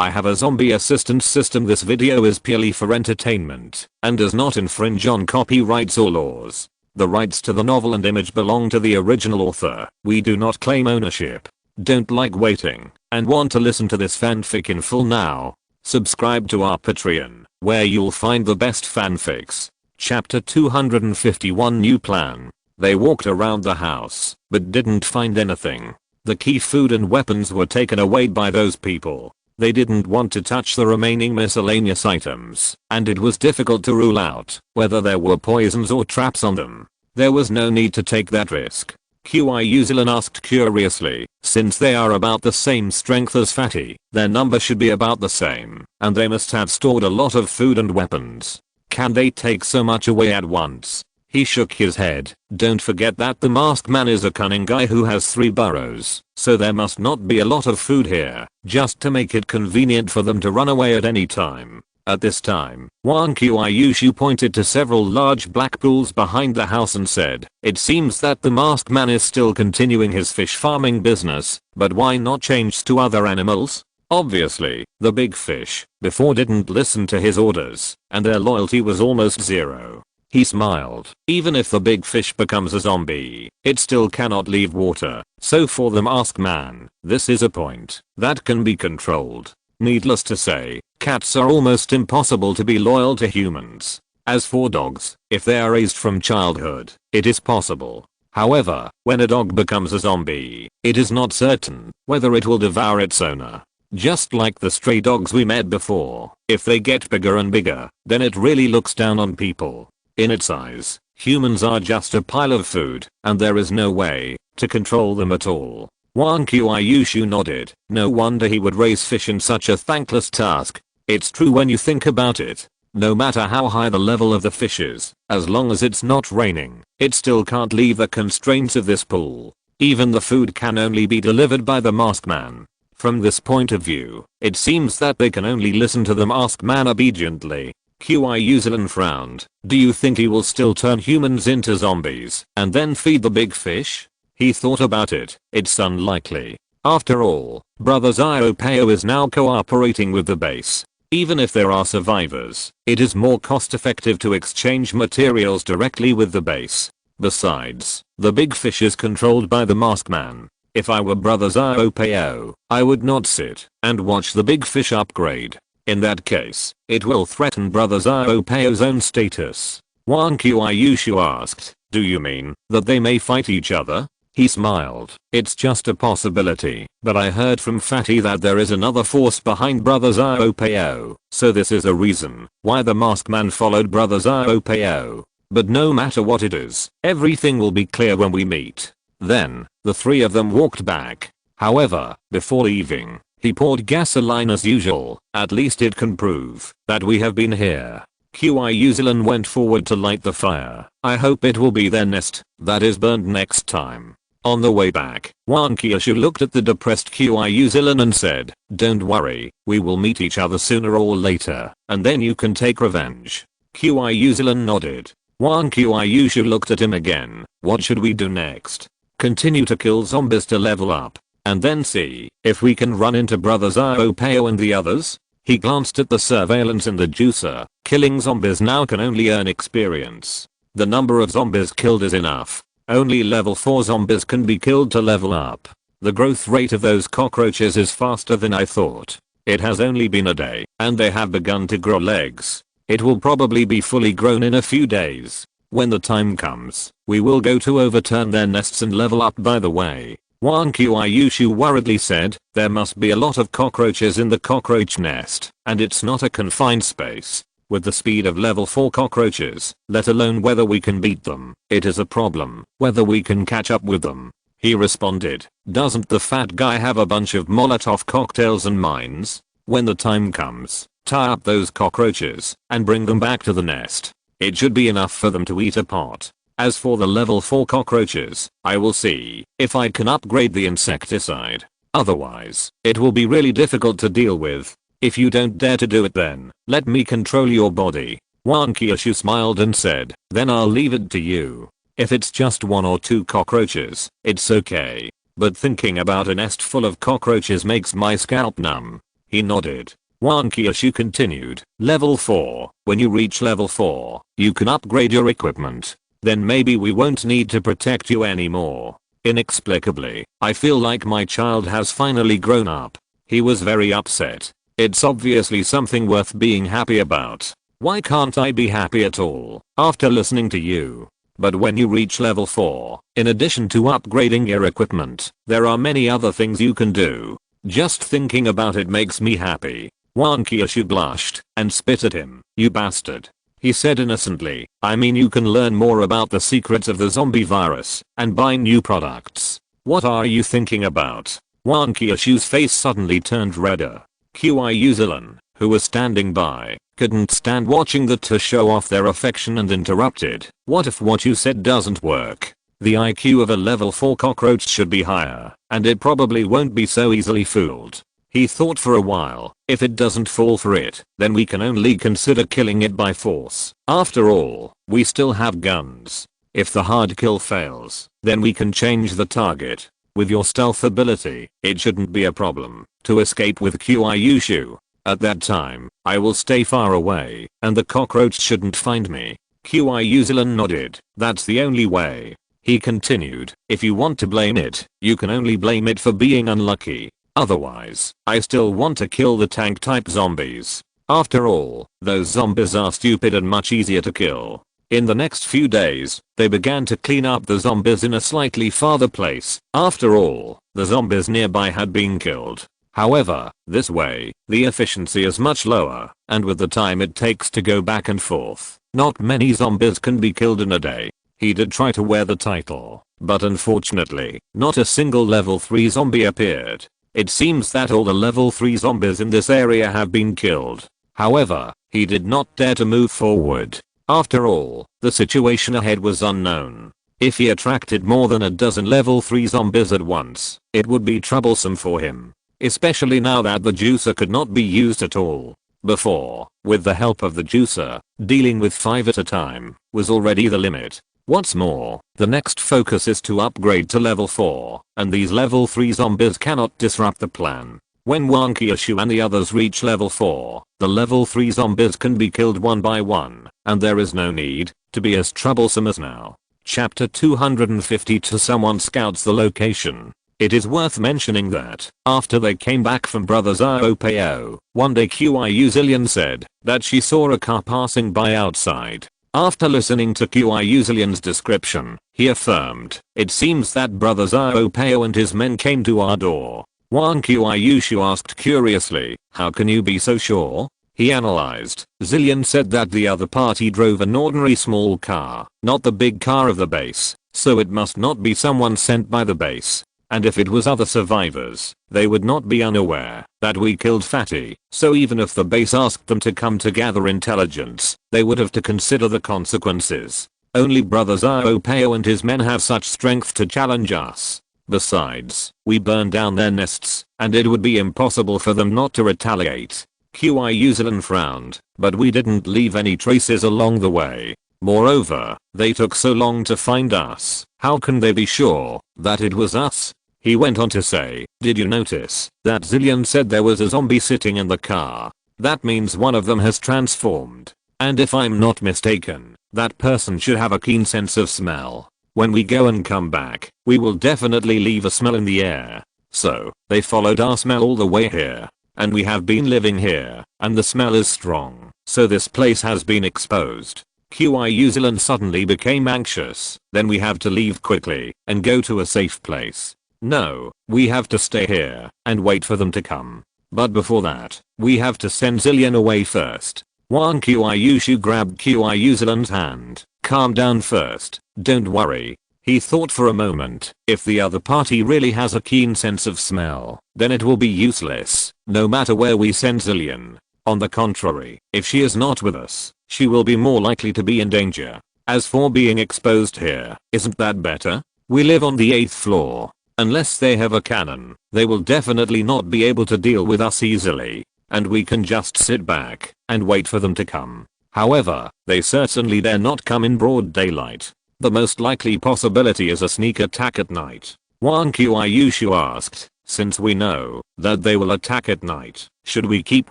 I have a zombie assistance system. This video is purely for entertainment and does not infringe on copyrights or laws. The rights to the novel and image belong to the original author. We do not claim ownership. Don't like waiting and want to listen to this fanfic in full now? Subscribe to our Patreon, where you'll find the best fanfics. Chapter 251 New Plan. They walked around the house, but didn't find anything. The key food and weapons were taken away by those people. They didn't want to touch the remaining miscellaneous items, and it was difficult to rule out whether there were poisons or traps on them. There was no need to take that risk. Qiushui asked curiously, since they are about the same strength as Fatty, their number should be about the same, and they must have stored a lot of food and weapons. Can they take so much away at once? He shook his head. Don't forget that the masked man is a cunning guy who has 3 burrows, so there must not be a lot of food here, just to make it convenient for them to run away at any time. At this time, Wang Qiushui pointed to several large black pools behind the house and said, it seems that the masked man is still continuing his fish farming business, but why not change to other animals? Obviously, the big fish, before didn't listen to his orders, and their loyalty was almost zero. He smiled. Even if the big fish becomes a zombie, it still cannot leave water, so for the masked man, this is a point that can be controlled. Needless to say, cats are almost impossible to be loyal to humans. As for dogs, if they are raised from childhood, it is possible. However, when a dog becomes a zombie, it is not certain whether it will devour its owner. Just like the stray dogs we met before, if they get bigger and bigger, then it really looks down on people. In its eyes, humans are just a pile of food, and there is no way to control them at all. Wang Qiushui nodded. No wonder he would raise fish in such a thankless task. It's true when you think about it. No matter how high the level of the fish is, as long as it's not raining, it still can't leave the constraints of this pool. Even the food can only be delivered by the masked man. From this point of view, it seems that they can only listen to the masked man obediently. Qiushui frowned. Do you think he will still turn humans into zombies and then feed the big fish? He thought about it. It's unlikely. After all, Brother Xiaopao is now cooperating with the base. Even if there are survivors, it is more cost effective to exchange materials directly with the base. Besides, the big fish is controlled by the masked man. If I were Brother Xiaopao, I would not sit and watch the big fish upgrade. In that case, it will threaten Brother Xiaopao's own status. Wang Qiushui asked, do you mean that they may fight each other? He smiled. It's just a possibility, but I heard from Fatty that there is another force behind Brother Xiaopao, so this is a reason why the masked man followed Brother Xiaopao. But no matter what it is, everything will be clear when we meet. Then, the 3 of them walked back. However, before leaving, he poured gasoline as usual. At least it can prove that we have been here. Qiushui went forward to light the fire. I hope it will be their nest that is burned next time. On the way back, Wang Qiushui looked at the depressed Qiushui and said, don't worry, we will meet each other sooner or later, and then you can take revenge. Qiushui nodded. Wang Qiushui looked at him again. What should we do next? Continue to kill zombies to level up, and then see if we can run into Brother Xiaopao and the others? He glanced at the surveillance in the juicer. Killing zombies now can only earn experience. The number of zombies killed is enough. Only level 4 zombies can be killed to level up. The growth rate of those cockroaches is faster than I thought. It has only been a day, and they have begun to grow legs. It will probably be fully grown in a few days. When the time comes, we will go to overturn their nests and level up. By the way, Wang Qiushui worriedly said, there must be a lot of cockroaches in the cockroach nest, and it's not a confined space. With the speed of level 4 cockroaches, let alone whether we can beat them, it is a problem whether we can catch up with them. He responded, doesn't the fat guy have a bunch of Molotov cocktails and mines? When the time comes, tie up those cockroaches and bring them back to the nest. It should be enough for them to eat a pot. As for the level 4 cockroaches, I will see if I can upgrade the insecticide. Otherwise, it will be really difficult to deal with. If you don't dare to do it, then let me control your body. Wang Qiushui smiled and said, then I'll leave it to you. If it's just 1 or 2 cockroaches, it's okay. But thinking about a nest full of cockroaches makes my scalp numb. He nodded. Wang Qiushui continued. Level 4. When you reach level 4, you can upgrade your equipment. Then maybe we won't need to protect you anymore. Inexplicably, I feel like my child has finally grown up. He was very upset. It's obviously something worth being happy about. Why can't I be happy at all after listening to you? But when you reach level 4, in addition to upgrading your equipment, there are many other things you can do. Just thinking about it makes me happy. Wang Qiushui blushed and spit at him. You bastard. He said innocently. I mean, you can learn more about the secrets of the zombie virus and buy new products. What are you thinking about? Wang Qiushui's face suddenly turned redder. Qiushui, who was standing by, couldn't stand watching the two show off their affection and interrupted. What if what you said doesn't work? The IQ of a level 4 cockroach should be higher, and it probably won't be so easily fooled. He thought for a while. If it doesn't fall for it, then we can only consider killing it by force. After all, we still have guns. If the hard kill fails, then we can change the target. With your stealth ability, it shouldn't be a problem to escape with Qiushui. At that time, I will stay far away, and the cockroach shouldn't find me. Qiushui nodded. That's the only way. He continued. If you want to blame it, you can only blame it for being unlucky. Otherwise, I still want to kill the tank type zombies. After all, those zombies are stupid and much easier to kill. In the next few days, they began to clean up the zombies in a slightly farther place. After all, the zombies nearby had been killed. However, this way, the efficiency is much lower, and with the time it takes to go back and forth, not many zombies can be killed in a day. He did try to wear the title, but unfortunately, not a single level 3 zombie appeared. It seems that all the level 3 zombies in this area have been killed. However, he did not dare to move forward. After all, the situation ahead was unknown. If he attracted more than a dozen level 3 zombies at once, it would be troublesome for him. Especially now that the juicer could not be used at all. Before, with the help of the juicer, dealing with 5 at a time was already the limit. What's more, the next focus is to upgrade to level 4, and these level 3 zombies cannot disrupt the plan. When Wang Qiushui and the others reach level 4, the level 3 zombies can be killed one by one, and there is no need to be as troublesome as now. Chapter 252. Someone scouts the location. It is worth mentioning that, after they came back from Brother Xiaopao, one day Qiushui said that she saw a car passing by outside. After listening to Qiushui's description, he affirmed, it seems that Brother Xiaopao and his men came to our door. Wang Qiushui asked curiously, how can you be so sure? He analyzed. Zillion said that the other party drove an ordinary small car, not the big car of the base, so it must not be someone sent by the base. And if it was other survivors, they would not be unaware that we killed Fatty, so even if the base asked them to come to gather intelligence, they would have to consider the consequences. Only Brother Xiaopao and his men have such strength to challenge us. Besides, we burned down their nests, and it would be impossible for them not to retaliate. Qiushui frowned, but we didn't leave any traces along the way. Moreover, they took so long to find us, how can they be sure that it was us? He went on to say, did you notice that Zillion said there was a zombie sitting in the car? That means one of them has transformed. And if I'm not mistaken, that person should have a keen sense of smell. When we go and come back, we will definitely leave a smell in the air. So, they followed our smell all the way here. And we have been living here, and the smell is strong, so this place has been exposed. Qiushui suddenly became anxious. Then we have to leave quickly and go to a safe place. No, we have to stay here and wait for them to come. But before that, we have to send Zillion away first. Wang Qiushui grabbed Qiushui's hand. Calm down first, don't worry. He thought for a moment, if the other party really has a keen sense of smell, then it will be useless, no matter where we send Zillion. On the contrary, if she is not with us, she will be more likely to be in danger. As for being exposed here, isn't that better? We live on the 8th floor. Unless they have a cannon, they will definitely not be able to deal with us easily, and we can just sit back and wait for them to come. However, they certainly dare not come in broad daylight. The most likely possibility is a sneak attack at night. Wang Qiushui asked, since we know that they will attack at night, Should we keep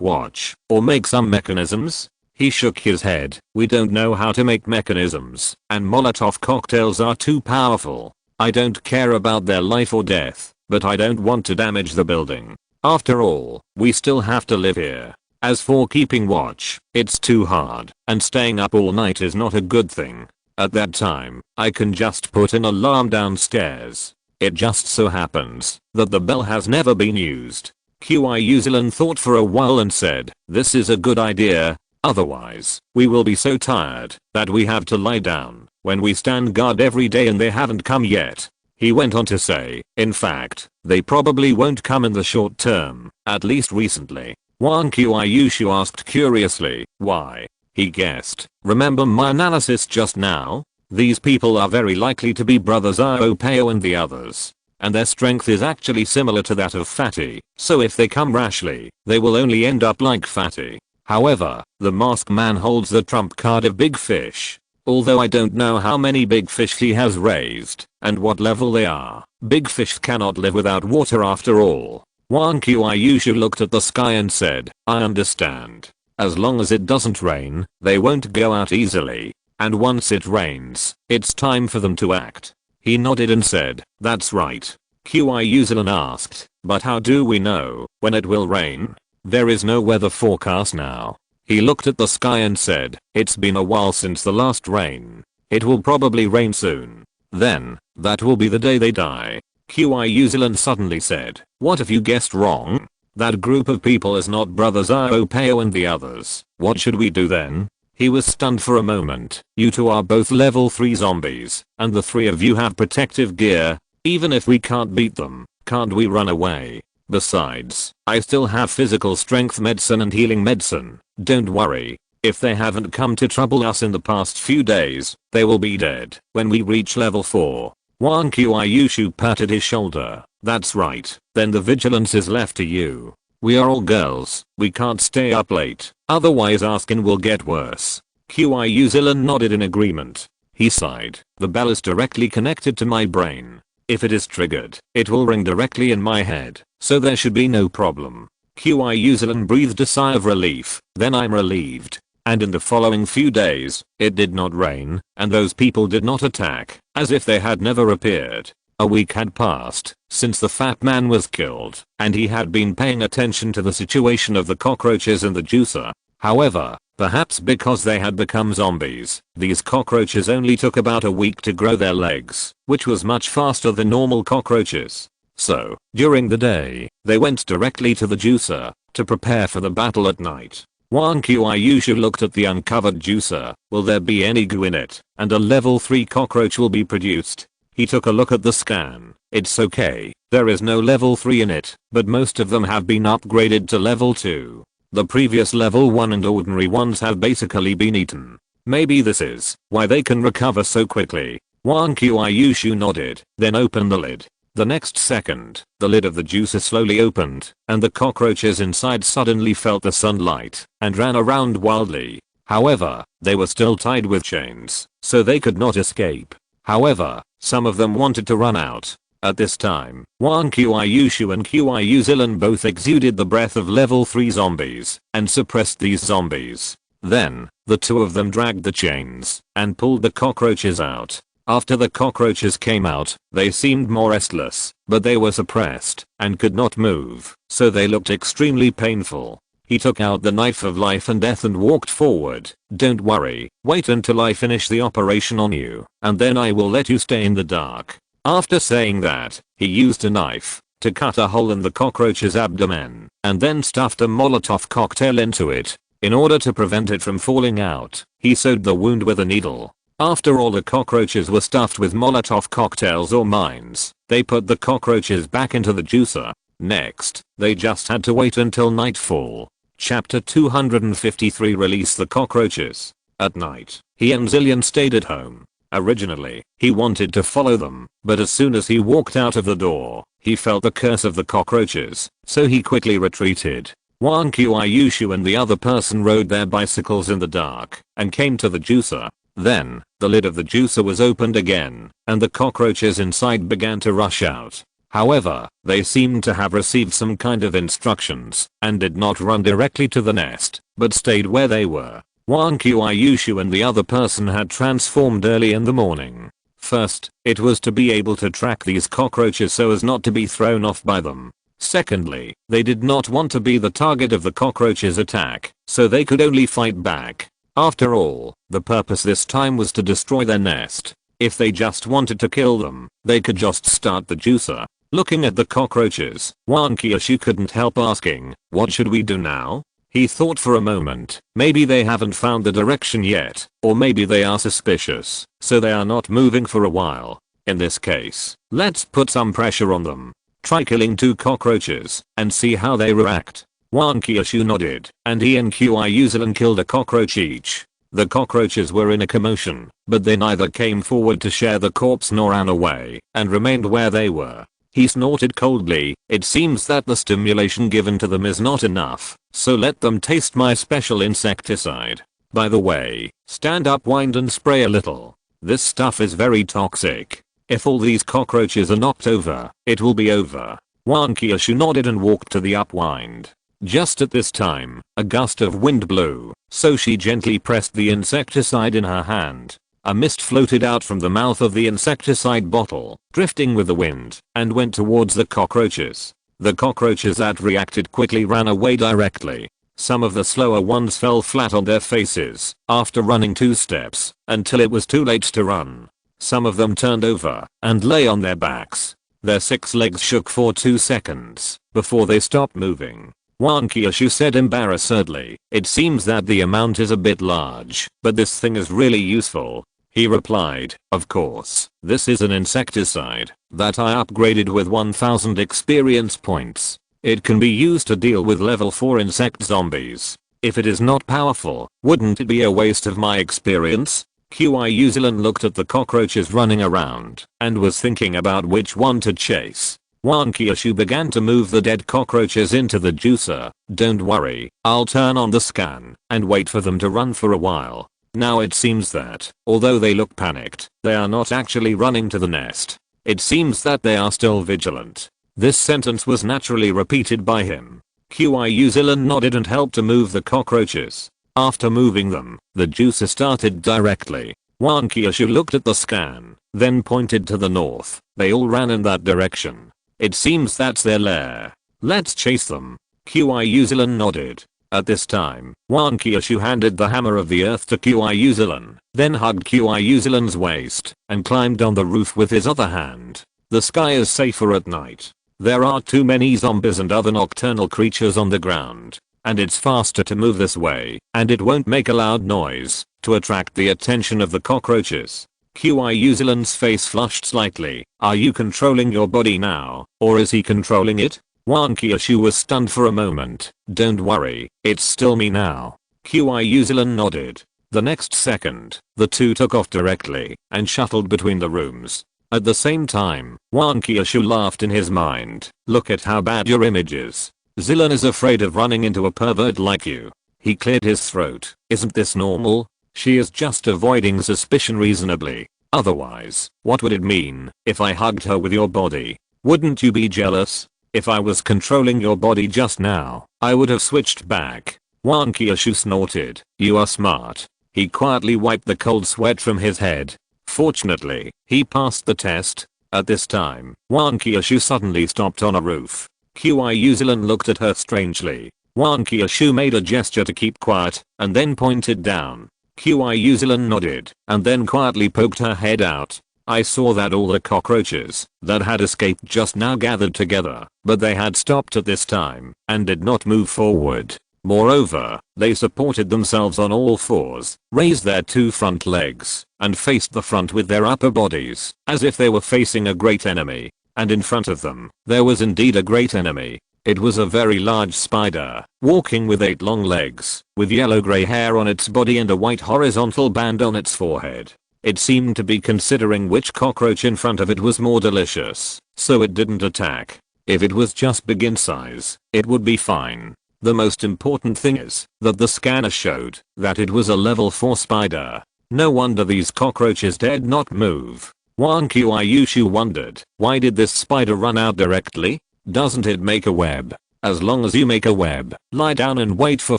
watch or make some mechanisms? He shook his head. We don't know how to make mechanisms, and Molotov cocktails are too powerful. I don't care about their life or death, but I don't want to damage the building. After all, we still have to live here. As for keeping watch, it's too hard, and staying up all night is not a good thing. At that time, I can just put an alarm downstairs. It just so happens that the bell has never been used. Qiushui thought for a while and said, this is a good idea. Otherwise, we will be so tired that we have to lie down when we stand guard every day and they haven't come yet. He went on to say, in fact, they probably won't come in the short term, at least recently. Wang Qiushui asked curiously, why? He guessed, remember my analysis just now? These people are very likely to be brothers Iopeo and the others. And their strength is actually similar to that of Fatty, so if they come rashly, they will only end up like Fatty. However, the masked man holds the trump card of big fish. Although I don't know how many big fish he has raised, and what level they are. Big fish cannot live without water after all. Wang Qiushui looked at the sky and said, I understand. As long as it doesn't rain, they won't go out easily. And once it rains, it's time for them to act. He nodded and said, that's right. Qiushui asked, but how do we know when it will rain? There is no weather forecast now. He looked at the sky and said, it's been a while since the last rain. It will probably rain soon. Then, that will be the day they die. Qiushui suddenly said, what if you guessed wrong? That group of people is not brothers Iopeo and the others. What should we do then? He was stunned for a moment. You two are both level 3 zombies, and the 3 of you have protective gear. Even if we can't beat them, can't we run away? Besides, I still have physical strength medicine and healing medicine. Don't worry. If they haven't come to trouble us in the past few days, they will be dead when we reach level 4. Wang Qiushui patted his shoulder. That's right. Then the vigilance is left to you. We are all girls. We can't stay up late. Otherwise our skin will get worse. Qiushui nodded in agreement. He sighed. The bell is directly connected to my brain. If it is triggered, it will ring directly in my head, so there should be no problem. Qiushui breathed a sigh of relief. Then I'm relieved. And in the following few days, it did not rain, and those people did not attack, as if they had never appeared. A week had passed since the fat man was killed, and he had been paying attention to the situation of the cockroaches in the juicer. However, perhaps because they had become zombies, these cockroaches only took about a week to grow their legs, which was much faster than normal cockroaches. So, during the day, they went directly to the juicer to prepare for the battle at night. Wang Qiushui looked at the uncovered juicer. Will there be any goo in it? And a level 3 cockroach will be produced. He took a look at the scan. It's okay. There is no level 3 in it, but most of them have been upgraded to level 2. The previous level 1 and ordinary ones have basically been eaten. Maybe this is why they can recover so quickly. Wang Qiushui nodded, then opened the lid. The next second, the lid of the juicer slowly opened, and the cockroaches inside suddenly felt the sunlight and ran around wildly. However, they were still tied with chains, so they could not escape. However, some of them wanted to run out. At this time, Wang Qiushui and Qiushui both exuded the breath of level 3 zombies and suppressed these zombies. Then, the two of them dragged the chains and pulled the cockroaches out. After the cockroaches came out, they seemed more restless, but they were suppressed and could not move, so they looked extremely painful. He took out the knife of life and death and walked forward. Don't worry, wait until I finish the operation on you, and then I will let you stay in the dark. After saying that, he used a knife to cut a hole in the cockroach's abdomen, and then stuffed a Molotov cocktail into it. In order to prevent it from falling out, he sewed the wound with a needle. After all the cockroaches were stuffed with Molotov cocktails or mines, they put the cockroaches back into the juicer. Next, they just had to wait until nightfall. Chapter 253 Release the cockroaches. At night, he and Zillion stayed at home. Originally, he wanted to follow them, but as soon as he walked out of the door, he felt the curse of the cockroaches, so he quickly retreated. Wang Qiushui and the other person rode their bicycles in the dark and came to the juicer. Then, the lid of the juicer was opened again, and the cockroaches inside began to rush out. However, they seemed to have received some kind of instructions and did not run directly to the nest, but stayed where they were. Wang Qiushui and the other person had transformed early in the morning. First, it was to be able to track these cockroaches so as not to be thrown off by them. Secondly, they did not want to be the target of the cockroaches' attack, so they could only fight back. After all, the purpose this time was to destroy their nest. If they just wanted to kill them, they could just start the juicer. Looking at the cockroaches, Wang Qiushui couldn't help asking, what should we do now? He thought for a moment, maybe they haven't found the direction yet, or maybe they are suspicious, so they are not moving for a while. In this case, let's put some pressure on them. Try killing 2 cockroaches, and see how they react. Wang Qiushui nodded, and he and Qiushui killed a cockroach each. The cockroaches were in a commotion, but they neither came forward to share the corpse nor ran away, and remained where they were. He snorted coldly, it seems that the stimulation given to them is not enough, so let them taste my special insecticide. By the way, stand up, wind and spray a little. This stuff is very toxic. If all these cockroaches are knocked over, it will be over. Wang Qiushui nodded and walked to the upwind. Just at this time, a gust of wind blew, so she gently pressed the insecticide in her hand. A mist floated out from the mouth of the insecticide bottle, drifting with the wind, and went towards the cockroaches. The cockroaches that reacted quickly ran away directly. Some of the slower ones fell flat on their faces after running 2 steps until it was too late to run. Some of them turned over and lay on their backs. Their 6 legs shook for 2 seconds before they stopped moving. Wang Qiushui said embarrassedly, it seems that the amount is a bit large, but this thing is really useful. He replied, of course, this is an insecticide that I upgraded with 1000 experience points. It can be used to deal with level 4 insect zombies. If it is not powerful, wouldn't it be a waste of my experience? Qiushui looked at the cockroaches running around and was thinking about which one to chase. Wang Qiushui began to move the dead cockroaches into the juicer. Don't worry, I'll turn on the scan and wait for them to run for a while. Now it seems that, although they look panicked, they are not actually running to the nest. It seems that they are still vigilant. This sentence was naturally repeated by him. Qiushui nodded and helped to move the cockroaches. After moving them, the juicer started directly. Wang Qiushui looked at the scan, then pointed to the north. They all ran in that direction. It seems that's their lair. Let's chase them. Qiushui nodded. At this time, Wang Qiushui handed the hammer of the earth to Qiushui, then hugged Qiushui's waist and climbed on the roof with his other hand. The sky is safer at night. There are too many zombies and other nocturnal creatures on the ground, and it's faster to move this way, and it won't make a loud noise to attract the attention of the cockroaches. Qiushui's face flushed slightly. Are you controlling your body now, or is he controlling it? Wang Qiushui was stunned for a moment. Don't worry, it's still me now. Qiushui nodded. The next second, the two took off directly and shuttled between the rooms. At the same time, Wang Qiushui laughed in his mind. Look at how bad your image is. Zilan is afraid of running into a pervert like you. He cleared his throat. Isn't this normal? She is just avoiding suspicion reasonably. Otherwise, what would it mean if I hugged her with your body? Wouldn't you be jealous? If I was controlling your body just now, I would have switched back. Wang Qiushui snorted. You are smart. He quietly wiped the cold sweat from his head. Fortunately, he passed the test. At this time, Wang Qiushui suddenly stopped on a roof. Qiushui looked at her strangely. Wang Qiushui made a gesture to keep quiet and then pointed down. Qiushui nodded and then quietly poked her head out. I saw that all the cockroaches that had escaped just now gathered together, but they had stopped at this time and did not move forward. Moreover, they supported themselves on all fours, raised their two front legs, and faced the front with their upper bodies, as if they were facing a great enemy. And in front of them, there was indeed a great enemy. It was a very large spider, walking with 8 long legs, with yellow-grey hair on its body and a white horizontal band on its forehead. It seemed to be considering which cockroach in front of it was more delicious, so it didn't attack. If it was just begin size, it would be fine. The most important thing is that the scanner showed that it was a level 4 spider. No wonder these cockroaches dared not move. Wang Qiushui wondered, why did this spider run out directly? Doesn't it make a web? As long as you make a web, lie down and wait for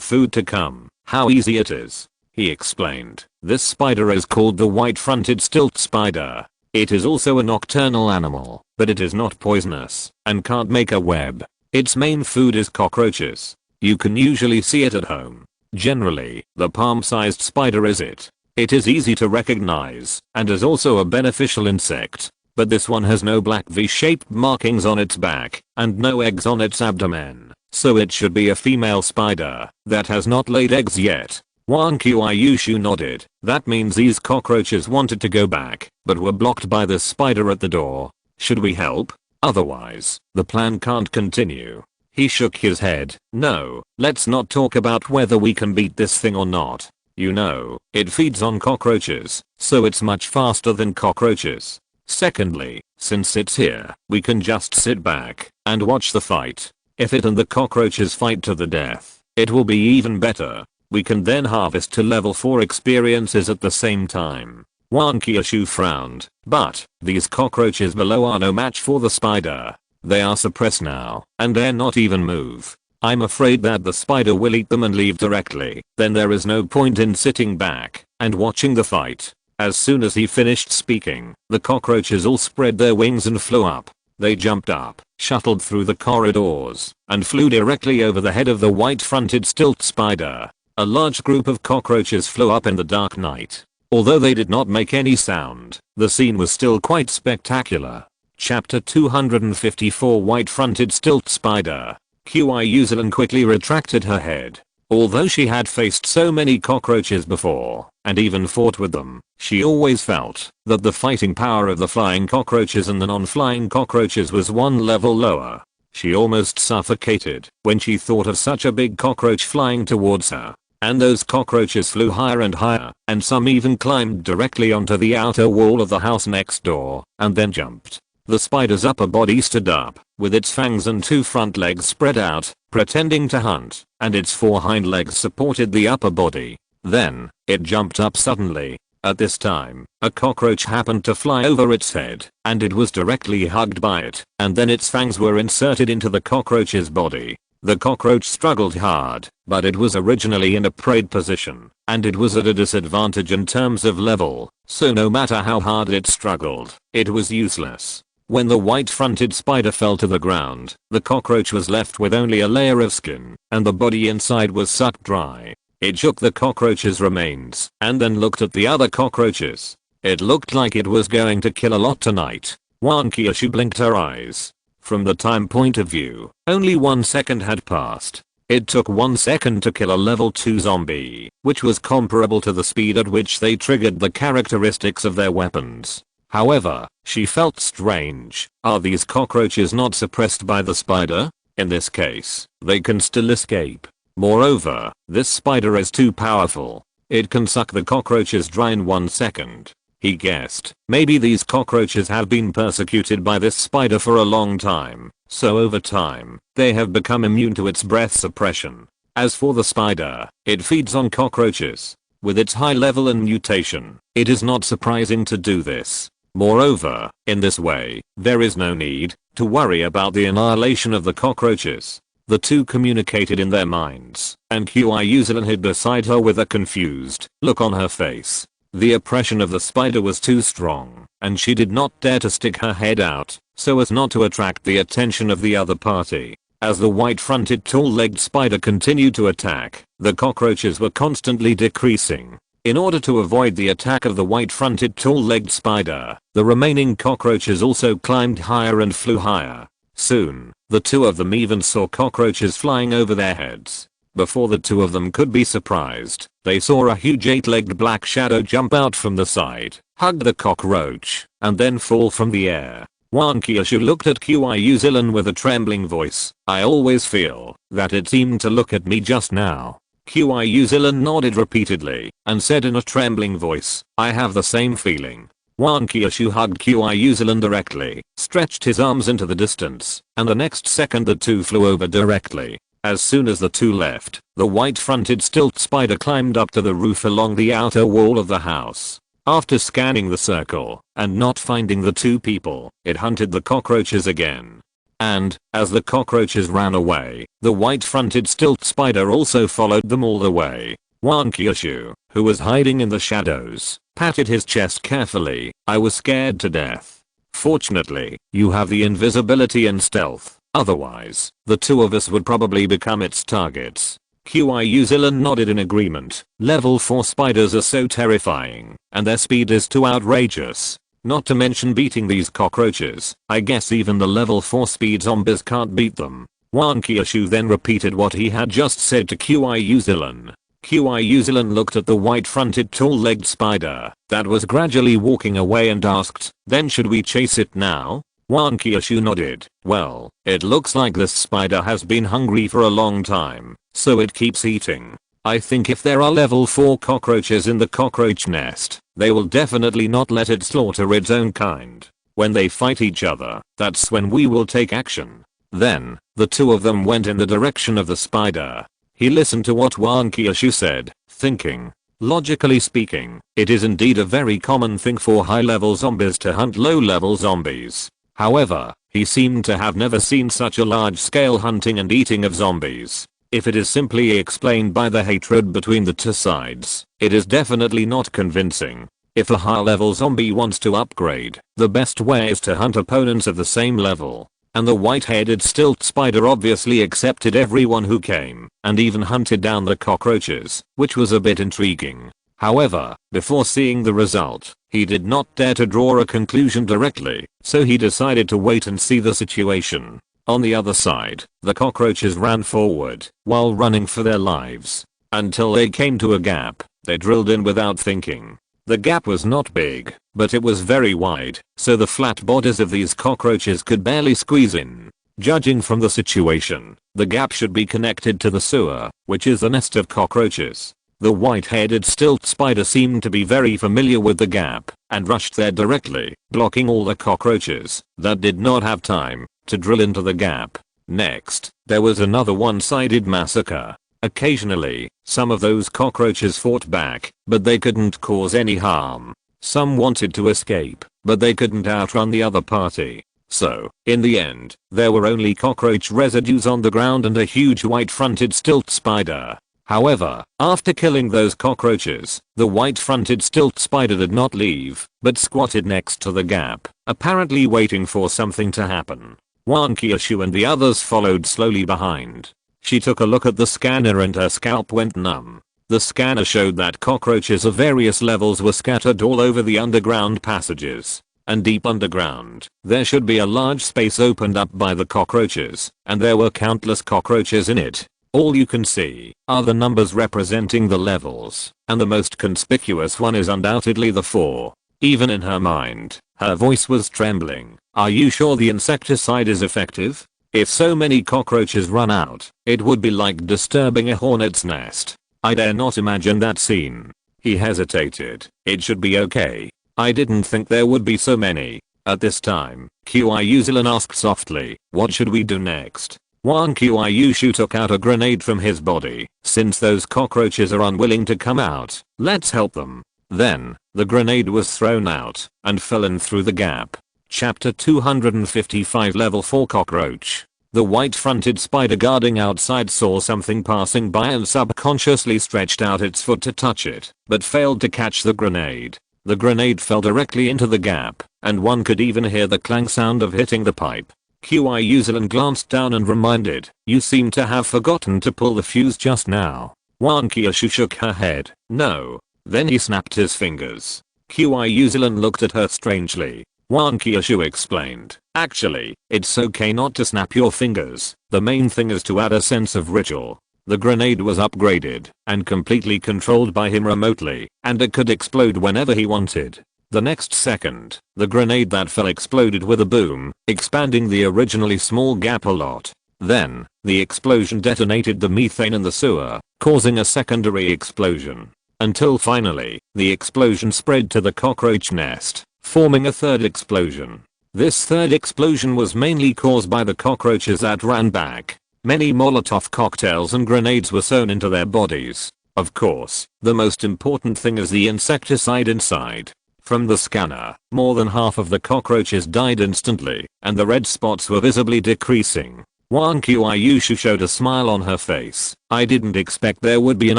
food to come. How easy it is. He explained. This spider is called the white-fronted stilt spider. It is also a nocturnal animal, but it is not poisonous and can't make a web. Its main food is cockroaches. You can usually see it at home. Generally, the palm-sized spider is it. It is easy to recognize and is also a beneficial insect. But this one has no black V-shaped markings on its back and no eggs on its abdomen, so it should be a female spider that has not laid eggs yet. Wang Qiushui nodded. That means these cockroaches wanted to go back, but were blocked by the spider at the door. Should we help? Otherwise, the plan can't continue. He shook his head. No, let's not talk about whether we can beat this thing or not. You know, it feeds on cockroaches, so it's much faster than cockroaches. Secondly, since it's here, we can just sit back and watch the fight. If it and the cockroaches fight to the death, it will be even better. We can then harvest to level 4 experiences at the same time. Wang Qiushui frowned. But, these cockroaches below are no match for the spider. They are suppressed now, and dare not even move. I'm afraid that the spider will eat them and leave directly. Then there is no point in sitting back and watching the fight. As soon as he finished speaking, the cockroaches all spread their wings and flew up. They jumped up, shuttled through the corridors, and flew directly over the head of the white-fronted stilt spider. A large group of cockroaches flew up in the dark night. Although they did not make any sound, the scene was still quite spectacular. Chapter 254 White-fronted stilt spider. Qiushui quickly retracted her head. Although she had faced so many cockroaches before, and even fought with them, she always felt that the fighting power of the flying cockroaches and the non-flying cockroaches was one level lower. She almost suffocated when she thought of such a big cockroach flying towards her. And those cockroaches flew higher and higher, and some even climbed directly onto the outer wall of the house next door, and then jumped. The spider's upper body stood up, with its fangs and 2 front legs spread out, pretending to hunt, and its 4 hind legs supported the upper body. Then, it jumped up suddenly. At this time, a cockroach happened to fly over its head, and it was directly hugged by it, and then its fangs were inserted into the cockroach's body. The cockroach struggled hard, but it was originally in a preyed position, and it was at a disadvantage in terms of level, so no matter how hard it struggled, it was useless. When the white-fronted spider fell to the ground, the cockroach was left with only a layer of skin, and the body inside was sucked dry. It shook the cockroach's remains, and then looked at the other cockroaches. It looked like it was going to kill a lot tonight. Wang Qiushui blinked her eyes. From the time point of view, only 1 second had passed. It took 1 second to kill a level 2 zombie, which was comparable to the speed at which they triggered the characteristics of their weapons. However, she felt strange. Are these cockroaches not suppressed by the spider? In this case, they can still escape. Moreover, this spider is too powerful. It can suck the cockroaches dry in 1 second. He guessed, maybe these cockroaches have been persecuted by this spider for a long time, so over time, they have become immune to its breath suppression. As for the spider, it feeds on cockroaches. With its high level and mutation, it is not surprising to do this. Moreover, in this way, there is no need to worry about the annihilation of the cockroaches. The two communicated in their minds, and Qiushui hid beside her with a confused look on her face. The oppression of the spider was too strong, and she did not dare to stick her head out, so as not to attract the attention of the other party. As the white-fronted tall-legged spider continued to attack, the cockroaches were constantly decreasing. In order to avoid the attack of the white-fronted tall-legged spider, the remaining cockroaches also climbed higher and flew higher. Soon, the two of them even saw cockroaches flying over their heads. Before the two of them could be surprised, they saw a huge 8-legged black shadow jump out from the side, hug the cockroach, and then fall from the air. Wang Qiushui looked at Qiushui with a trembling voice. I always feel that it seemed to look at me just now. Qiushui nodded repeatedly, and said in a trembling voice, I have the same feeling. Wang Qiushui hugged Qiushui directly, stretched his arms into the distance, and the next second the two flew over directly. As soon as the two left, the white-fronted stilt spider climbed up to the roof along the outer wall of the house. After scanning the circle and not finding the two people, it hunted the cockroaches again. And, as the cockroaches ran away, the white-fronted stilt spider also followed them all the way. Wang Qiushui, who was hiding in the shadows, patted his chest carefully. I was scared to death. Fortunately, you have the invisibility and stealth, otherwise, the two of us would probably become its targets. Qiushui nodded in agreement. Level 4 spiders are so terrifying, and their speed is too outrageous. Not to mention beating these cockroaches, I guess even the level 4 speed zombies can't beat them. Wang Qiushui then repeated what he had just said to Qiushui. Qiushui looked at the white-fronted tall-legged spider that was gradually walking away and asked, then should we chase it now? Wang Qiushui nodded. Well, it looks like this spider has been hungry for a long time, so it keeps eating. I think if there are level 4 cockroaches in the cockroach nest, they will definitely not let it slaughter its own kind. When they fight each other, that's when we will take action. Then, the two of them went in the direction of the spider. He listened to what Wang Qiushui said, thinking, logically speaking, it is indeed a very common thing for high-level zombies to hunt low-level zombies. However, he seemed to have never seen such a large-scale hunting and eating of zombies. If it is simply explained by the hatred between the two sides, it is definitely not convincing. If a high-level zombie wants to upgrade, the best way is to hunt opponents of the same level. And the white-headed stilt spider obviously accepted everyone who came, and even hunted down the cockroaches, which was a bit intriguing. However, before seeing the result, he did not dare to draw a conclusion directly, so he decided to wait and see the situation. On the other side, the cockroaches ran forward, while running for their lives. Until they came to a gap, they drilled in without thinking. The gap was not big, but it was very wide, so the flat bodies of these cockroaches could barely squeeze in. Judging from the situation, the gap should be connected to the sewer, which is the nest of cockroaches. The white-headed stilt spider seemed to be very familiar with the gap, and rushed there directly, blocking all the cockroaches that did not have time to drill into the gap. Next, there was another one-sided massacre. Occasionally, some of those cockroaches fought back, but they couldn't cause any harm. Some wanted to escape, but they couldn't outrun the other party. So, in the end, there were only cockroach residues on the ground and a huge white-fronted stilt spider. However, after killing those cockroaches, the white-fronted stilt spider did not leave, but squatted next to the gap, apparently waiting for something to happen. Wang Qiushui and the others followed slowly behind. She took a look at the scanner and her scalp went numb. The scanner showed that cockroaches of various levels were scattered all over the underground passages. And deep underground, there should be a large space opened up by the cockroaches, and there were countless cockroaches in it. All you can see are the numbers representing the levels, and the most conspicuous one is undoubtedly the 4. Even in her mind, her voice was trembling. Are you sure the insecticide is effective? If so many cockroaches run out, it would be like disturbing a hornet's nest. I dare not imagine that scene. He hesitated. It should be okay. I didn't think there would be so many. At this time, Qiushui asked softly, what should we do next? Wang Qiushui took out a grenade from his body. Since those cockroaches are unwilling to come out, let's help them. Then, the grenade was thrown out, and fell in through the gap. Chapter 255 Level 4 Cockroach. The white-fronted spider guarding outside saw something passing by and subconsciously stretched out its foot to touch it, but failed to catch the grenade. The grenade fell directly into the gap, and one could even hear the clang sound of hitting the pipe. Qiushui glanced down and reminded, you seem to have forgotten to pull the fuse just now. Wang Qiushui shook her head, no. Then he snapped his fingers. Qiushui looked at her strangely. Wang Qiushui explained, actually, it's okay not to snap your fingers, the main thing is to add a sense of ritual. The grenade was upgraded and completely controlled by him remotely, and it could explode whenever he wanted. The next second, the grenade that fell exploded with a boom, expanding the originally small gap a lot. Then, the explosion detonated the methane in the sewer, causing a secondary explosion. Until finally, the explosion spread to the cockroach nest, forming a third explosion. This third explosion was mainly caused by the cockroaches that ran back. Many Molotov cocktails and grenades were sewn into their bodies. Of course, the most important thing is the insecticide inside. From the scanner, more than half of the cockroaches died instantly, and the red spots were visibly decreasing. Wang Qiushui showed a smile on her face. I didn't expect there would be an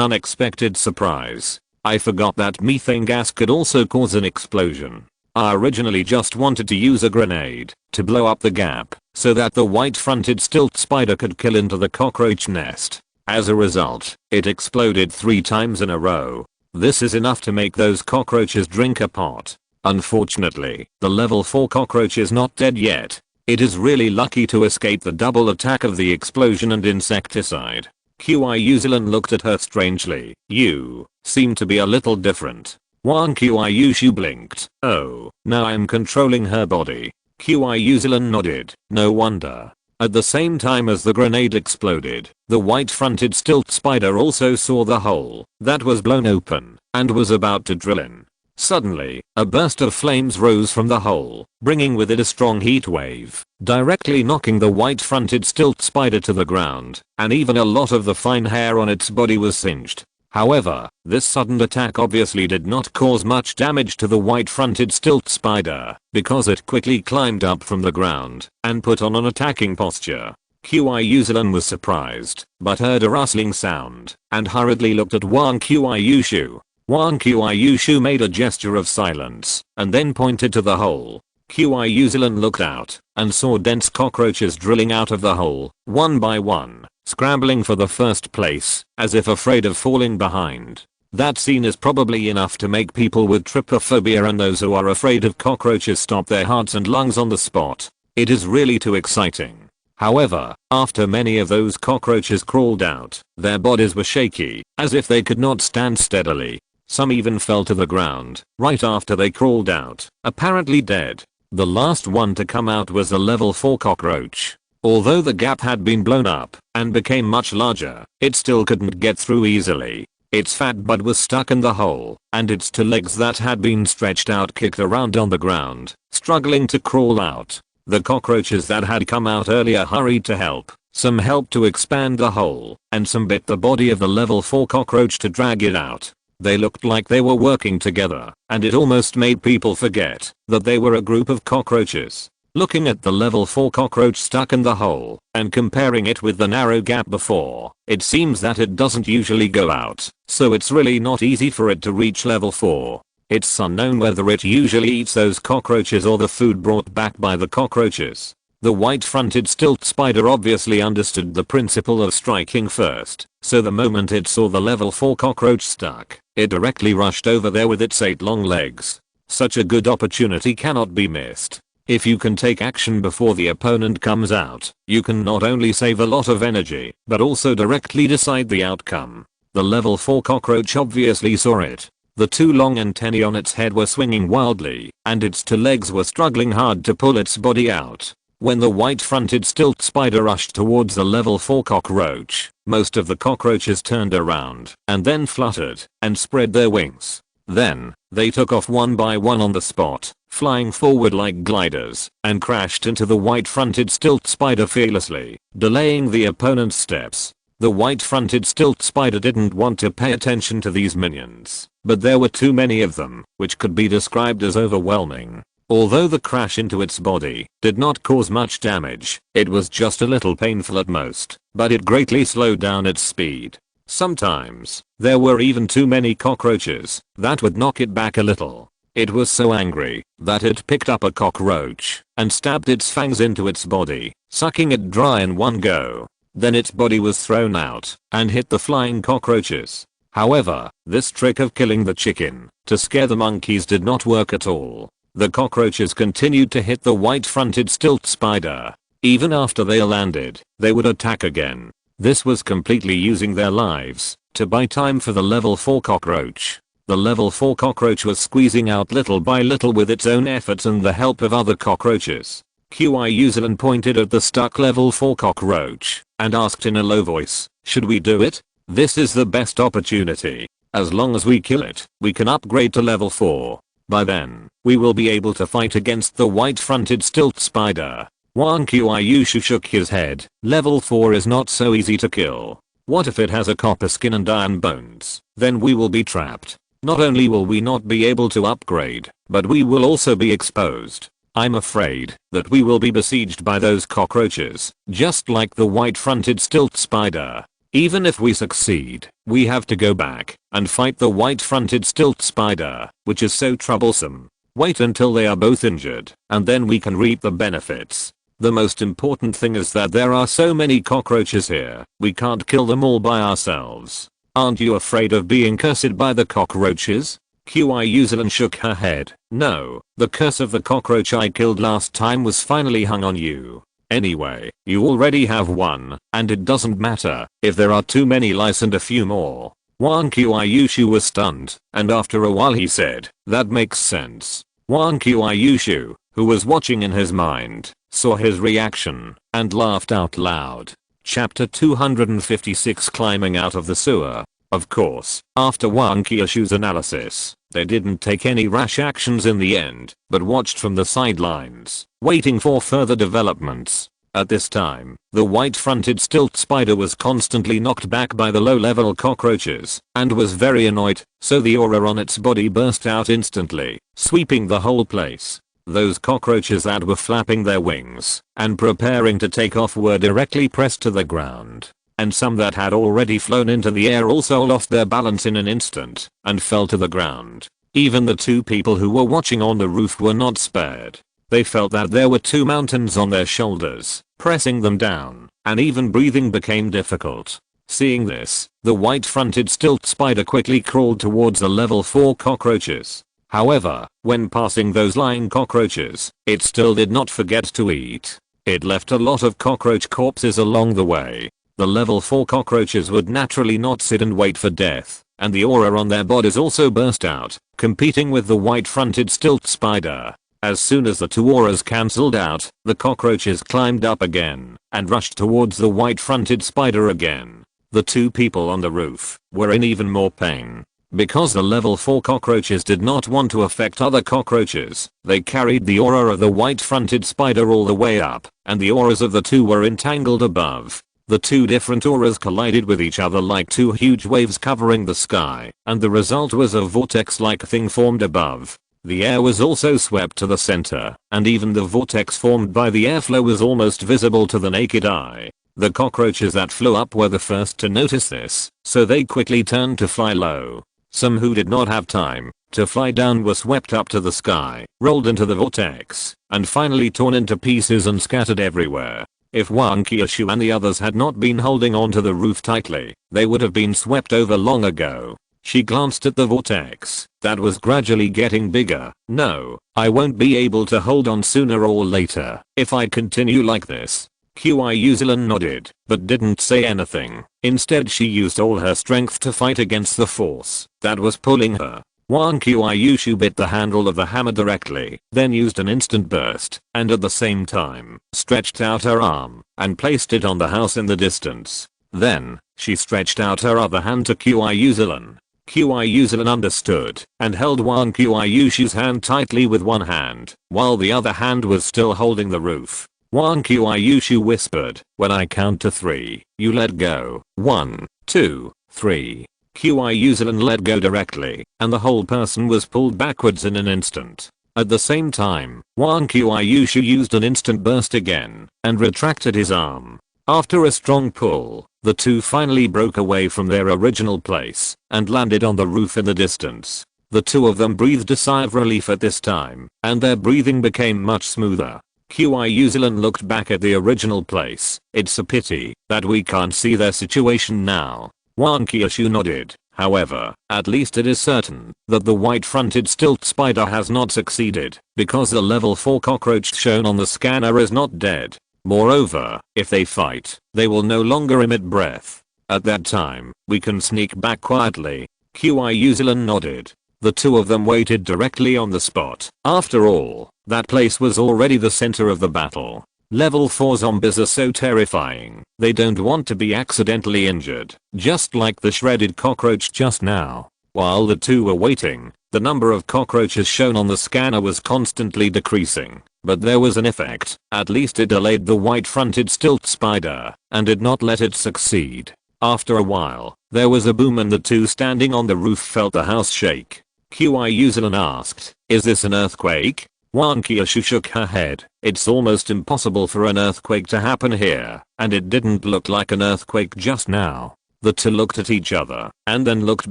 unexpected surprise. I forgot that methane gas could also cause an explosion. I originally just wanted to use a grenade to blow up the gap so that the white-fronted stilt spider could kill into the cockroach nest. As a result, it exploded 3 times in a row. This is enough to make those cockroaches drink a pot. Unfortunately, the level 4 cockroach is not dead yet. It is really lucky to escape the double attack of the explosion and insecticide. Qiushui looked at her strangely. You seem to be a little different. Wang Qiushui blinked. Oh, now I'm controlling her body. Qiushui nodded. No wonder. At the same time as the grenade exploded, the white-fronted stilt spider also saw the hole that was blown open and was about to drill in. Suddenly, a burst of flames rose from the hole, bringing with it a strong heat wave, directly knocking the white-fronted stilt spider to the ground, and even a lot of the fine hair on its body was singed. However, this sudden attack obviously did not cause much damage to the white-fronted stilt spider, because it quickly climbed up from the ground and put on an attacking posture. Qiushui was surprised, but heard a rustling sound, and hurriedly looked at Wang Qiushui. Wang Qiushui made a gesture of silence, and then pointed to the hole. Qiushui looked out, and saw dense cockroaches drilling out of the hole, one by one, scrambling for the first place, as if afraid of falling behind. That scene is probably enough to make people with trypophobia and those who are afraid of cockroaches stop their hearts and lungs on the spot. It is really too exciting. However, after many of those cockroaches crawled out, their bodies were shaky, as if they could not stand steadily. Some even fell to the ground, right after they crawled out, apparently dead. The last one to come out was the level 4 cockroach. Although the gap had been blown up and became much larger, it still couldn't get through easily. Its fat butt was stuck in the hole, and its 2 legs that had been stretched out kicked around on the ground, struggling to crawl out. The cockroaches that had come out earlier hurried to help. Some helped to expand the hole, and some bit the body of the level 4 cockroach to drag it out. They looked like they were working together, and it almost made people forget that they were a group of cockroaches. Looking at the level 4 cockroach stuck in the hole, and comparing it with the narrow gap before, it seems that it doesn't usually go out, so it's really not easy for it to reach level 4. It's unknown whether it usually eats those cockroaches or the food brought back by the cockroaches. The white-fronted stilt spider obviously understood the principle of striking first, so the moment it saw the level 4 cockroach stuck, it directly rushed over there with its 8 long legs. Such a good opportunity cannot be missed. If you can take action before the opponent comes out, you can not only save a lot of energy, but also directly decide the outcome. The level 4 cockroach obviously saw it. The 2 long antennae on its head were swinging wildly, and its 2 legs were struggling hard to pull its body out. When the white-fronted stilt spider rushed towards the level 4 cockroach, most of the cockroaches turned around and then fluttered and spread their wings. Then, they took off one by one on the spot, flying forward like gliders, and crashed into the white-fronted stilt spider fearlessly, delaying the opponent's steps. The white-fronted stilt spider didn't want to pay attention to these minions, but there were too many of them, which could be described as overwhelming. Although the crash into its body did not cause much damage, it was just a little painful at most, but it greatly slowed down its speed. Sometimes, there were even too many cockroaches that would knock it back a little. It was so angry that it picked up a cockroach and stabbed its fangs into its body, sucking it dry in one go. Then its body was thrown out and hit the flying cockroaches. However, this trick of killing the chicken to scare the monkeys did not work at all. The cockroaches continued to hit the white-fronted stilt spider. Even after they landed, they would attack again. This was completely using their lives to buy time for the level 4 cockroach. The level 4 cockroach was squeezing out little by little with its own efforts and the help of other cockroaches. Qiushui pointed at the stuck level 4 cockroach and asked in a low voice, "Should we do it? This is the best opportunity. As long as we kill it, we can upgrade to level 4. By then, we will be able to fight against the white-fronted stilt spider." Wang Qiushui shook his head. Level 4 is not so easy to kill. What if it has a copper skin and iron bones? Then we will be trapped. Not only will we not be able to upgrade, but we will also be exposed. I'm afraid that we will be besieged by those cockroaches, just like the white-fronted stilt spider. Even if we succeed, we have to go back and fight the white-fronted stilt spider, which is so troublesome. Wait until they are both injured, and then we can reap the benefits. The most important thing is that there are so many cockroaches here, we can't kill them all by ourselves. Aren't you afraid of being cursed by the cockroaches? Qiushui shook her head. No, the curse of the cockroach I killed last time was finally hung on you. Anyway, you already have one, and it doesn't matter if there are too many lice and a few more. Wang Qiushui was stunned, and after a while he said, that makes sense. Wang Qiushui, who was watching in his mind, saw his reaction, and laughed out loud. Chapter 256 Climbing out of the sewer. Of course, after Wang Qiushui's analysis, they didn't take any rash actions in the end, but watched from the sidelines, waiting for further developments. At this time, the white-fronted stilt spider was constantly knocked back by the low-level cockroaches, and was very annoyed, so the aura on its body burst out instantly, sweeping the whole place. Those cockroaches that were flapping their wings and preparing to take off were directly pressed to the ground. And some that had already flown into the air also lost their balance in an instant and fell to the ground. Even the two people who were watching on the roof were not spared. They felt that there were two mountains on their shoulders, pressing them down, and even breathing became difficult. Seeing this, the white-fronted stilt spider quickly crawled towards the level 4 cockroaches. However, when passing those lying cockroaches, it still did not forget to eat. It left a lot of cockroach corpses along the way. The level 4 cockroaches would naturally not sit and wait for death, and the aura on their bodies also burst out, competing with the white-fronted stilt spider. As soon as the two auras cancelled out, the cockroaches climbed up again, and rushed towards the white-fronted spider again. The two people on the roof were in even more pain. Because the level 4 cockroaches did not want to affect other cockroaches, they carried the aura of the white-fronted spider all the way up, and the auras of the two were entangled above. The two different auras collided with each other like two huge waves covering the sky, and the result was a vortex-like thing formed above. The air was also swept to the center, and even the vortex formed by the airflow was almost visible to the naked eye. The cockroaches that flew up were the first to notice this, so they quickly turned to fly low. Some who did not have time to fly down were swept up to the sky, rolled into the vortex, and finally torn into pieces and scattered everywhere. If Wang Qiushui and the others had not been holding onto the roof tightly, they would have been swept over long ago. She glanced at the vortex that was gradually getting bigger. No, I won't be able to hold on sooner or later if I continue like this. Qiushui nodded, but didn't say anything. Instead she used all her strength to fight against the force that was pulling her. Wang Qiushui bit the handle of the hammer directly, then used an instant burst, and at the same time, stretched out her arm, and placed it on the house in the distance. Then, she stretched out her other hand to Qiushui. Qiushui understood, and held Wang Qiushui's hand tightly with one hand, while the other hand was still holding the roof. Wang Qiushui whispered, when I count to 3, you let go. 1, 2, 3. Qiushui let go directly, and the whole person was pulled backwards in an instant. At the same time, Wang Qiushui used an instant burst again, and retracted his arm. After a strong pull, the two finally broke away from their original place, and landed on the roof in the distance. The two of them breathed a sigh of relief at this time, and their breathing became much smoother. Qiushui looked back at the original place. It's a pity that we can't see their situation now. Wang Qiushui nodded. However, at least it is certain that the white-fronted stilt spider has not succeeded, because the level 4 cockroach shown on the scanner is not dead. Moreover, if they fight, they will no longer emit breath. At that time, we can sneak back quietly. Qiushui nodded. The two of them waited directly on the spot. After all, that place was already the center of the battle. Level 4 zombies are so terrifying, they don't want to be accidentally injured, just like the shredded cockroach just now. While the two were waiting, the number of cockroaches shown on the scanner was constantly decreasing, but there was an effect. At least it delayed the white-fronted stilt spider, and did not let it succeed. After a while, there was a boom and the two standing on the roof felt the house shake. Qiushui asked, "Is this an earthquake?" Wang Qiushui shook her head. "It's almost impossible for an earthquake to happen here, and it didn't look like an earthquake just now." The two looked at each other, and then looked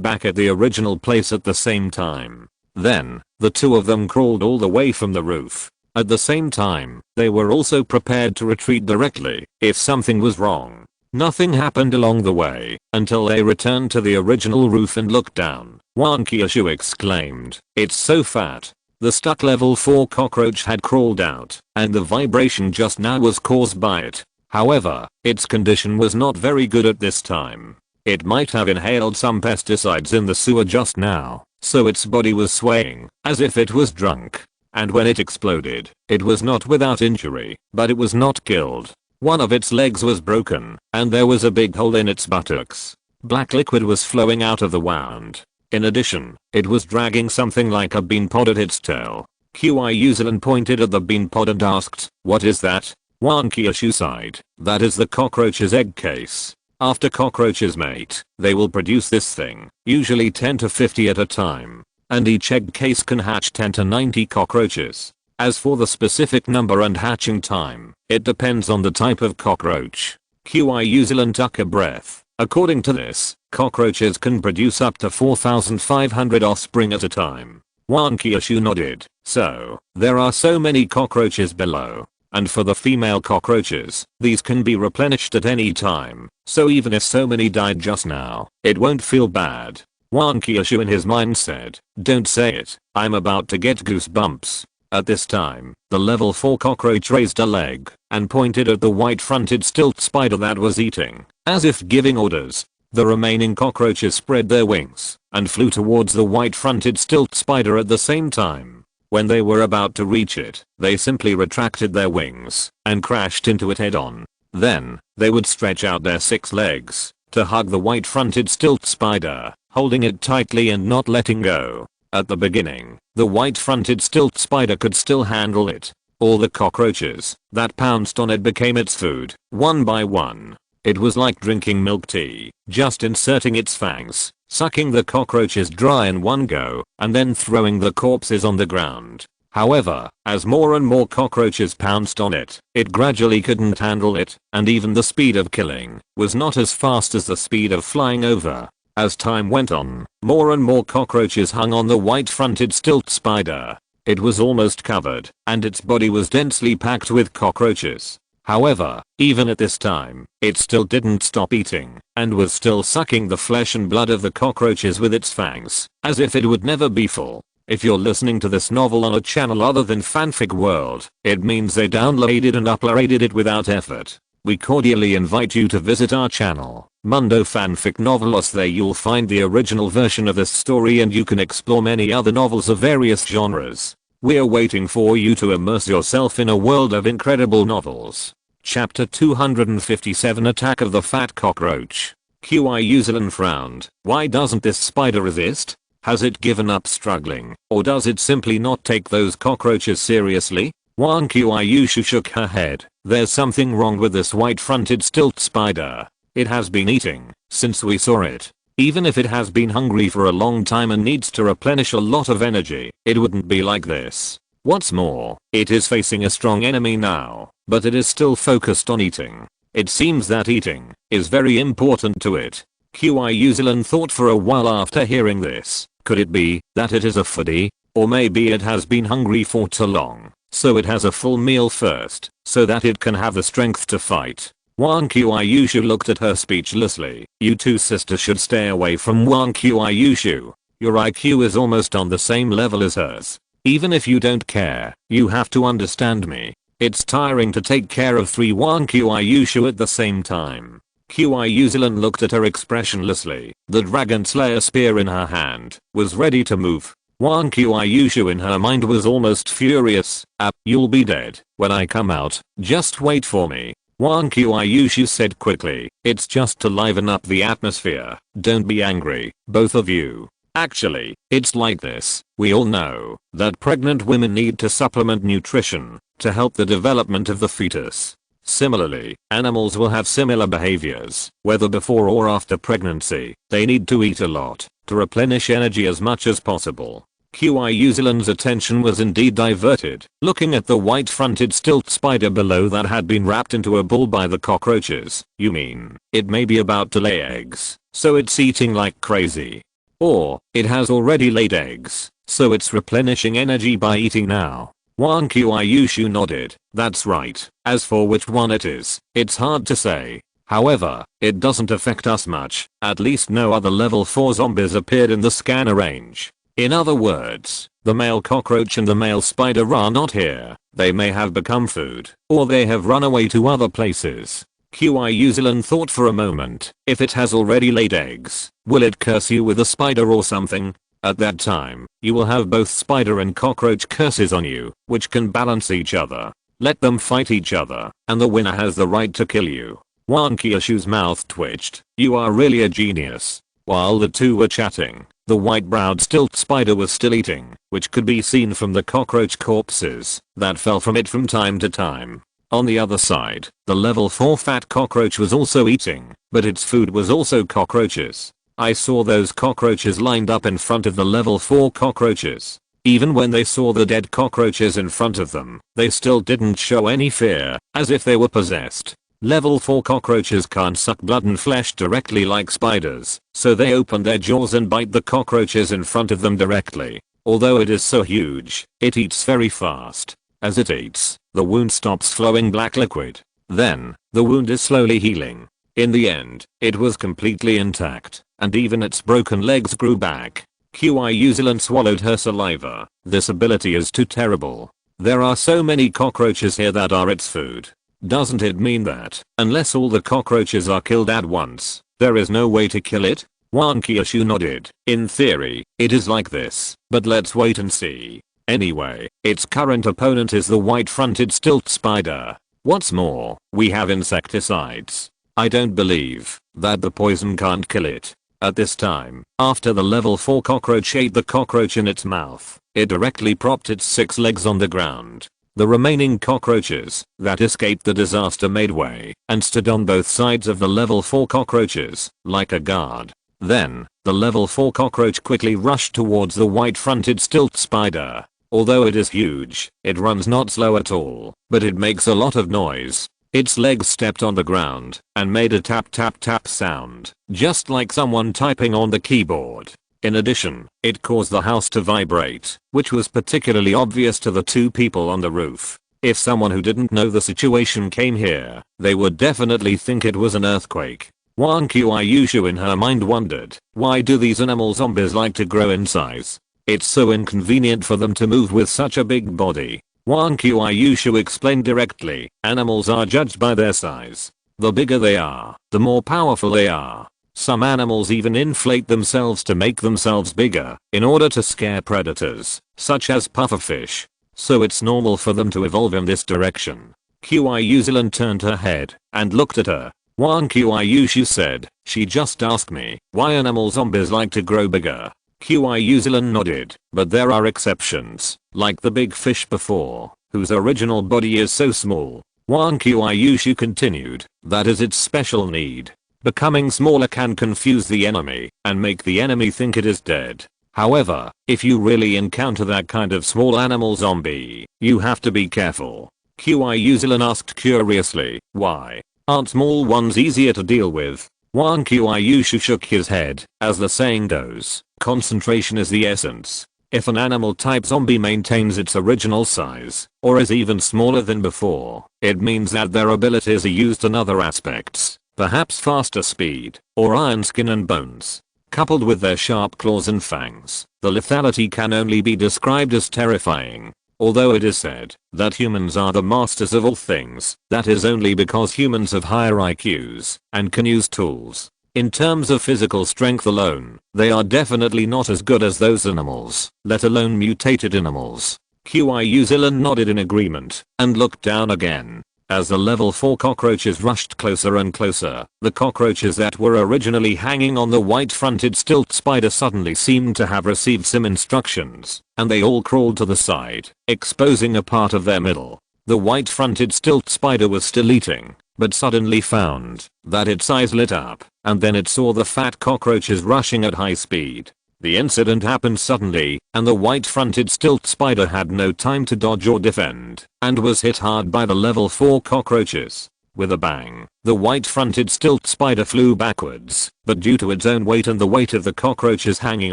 back at the original place at the same time. Then, the two of them crawled all the way from the roof. At the same time, they were also prepared to retreat directly if something was wrong. Nothing happened along the way until they returned to the original roof and looked down. Wang Qiushui exclaimed, "It's so fat." The stuck level 4 cockroach had crawled out, and the vibration just now was caused by it. However, its condition was not very good at this time. It might have inhaled some pesticides in the sewer just now, so its body was swaying as if it was drunk. And when it exploded, it was not without injury, but it was not killed. One of its legs was broken, and there was a big hole in its buttocks. Black liquid was flowing out of the wound. In addition, it was dragging something like a bean pod at its tail. Qiushui pointed at the bean pod and asked, "What is that?" Wang Qiushui sighed. "That is the cockroach's egg case. After cockroaches mate, they will produce this thing, usually 10 to 50 at a time. And each egg case can hatch 10 to 90 cockroaches. As for the specific number and hatching time, it depends on the type of cockroach." Qiushui took a breath. According to this, cockroaches can produce up to 4,500 offspring at a time. Wang Qiushui nodded. "So, there are so many cockroaches below. And for the female cockroaches, these can be replenished at any time, so even if so many died just now, it won't feel bad." Wang Qiushui in his mind said, "Don't say it, I'm about to get goosebumps." At this time, the level 4 cockroach raised a leg and pointed at the white-fronted stilt spider that was eating, as if giving orders. The remaining cockroaches spread their wings and flew towards the white-fronted stilt spider at the same time. When they were about to reach it, they simply retracted their wings and crashed into it head-on. Then, they would stretch out their 6 legs to hug the white-fronted stilt spider, holding it tightly and not letting go. At the beginning, the white-fronted stilt spider could still handle it. All the cockroaches that pounced on it became its food, one by one. It was like drinking milk tea, just inserting its fangs, sucking the cockroaches dry in one go, and then throwing the corpses on the ground. However, as more and more cockroaches pounced on it, it gradually couldn't handle it, and even the speed of killing was not as fast as the speed of flying over. As time went on, more and more cockroaches hung on the white-fronted stilt spider. It was almost covered, and its body was densely packed with cockroaches. However, even at this time, it still didn't stop eating, and was still sucking the flesh and blood of the cockroaches with its fangs, as if it would never be full. If you're listening to this novel on a channel other than Fanfic World, it means they downloaded and uploaded it without effort. We cordially invite you to visit our channel, Mundo Fanfic Novelos. There you'll find the original version of this story and you can explore many other novels of various genres. We're waiting for you to immerse yourself in a world of incredible novels. Chapter 257 Attack of the Fat Cockroach. Qiushui frowned. Why doesn't this spider resist? Has it given up struggling, or does it simply not take those cockroaches seriously? Wang Qiushui shook her head. There's something wrong with this white-fronted stilt spider. It has been eating since we saw it. Even if it has been hungry for a long time and needs to replenish a lot of energy, it wouldn't be like this. What's more, it is facing a strong enemy now, but it is still focused on eating. It seems that eating is very important to it. Qiushui thought for a while after hearing this. Could it be that it is a foodie? Or maybe it has been hungry for too long, so it has a full meal first, so that it can have the strength to fight. Wang Qiushui looked at her speechlessly. You two sisters should stay away from Wang Qiushui. Your IQ is almost on the same level as hers. Even if you don't care, you have to understand me. It's tiring to take care of 3 Wang Qiushui at the same time. Qiushui looked at her expressionlessly. The Dragon Slayer spear in her hand was ready to move. Wang Qiushui in her mind was almost furious. You'll be dead when I come out. Just wait for me. Wang Qiushui said quickly. It's just to liven up the atmosphere. Don't be angry, both of you. Actually, it's like this. We all know that pregnant women need to supplement nutrition to help the development of the fetus. Similarly, animals will have similar behaviors, whether before or after pregnancy. They need to eat a lot to replenish energy as much as possible. Qiushui's attention was indeed diverted, looking at the white-fronted stilt spider below that had been wrapped into a ball by the cockroaches. You mean, it may be about to lay eggs, so it's eating like crazy. Or, it has already laid eggs, so it's replenishing energy by eating now. Wang Qiushui nodded. That's right. As for which one it is, it's hard to say. However, it doesn't affect us much. At least no other level 4 zombies appeared in the scanner range. In other words, the male cockroach and the male spider are not here. They may have become food, or they have run away to other places. Qiushui thought for a moment. If it has already laid eggs, will it curse you with a spider or something? At that time, you will have both spider and cockroach curses on you, which can balance each other. Let them fight each other, and the winner has the right to kill you. Wang Qiushui's mouth twitched. You are really a genius. While the two were chatting, the white-browed stilt spider was still eating, which could be seen from the cockroach corpses that fell from it from time to time. On the other side, the level 4 fat cockroach was also eating, but its food was also cockroaches. I saw those cockroaches lined up in front of the level 4 cockroaches. Even when they saw the dead cockroaches in front of them, they still didn't show any fear, as if they were possessed. Level 4 cockroaches can't suck blood and flesh directly like spiders, so they open their jaws and bite the cockroaches in front of them directly. Although it is so huge, it eats very fast. As it eats, the wound stops flowing black liquid. Then, the wound is slowly healing. In the end, it was completely intact, and even its broken legs grew back. Qiushui swallowed her saliva. This ability is too terrible. There are so many cockroaches here that are its food. Doesn't it mean that, unless all the cockroaches are killed at once, there is no way to kill it? Wang Qiushui nodded. In theory, it is like this, but let's wait and see. Anyway, its current opponent is the white-fronted stilt spider. What's more, we have insecticides. I don't believe that the poison can't kill it. At this time, after the level 4 cockroach ate the cockroach in its mouth, it directly propped its 6 legs on the ground. The remaining cockroaches that escaped the disaster made way and stood on both sides of the level 4 cockroaches, like a guard. Then, the level 4 cockroach quickly rushed towards the white-fronted stilt spider. Although it is huge, it runs not slow at all, but it makes a lot of noise. Its legs stepped on the ground and made a tap tap tap sound, just like someone typing on the keyboard. In addition, it caused the house to vibrate, which was particularly obvious to the two people on the roof. If someone who didn't know the situation came here, they would definitely think it was an earthquake. Wang Qiushui in her mind wondered, why do these animal zombies like to grow in size? It's so inconvenient for them to move with such a big body. Wang Qiushui explained directly, animals are judged by their size. The bigger they are, the more powerful they are. Some animals even inflate themselves to make themselves bigger, in order to scare predators, such as pufferfish. So it's normal for them to evolve in this direction. Qiushui turned her head, and looked at her. Wang Qiushui said, she just asked me, why animal zombies like to grow bigger. Qiushui nodded, but there are exceptions, like the big fish before, whose original body is so small. Wang Qiushui continued, that is its special need. Becoming smaller can confuse the enemy, and make the enemy think it is dead. However, if you really encounter that kind of small animal zombie, you have to be careful. Qiushui asked curiously, why? Aren't small ones easier to deal with? Wang Qiushui shook his head, as the saying goes, concentration is the essence. If an animal type zombie maintains its original size, or is even smaller than before, it means that their abilities are used in other aspects, perhaps faster speed, or iron skin and bones. Coupled with their sharp claws and fangs, the lethality can only be described as terrifying. Although it is said that humans are the masters of all things, that is only because humans have higher IQs and can use tools. In terms of physical strength alone, they are definitely not as good as those animals, let alone mutated animals. Qiushui nodded in agreement and looked down again. As the level 4 cockroaches rushed closer and closer, the cockroaches that were originally hanging on the white-fronted stilt spider suddenly seemed to have received some instructions, and they all crawled to the side, exposing a part of their middle. The white-fronted stilt spider was still eating, but suddenly found that its eyes lit up, and then it saw the fat cockroaches rushing at high speed. The incident happened suddenly, and the white-fronted stilt spider had no time to dodge or defend, and was hit hard by the level 4 cockroaches. With a bang, the white-fronted stilt spider flew backwards, but due to its own weight and the weight of the cockroaches hanging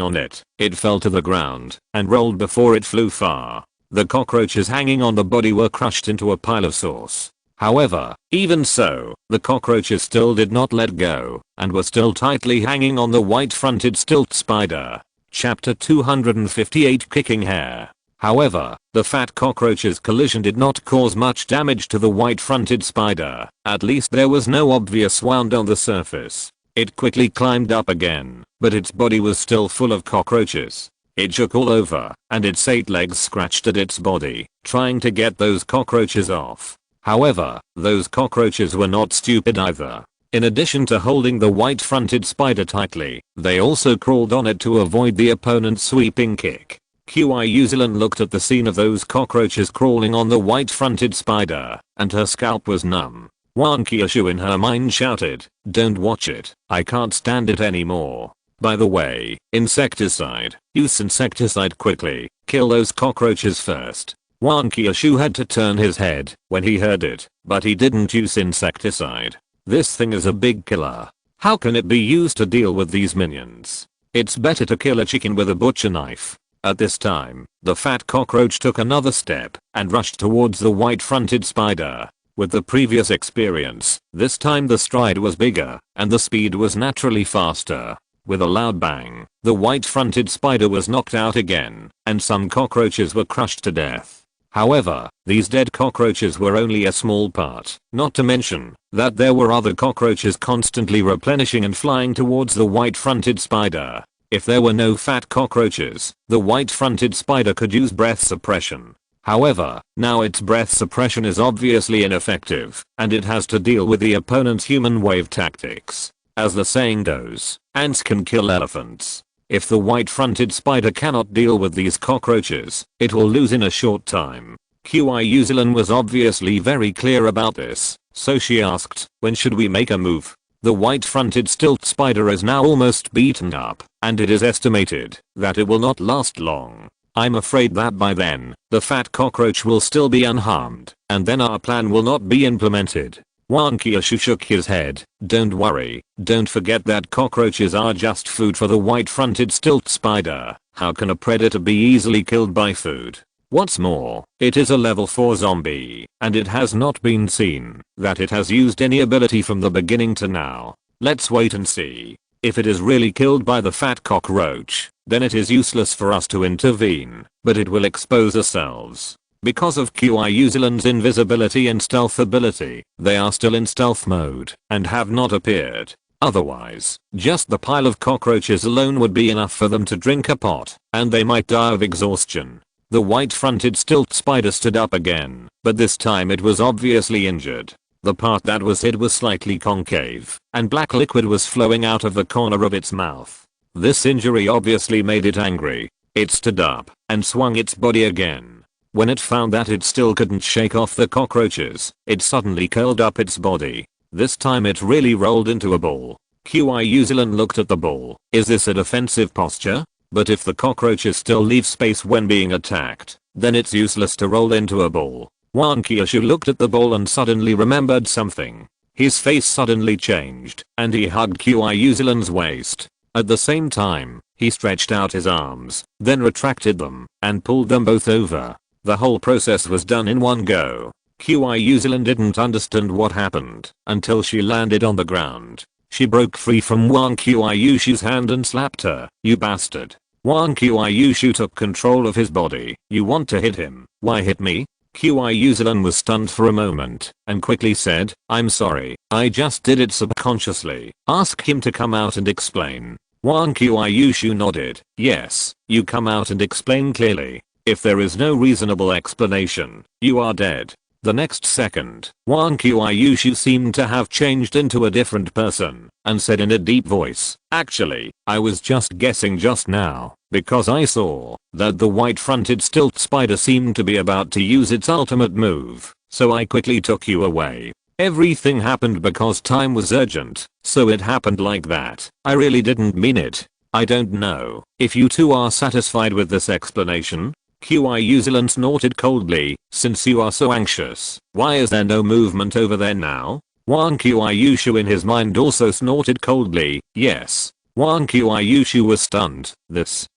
on it, it fell to the ground and rolled before it flew far. The cockroaches hanging on the body were crushed into a pile of sauce. However, even so, the cockroaches still did not let go, and were still tightly hanging on the white-fronted stilt spider. Chapter 258 Kicking Hair. However, the fat cockroach's collision did not cause much damage to the white-fronted spider. At least there was no obvious wound on the surface. It quickly climbed up again, but its body was still full of cockroaches. It shook all over, and its 8 legs scratched at its body, trying to get those cockroaches off. However, those cockroaches were not stupid either. In addition to holding the white-fronted spider tightly, they also crawled on it to avoid the opponent's sweeping kick. Qiushui looked at the scene of those cockroaches crawling on the white-fronted spider, and her scalp was numb. Wang Qiushui in her mind shouted, "Don't watch it, I can't stand it anymore. By the way, insecticide, use insecticide quickly, kill those cockroaches first." Wang Qiushui had to turn his head when he heard it, but he didn't use insecticide. This thing is a big killer. How can it be used to deal with these minions? It's better to kill a chicken with a butcher knife. At this time, the fat cockroach took another step and rushed towards the white-fronted spider. With the previous experience, this time the stride was bigger, and the speed was naturally faster. With a loud bang, the white-fronted spider was knocked out again, and some cockroaches were crushed to death. However, these dead cockroaches were only a small part, not to mention that there were other cockroaches constantly replenishing and flying towards the white-fronted spider. If there were no fat cockroaches, the white-fronted spider could use breath suppression. However, now its breath suppression is obviously ineffective, and it has to deal with the opponent's human wave tactics. As the saying goes, ants can kill elephants. If the white-fronted spider cannot deal with these cockroaches, it will lose in a short time. Qiushui was obviously very clear about this, so she asked, "When should we make a move?" The white-fronted stilt spider is now almost beaten up, and it is estimated that it will not last long. I'm afraid that by then, the fat cockroach will still be unharmed, and then our plan will not be implemented. Wang Qiushui shook his head. "Don't worry, don't forget that cockroaches are just food for the white-fronted stilt spider. How can a predator be easily killed by food? What's more, it is a level 4 zombie, and it has not been seen that it has used any ability from the beginning to now. Let's wait and see. If it is really killed by the fat cockroach, then it is useless for us to intervene, but it will expose ourselves." Because of Qiushui's invisibility and stealth ability, they are still in stealth mode and have not appeared. Otherwise, just the pile of cockroaches alone would be enough for them to drink a pot, and they might die of exhaustion. The white-fronted stilt spider stood up again, but this time it was obviously injured. The part that was hid was slightly concave, and black liquid was flowing out of the corner of its mouth. This injury obviously made it angry. It stood up and swung its body again. When it found that it still couldn't shake off the cockroaches, it suddenly curled up its body. This time it really rolled into a ball. Qiushui looked at the ball. Is this a defensive posture? But if the cockroaches still leave space when being attacked, then it's useless to roll into a ball. Wang Qiushui looked at the ball and suddenly remembered something. His face suddenly changed, and he hugged Qiushui's waist. At the same time, he stretched out his arms, then retracted them, and pulled them both over. The whole process was done in one go. Qiushui didn't understand what happened until she landed on the ground. She broke free from Wang Qiushui's hand and slapped her. "You bastard." Wang Qiushui took control of his body. "You want to hit him? Why hit me?" Qiushui was stunned for a moment and quickly said, "I'm sorry, I just did it subconsciously. Ask him to come out and explain." Wang Qiushui nodded. "Yes, you come out and explain clearly. If there is no reasonable explanation, you are dead." The next second, Wang Qiushui seemed to have changed into a different person and said in a deep voice, "Actually, I was just guessing just now, because I saw that the white-fronted stilt spider seemed to be about to use its ultimate move. so I quickly took you away. Everything happened because time was urgent, so it happened like that. I really didn't mean it. I don't know if you two are satisfied with this explanation. Qiushui snorted coldly, since you are so anxious, why is there no movement over there now? Wang Qiushui in his mind also snorted coldly, yes. Wang Qiushui was stunned.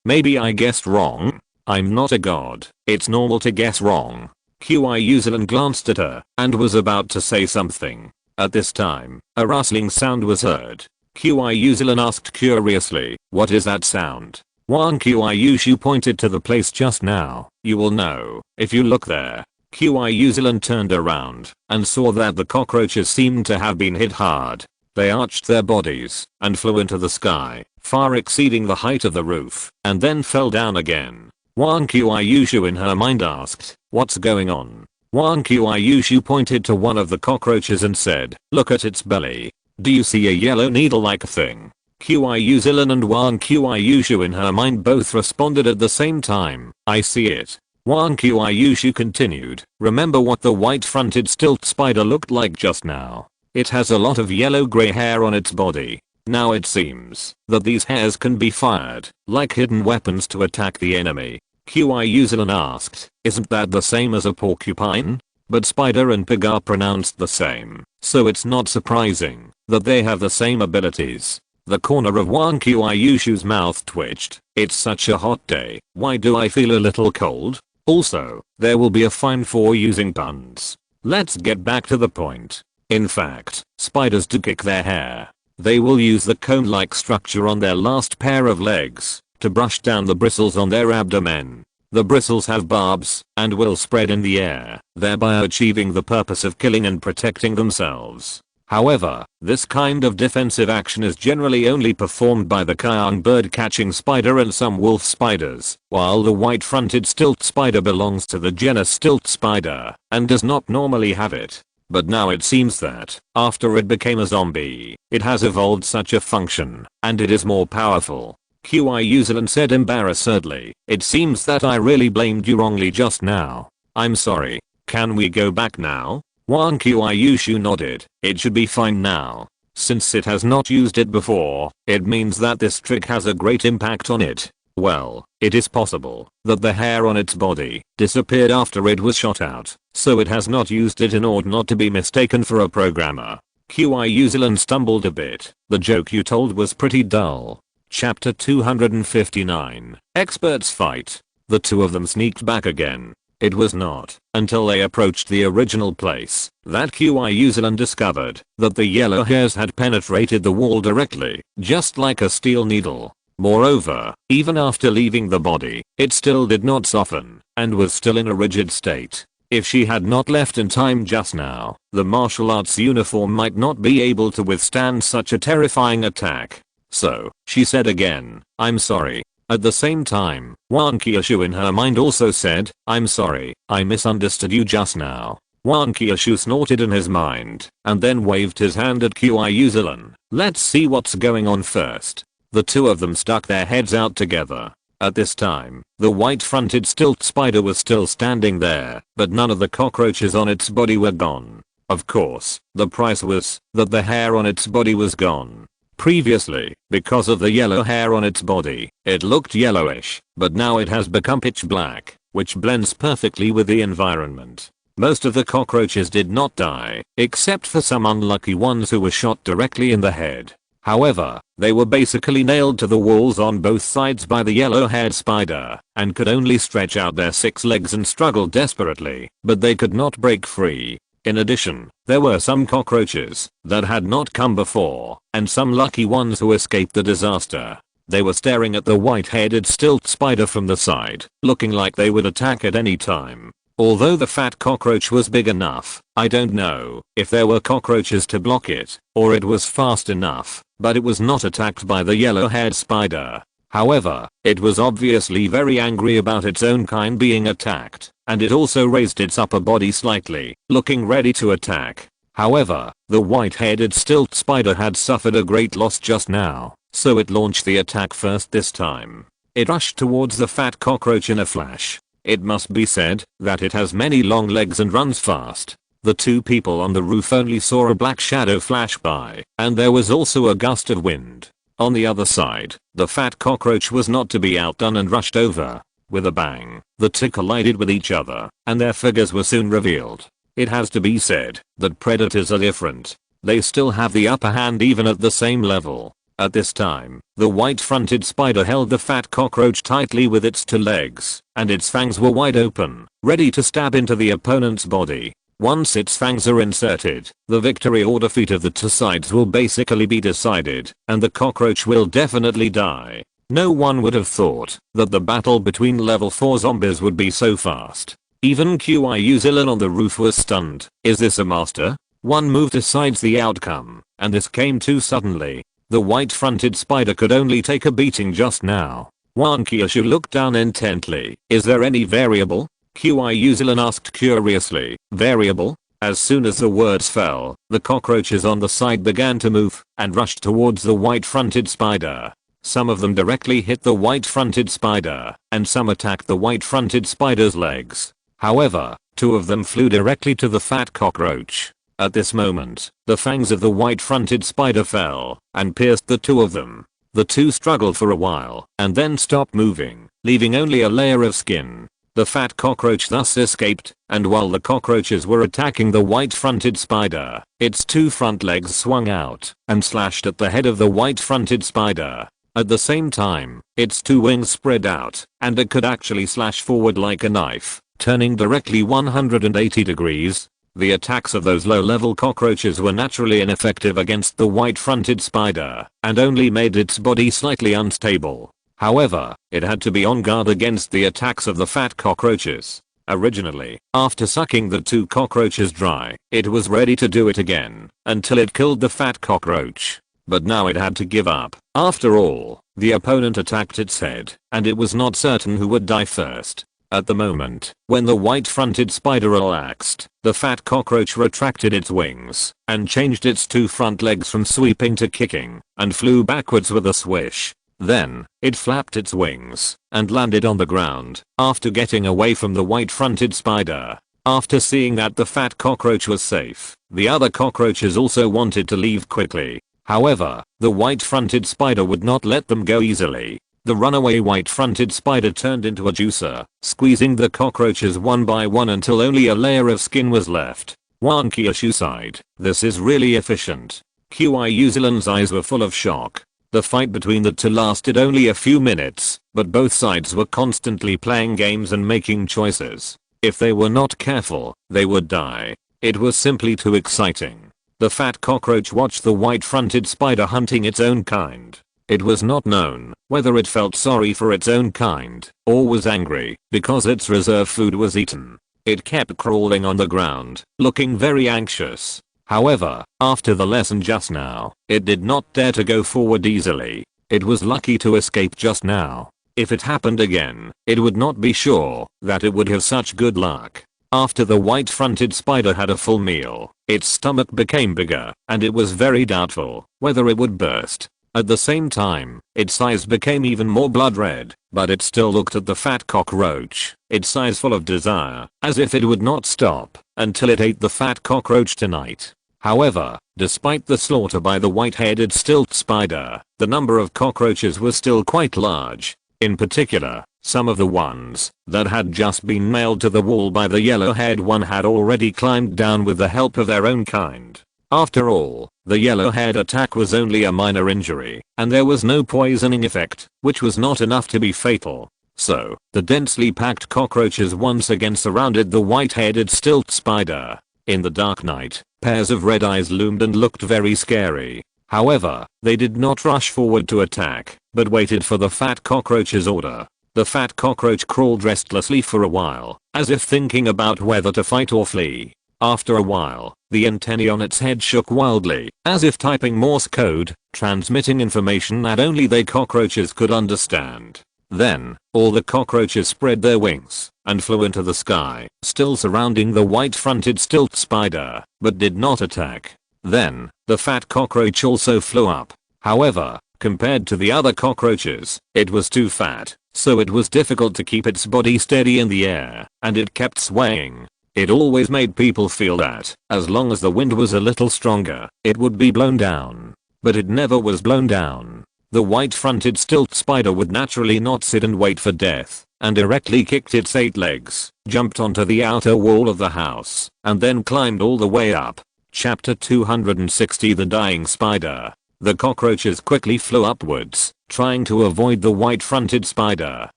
Maybe I guessed wrong. I'm not a god. It's normal to guess wrong. Qiushui glanced at her and was about to say something. At this time, a rustling sound was heard. Qiushui asked curiously, what is that sound? Wang Qiushui pointed to the place just now. You will know if you look there. Qiushui turned around and saw that the cockroaches seemed to have been hit hard. They arched their bodies and flew into the sky, far exceeding the height of the roof, and then fell down again. Wang Qiushui in her mind asked, what's going on? Wang Qiushui pointed to one of the cockroaches and said, look at its belly. Do you see a yellow needle-like thing? Qiushui and Wang Qiushui in her mind both responded at the same time, I see it. Wang Qiushui continued, remember what the white-fronted stilt spider looked like just now. It has a lot of yellow-gray hair on its body. Now it seems that these hairs can be fired like hidden weapons to attack the enemy. Qiushui asked, isn't that the same as a porcupine? But spider and pig are pronounced the same, so it's not surprising that they have the same abilities. The corner of Wang Qiushui's mouth twitched. It's such a hot day, why do I feel a little cold? Also, there will be a fine for using puns. Let's get back to the point. In fact, spiders do kick their hair. They will use the cone-like structure on their last pair of legs to brush down the bristles on their abdomen. The bristles have barbs and will spread in the air, thereby achieving the purpose of killing and protecting themselves. However, this kind of defensive action is generally only performed by the Kyung bird-catching spider and some wolf spiders, while the white-fronted stilt spider belongs to the genus stilt spider and does not normally have it. But now it seems that, after it became a zombie, it has evolved such a function, and it is more powerful. Qiushui said embarrassedly, it seems that I really blamed you wrongly just now. I'm sorry. Can we go back now? Wang Qiushui nodded. It should be fine now. Since it has not used it before, it means that this trick has a great impact on it. Well, it is possible that the hair on its body disappeared after it was shot out, so it has not used it in order not to be mistaken for a programmer. Qiushui stumbled a bit. The joke you told was pretty dull. Chapter 259. Experts fight. The two of them sneaked back again. It was not until they approached the original place that Qiushui discovered that the yellow hairs had penetrated the wall directly, just like a steel needle. Moreover, even after leaving the body, it still did not soften and was still in a rigid state. If she had not left in time just now, the martial arts uniform might not be able to withstand such a terrifying attack. So, she said again, I'm sorry. At the same time, Wang Qiushui in her mind also said, I'm sorry, I misunderstood you just now. Wang Qiushui snorted in his mind, and then waved his hand at Qiushui. Let's see what's going on first. The two of them stuck their heads out together. At this time, the white-fronted stilt spider was still standing there, but none of the cockroaches on its body were gone. Of course, the price was that the hair on its body was gone. Previously, because of the yellow hair on its body, it looked yellowish, but now it has become pitch black, which blends perfectly with the environment. Most of the cockroaches did not die, except for some unlucky ones who were shot directly in the head. However, they were basically nailed to the walls on both sides by the yellow-haired spider, and could only stretch out their 6 legs and struggle desperately, but they could not break free. In addition, there were some cockroaches that had not come before, and some lucky ones who escaped the disaster. They were staring at the white-headed stilt spider from the side, looking like they would attack at any time. Although the fat cockroach was big enough, I don't know if there were cockroaches to block it, or it was fast enough, but it was not attacked by the yellow-haired spider. However, it was obviously very angry about its own kind being attacked, and it also raised its upper body slightly, looking ready to attack. However, the white-headed stilt spider had suffered a great loss just now, so it launched the attack first this time. It rushed towards the fat cockroach in a flash. It must be said that it has many long legs and runs fast. The two people on the roof only saw a black shadow flash by, and there was also a gust of wind. On the other side, the fat cockroach was not to be outdone and rushed over. With a bang, the two collided with each other, and their figures were soon revealed. It has to be said that predators are different. They still have the upper hand even at the same level. At this time, the white-fronted spider held the fat cockroach tightly with its two legs, and its fangs were wide open, ready to stab into the opponent's body. Once its fangs are inserted, the victory or defeat of the two sides will basically be decided, and the cockroach will definitely die. No one would have thought that the battle between level 4 zombies would be so fast. Even Qiushui on the roof was stunned. Is this a master? One move decides the outcome, and this came too suddenly. The white-fronted spider could only take a beating just now. Wang Qiushui looked down intently. Is there any variable? Qiushui asked curiously. Variable? As soon as the words fell, the cockroaches on the side began to move and rushed towards the white-fronted spider. Some of them directly hit the white-fronted spider, and some attacked the white-fronted spider's legs. However, two of them flew directly to the fat cockroach. At this moment, the fangs of the white-fronted spider fell and pierced the two of them. The two struggled for a while and then stopped moving, leaving only a layer of skin. The fat cockroach thus escaped, and while the cockroaches were attacking the white-fronted spider, its two front legs swung out and slashed at the head of the white-fronted spider. At the same time, its two wings spread out, and it could actually slash forward like a knife, turning directly 180 degrees. The attacks of those low-level cockroaches were naturally ineffective against the white-fronted spider, and only made its body slightly unstable. However, it had to be on guard against the attacks of the fat cockroaches. Originally, after sucking the two cockroaches dry, it was ready to do it again, until it killed the fat cockroach. But now it had to give up. After all, the opponent attacked its head, and it was not certain who would die first. At the moment, when the white-fronted spider relaxed, the fat cockroach retracted its wings and changed its two front legs from sweeping to kicking and flew backwards with a swish. Then, it flapped its wings and landed on the ground after getting away from the white-fronted spider. After seeing that the fat cockroach was safe, the other cockroaches also wanted to leave quickly. However, the white-fronted spider would not let them go easily. The runaway white-fronted spider turned into a juicer, squeezing the cockroaches one by one until only a layer of skin was left. Wang Qiushui sighed. This is really efficient. Qiushui's eyes were full of shock. The fight between the two lasted only a few minutes, but both sides were constantly playing games and making choices. If they were not careful, they would die. It was simply too exciting. The fat cockroach watched the white-fronted spider hunting its own kind. It was not known whether it felt sorry for its own kind or was angry because its reserve food was eaten. It kept crawling on the ground, looking very anxious. However, after the lesson just now, it did not dare to go forward easily. It was lucky to escape just now. If it happened again, it would not be sure that it would have such good luck. After the white-fronted spider had a full meal, its stomach became bigger, and it was very doubtful whether it would burst. At the same time, its eyes became even more blood red, but it still looked at the fat cockroach, its eyes full of desire, as if it would not stop until it ate the fat cockroach tonight. However, despite the slaughter by the white-headed stilt spider, the number of cockroaches was still quite large. In particular, some of the ones that had just been nailed to the wall by the yellow-haired one had already climbed down with the help of their own kind. After all, the yellow-haired attack was only a minor injury, and there was no poisoning effect, which was not enough to be fatal. So, the densely packed cockroaches once again surrounded the white-headed stilt spider. In the dark night, pairs of red eyes loomed and looked very scary. However, they did not rush forward to attack, but waited for the fat cockroach's order. The fat cockroach crawled restlessly for a while, as if thinking about whether to fight or flee. After a while, the antennae on its head shook wildly, as if typing Morse code, transmitting information that only they cockroaches could understand. Then, all the cockroaches spread their wings and flew into the sky, still surrounding the white-fronted stilt spider, but did not attack. Then, the fat cockroach also flew up. However, compared to the other cockroaches, it was too fat, so it was difficult to keep its body steady in the air, and it kept swaying. It always made people feel that, as long as the wind was a little stronger, it would be blown down. But it never was blown down. The white-fronted stilt spider would naturally not sit and wait for death, and directly kicked its 8 legs, jumped onto the outer wall of the house, and then climbed all the way up. Chapter 260 The Dying Spider. The cockroaches quickly flew upwards, trying to avoid the white-fronted spider.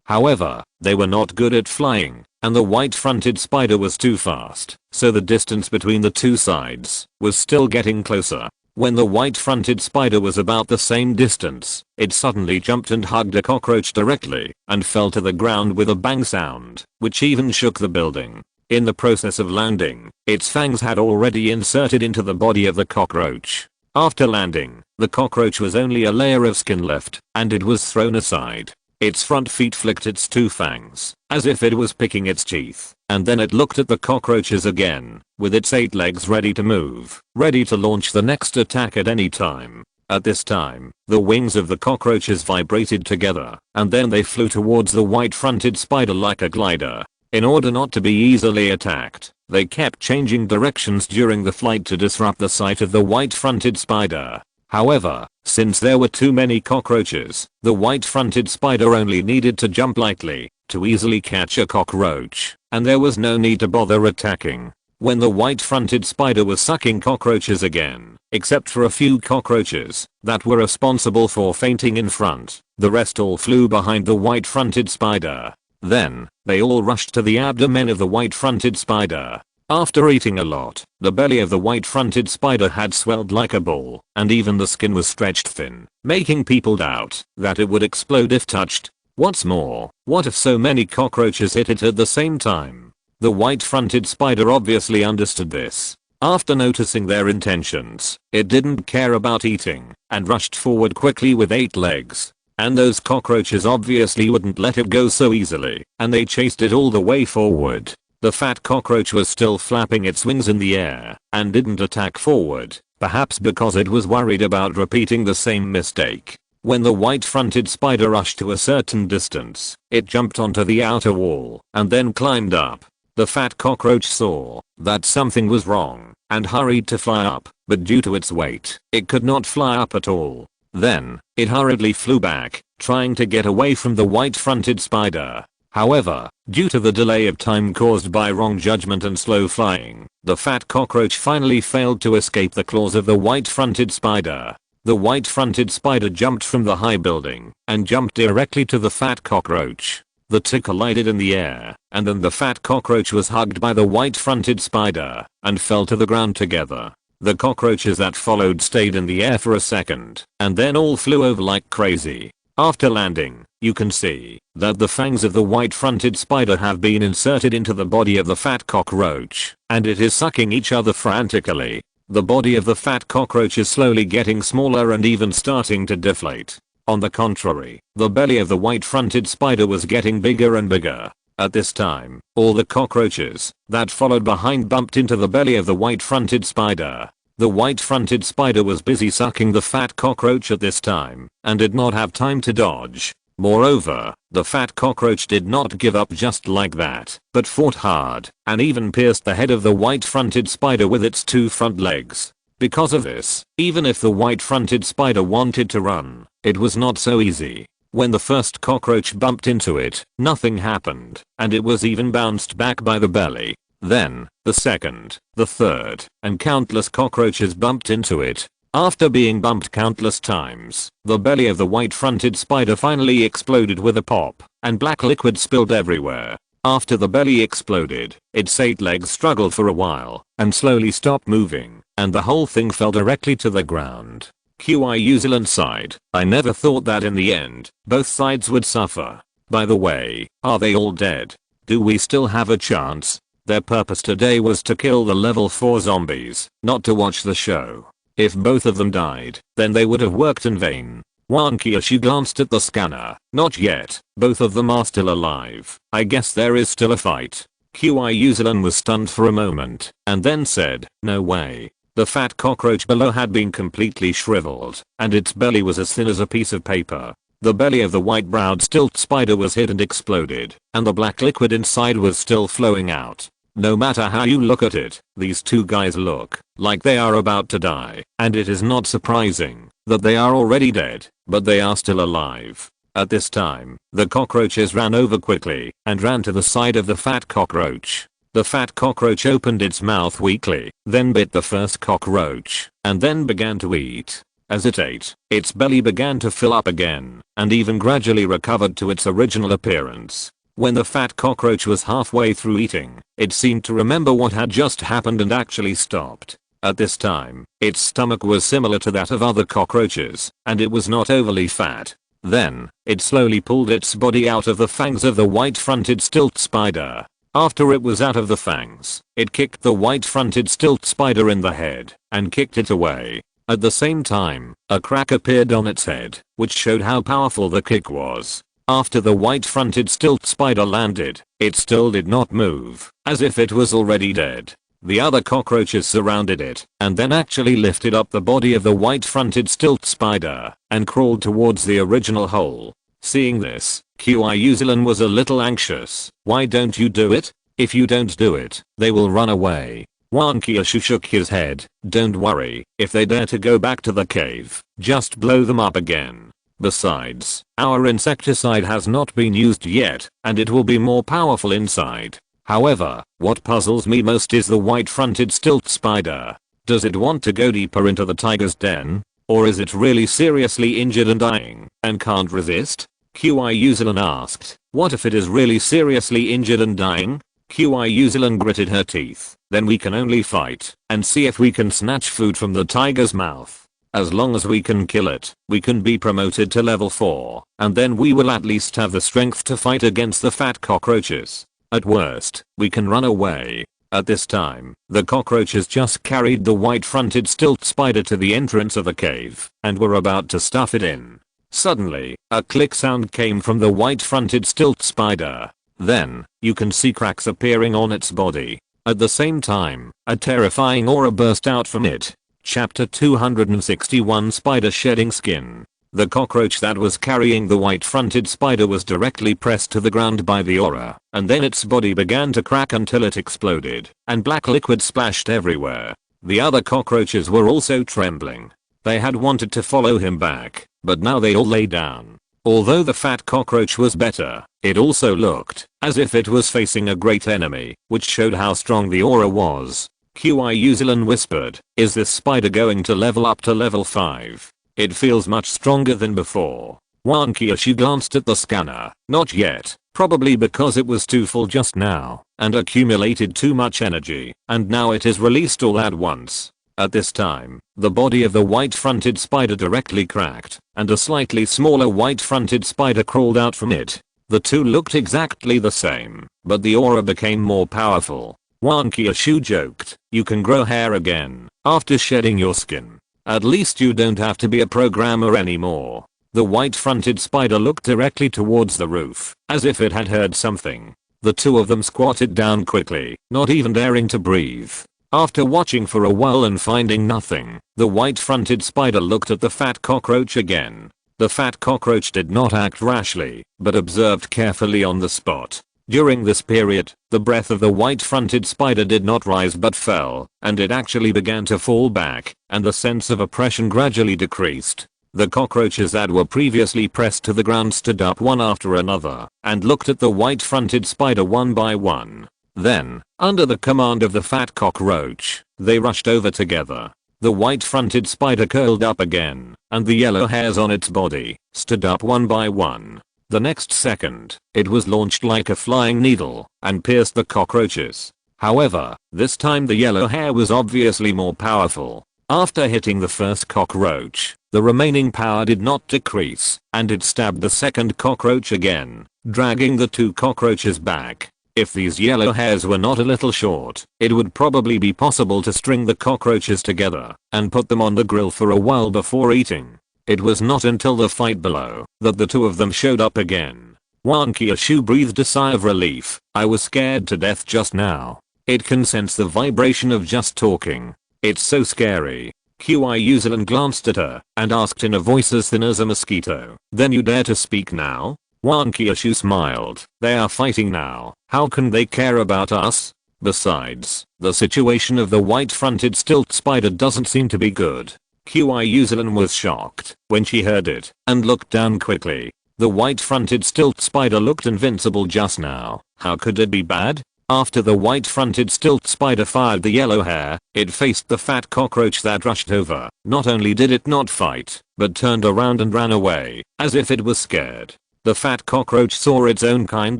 However, they were not good at flying, and the white-fronted spider was too fast, so the distance between the two sides was still getting closer. When the white-fronted spider was about the same distance, it suddenly jumped and hugged a cockroach directly, and fell to the ground with a bang sound, which even shook the building. In the process of landing, its fangs had already inserted into the body of the cockroach. After landing, the cockroach was only a layer of skin left, and it was thrown aside. Its front feet flicked its 2 fangs, as if it was picking its teeth, and then it looked at the cockroaches again, with its 8 legs ready to move, ready to launch the next attack at any time. At this time, the wings of the cockroaches vibrated together, and then they flew towards the white-fronted spider like a glider. In order not to be easily attacked, they kept changing directions during the flight to disrupt the sight of the white-fronted spider. However, since there were too many cockroaches, the white-fronted spider only needed to jump lightly to easily catch a cockroach, and there was no need to bother attacking. When the white-fronted spider was sucking cockroaches again, except for a few cockroaches that were responsible for fainting in front, the rest all flew behind the white-fronted spider. Then, they all rushed to the abdomen of the white-fronted spider. After eating a lot, the belly of the white-fronted spider had swelled like a ball, and even the skin was stretched thin, making people doubt that it would explode if touched. What's more, what if so many cockroaches hit it at the same time? The white-fronted spider obviously understood this. After noticing their intentions, it didn't care about eating, and rushed forward quickly with 8 legs. And those cockroaches obviously wouldn't let it go so easily, and they chased it all the way forward. The fat cockroach was still flapping its wings in the air, and didn't attack forward, perhaps because it was worried about repeating the same mistake. When the white-fronted spider rushed to a certain distance, it jumped onto the outer wall, and then climbed up. The fat cockroach saw that something was wrong, and hurried to fly up, but due to its weight, it could not fly up at all. Then, it hurriedly flew back, trying to get away from the white-fronted spider. However, due to the delay of time caused by wrong judgment and slow flying, the fat cockroach finally failed to escape the claws of the white-fronted spider. The white-fronted spider jumped from the high building and jumped directly to the fat cockroach. The two collided in the air, and then the fat cockroach was hugged by the white-fronted spider and fell to the ground together. The cockroaches that followed stayed in the air for a second, and then all flew over like crazy. After landing, you can see that the fangs of the white-fronted spider have been inserted into the body of the fat cockroach, and it is sucking each other frantically. The body of the fat cockroach is slowly getting smaller and even starting to deflate. On the contrary, the belly of the white-fronted spider was getting bigger and bigger. At this time, all the cockroaches that followed behind bumped into the belly of the white-fronted spider. The white-fronted spider was busy sucking the fat cockroach at this time, and did not have time to dodge. Moreover, the fat cockroach did not give up just like that, but fought hard, and even pierced the head of the white-fronted spider with its 2 front legs. Because of this, even if the white-fronted spider wanted to run, it was not so easy. When the first cockroach bumped into it, nothing happened, and it was even bounced back by the belly. Then, the second, the third, and countless cockroaches bumped into it. After being bumped countless times, the belly of the white-fronted spider finally exploded with a pop, and black liquid spilled everywhere. After the belly exploded, its 8 legs struggled for a while, and slowly stopped moving, and the whole thing fell directly to the ground. Qiushui sighed. I never thought that in the end, both sides would suffer. By the way, are they all dead? Do we still have a chance? Their purpose today was to kill the level 4 zombies, not to watch the show. If both of them died, then they would have worked in vain. Wang Qiushui glanced at the scanner. Not yet, both of them are still alive. I guess there is still a fight. Qiushui was stunned for a moment, and then said, no way. The fat cockroach below had been completely shriveled, and its belly was as thin as a piece of paper. The belly of the white-browed stilt spider was hit and exploded, and the black liquid inside was still flowing out. No matter how you look at it, these two guys look like they are about to die, and it is not surprising that they are already dead, but they are still alive. At this time, the cockroaches ran over quickly and ran to the side of the fat cockroach. The fat cockroach opened its mouth weakly, then bit the first cockroach, and then began to eat. As it ate, its belly began to fill up again, and even gradually recovered to its original appearance. When the fat cockroach was halfway through eating, it seemed to remember what had just happened and actually stopped. At this time, its stomach was similar to that of other cockroaches, and it was not overly fat. Then, it slowly pulled its body out of the fangs of the white-fronted stilt spider. After it was out of the fangs, it kicked the white-fronted stilt spider in the head and kicked it away. At the same time, a crack appeared on its head, which showed how powerful the kick was. After the white-fronted stilt spider landed, it still did not move, as if it was already dead. The other cockroaches surrounded it, and then actually lifted up the body of the white-fronted stilt spider and crawled towards the original hole. Seeing this, Qiushui was a little anxious. Why don't you do it? If you don't do it, they will run away. Wang Qiushui shook his head. Don't worry, if they dare to go back to the cave, just blow them up again. Besides, our insecticide has not been used yet, and it will be more powerful inside. However, what puzzles me most is the white-fronted stilt spider. Does it want to go deeper into the tiger's den? Or is it really seriously injured and dying, and can't resist? Qiushui asked. What if it is really seriously injured and dying? Qiushui gritted her teeth. Then we can only fight, and see if we can snatch food from the tiger's mouth. As long as we can kill it, we can be promoted to level 4, and then we will at least have the strength to fight against the fat cockroaches. At worst, we can run away. At this time, the cockroaches just carried the white-fronted stilt spider to the entrance of the cave, and were about to stuff it in. Suddenly, a click sound came from the white-fronted stilt spider. Then, you can see cracks appearing on its body. At the same time, a terrifying aura burst out from it. Chapter 261 Spider Shedding Skin. The cockroach that was carrying the white-fronted spider was directly pressed to the ground by the aura, and then its body began to crack until it exploded, and black liquid splashed everywhere. The other cockroaches were also trembling. They had wanted to follow him back, but now they all lay down. Although the fat cockroach was better, it also looked as if it was facing a great enemy, which showed how strong the aura was. Qiushui whispered, "Is this spider going to level up to level 5? It feels much stronger than before." Wang Qiushui glanced at the scanner. Not yet, probably because it was too full just now and accumulated too much energy, and now it is released all at once. At this time, the body of the white-fronted spider directly cracked, and a slightly smaller white-fronted spider crawled out from it. The two looked exactly the same, but the aura became more powerful. Wang Qiushui joked, "You can grow hair again after shedding your skin. At least you don't have to be a programmer anymore." The white-fronted spider looked directly towards the roof, as if it had heard something. The two of them squatted down quickly, not even daring to breathe. After watching for a while and finding nothing, the white-fronted spider looked at the fat cockroach again. The fat cockroach did not act rashly, but observed carefully on the spot. During this period, the breath of the white-fronted spider did not rise but fell, and it actually began to fall back, and the sense of oppression gradually decreased. The cockroaches that were previously pressed to the ground stood up one after another, and looked at the white-fronted spider one by one. Then, under the command of the fat cockroach, they rushed over together. The white-fronted spider curled up again, and the yellow hairs on its body stood up one by one. The next second, it was launched like a flying needle and pierced the cockroaches. However, this time the yellow hair was obviously more powerful. After hitting the first cockroach, the remaining power did not decrease, and it stabbed the second cockroach again, dragging the two cockroaches back. If these yellow hairs were not a little short, it would probably be possible to string the cockroaches together and put them on the grill for a while before eating. It was not until the fight below that the two of them showed up again. Wang Qiushui breathed a sigh of relief. "I was scared to death just now. It can sense the vibration of just talking. It's so scary." Qiushui glanced at her and asked in a voice as thin as a mosquito, "Then you dare to speak now?" Wang Qiushui smiled. "They are fighting now. How can they care about us?" Besides, the situation of the white-fronted stilt spider doesn't seem to be good. Qiushui was shocked when she heard it and looked down quickly. The white-fronted stilt spider looked invincible just now. How could it be bad? After the white-fronted stilt spider fired the yellow hair, it faced the fat cockroach that rushed over. Not only did it not fight, but turned around and ran away, as if it was scared. The fat cockroach saw its own kind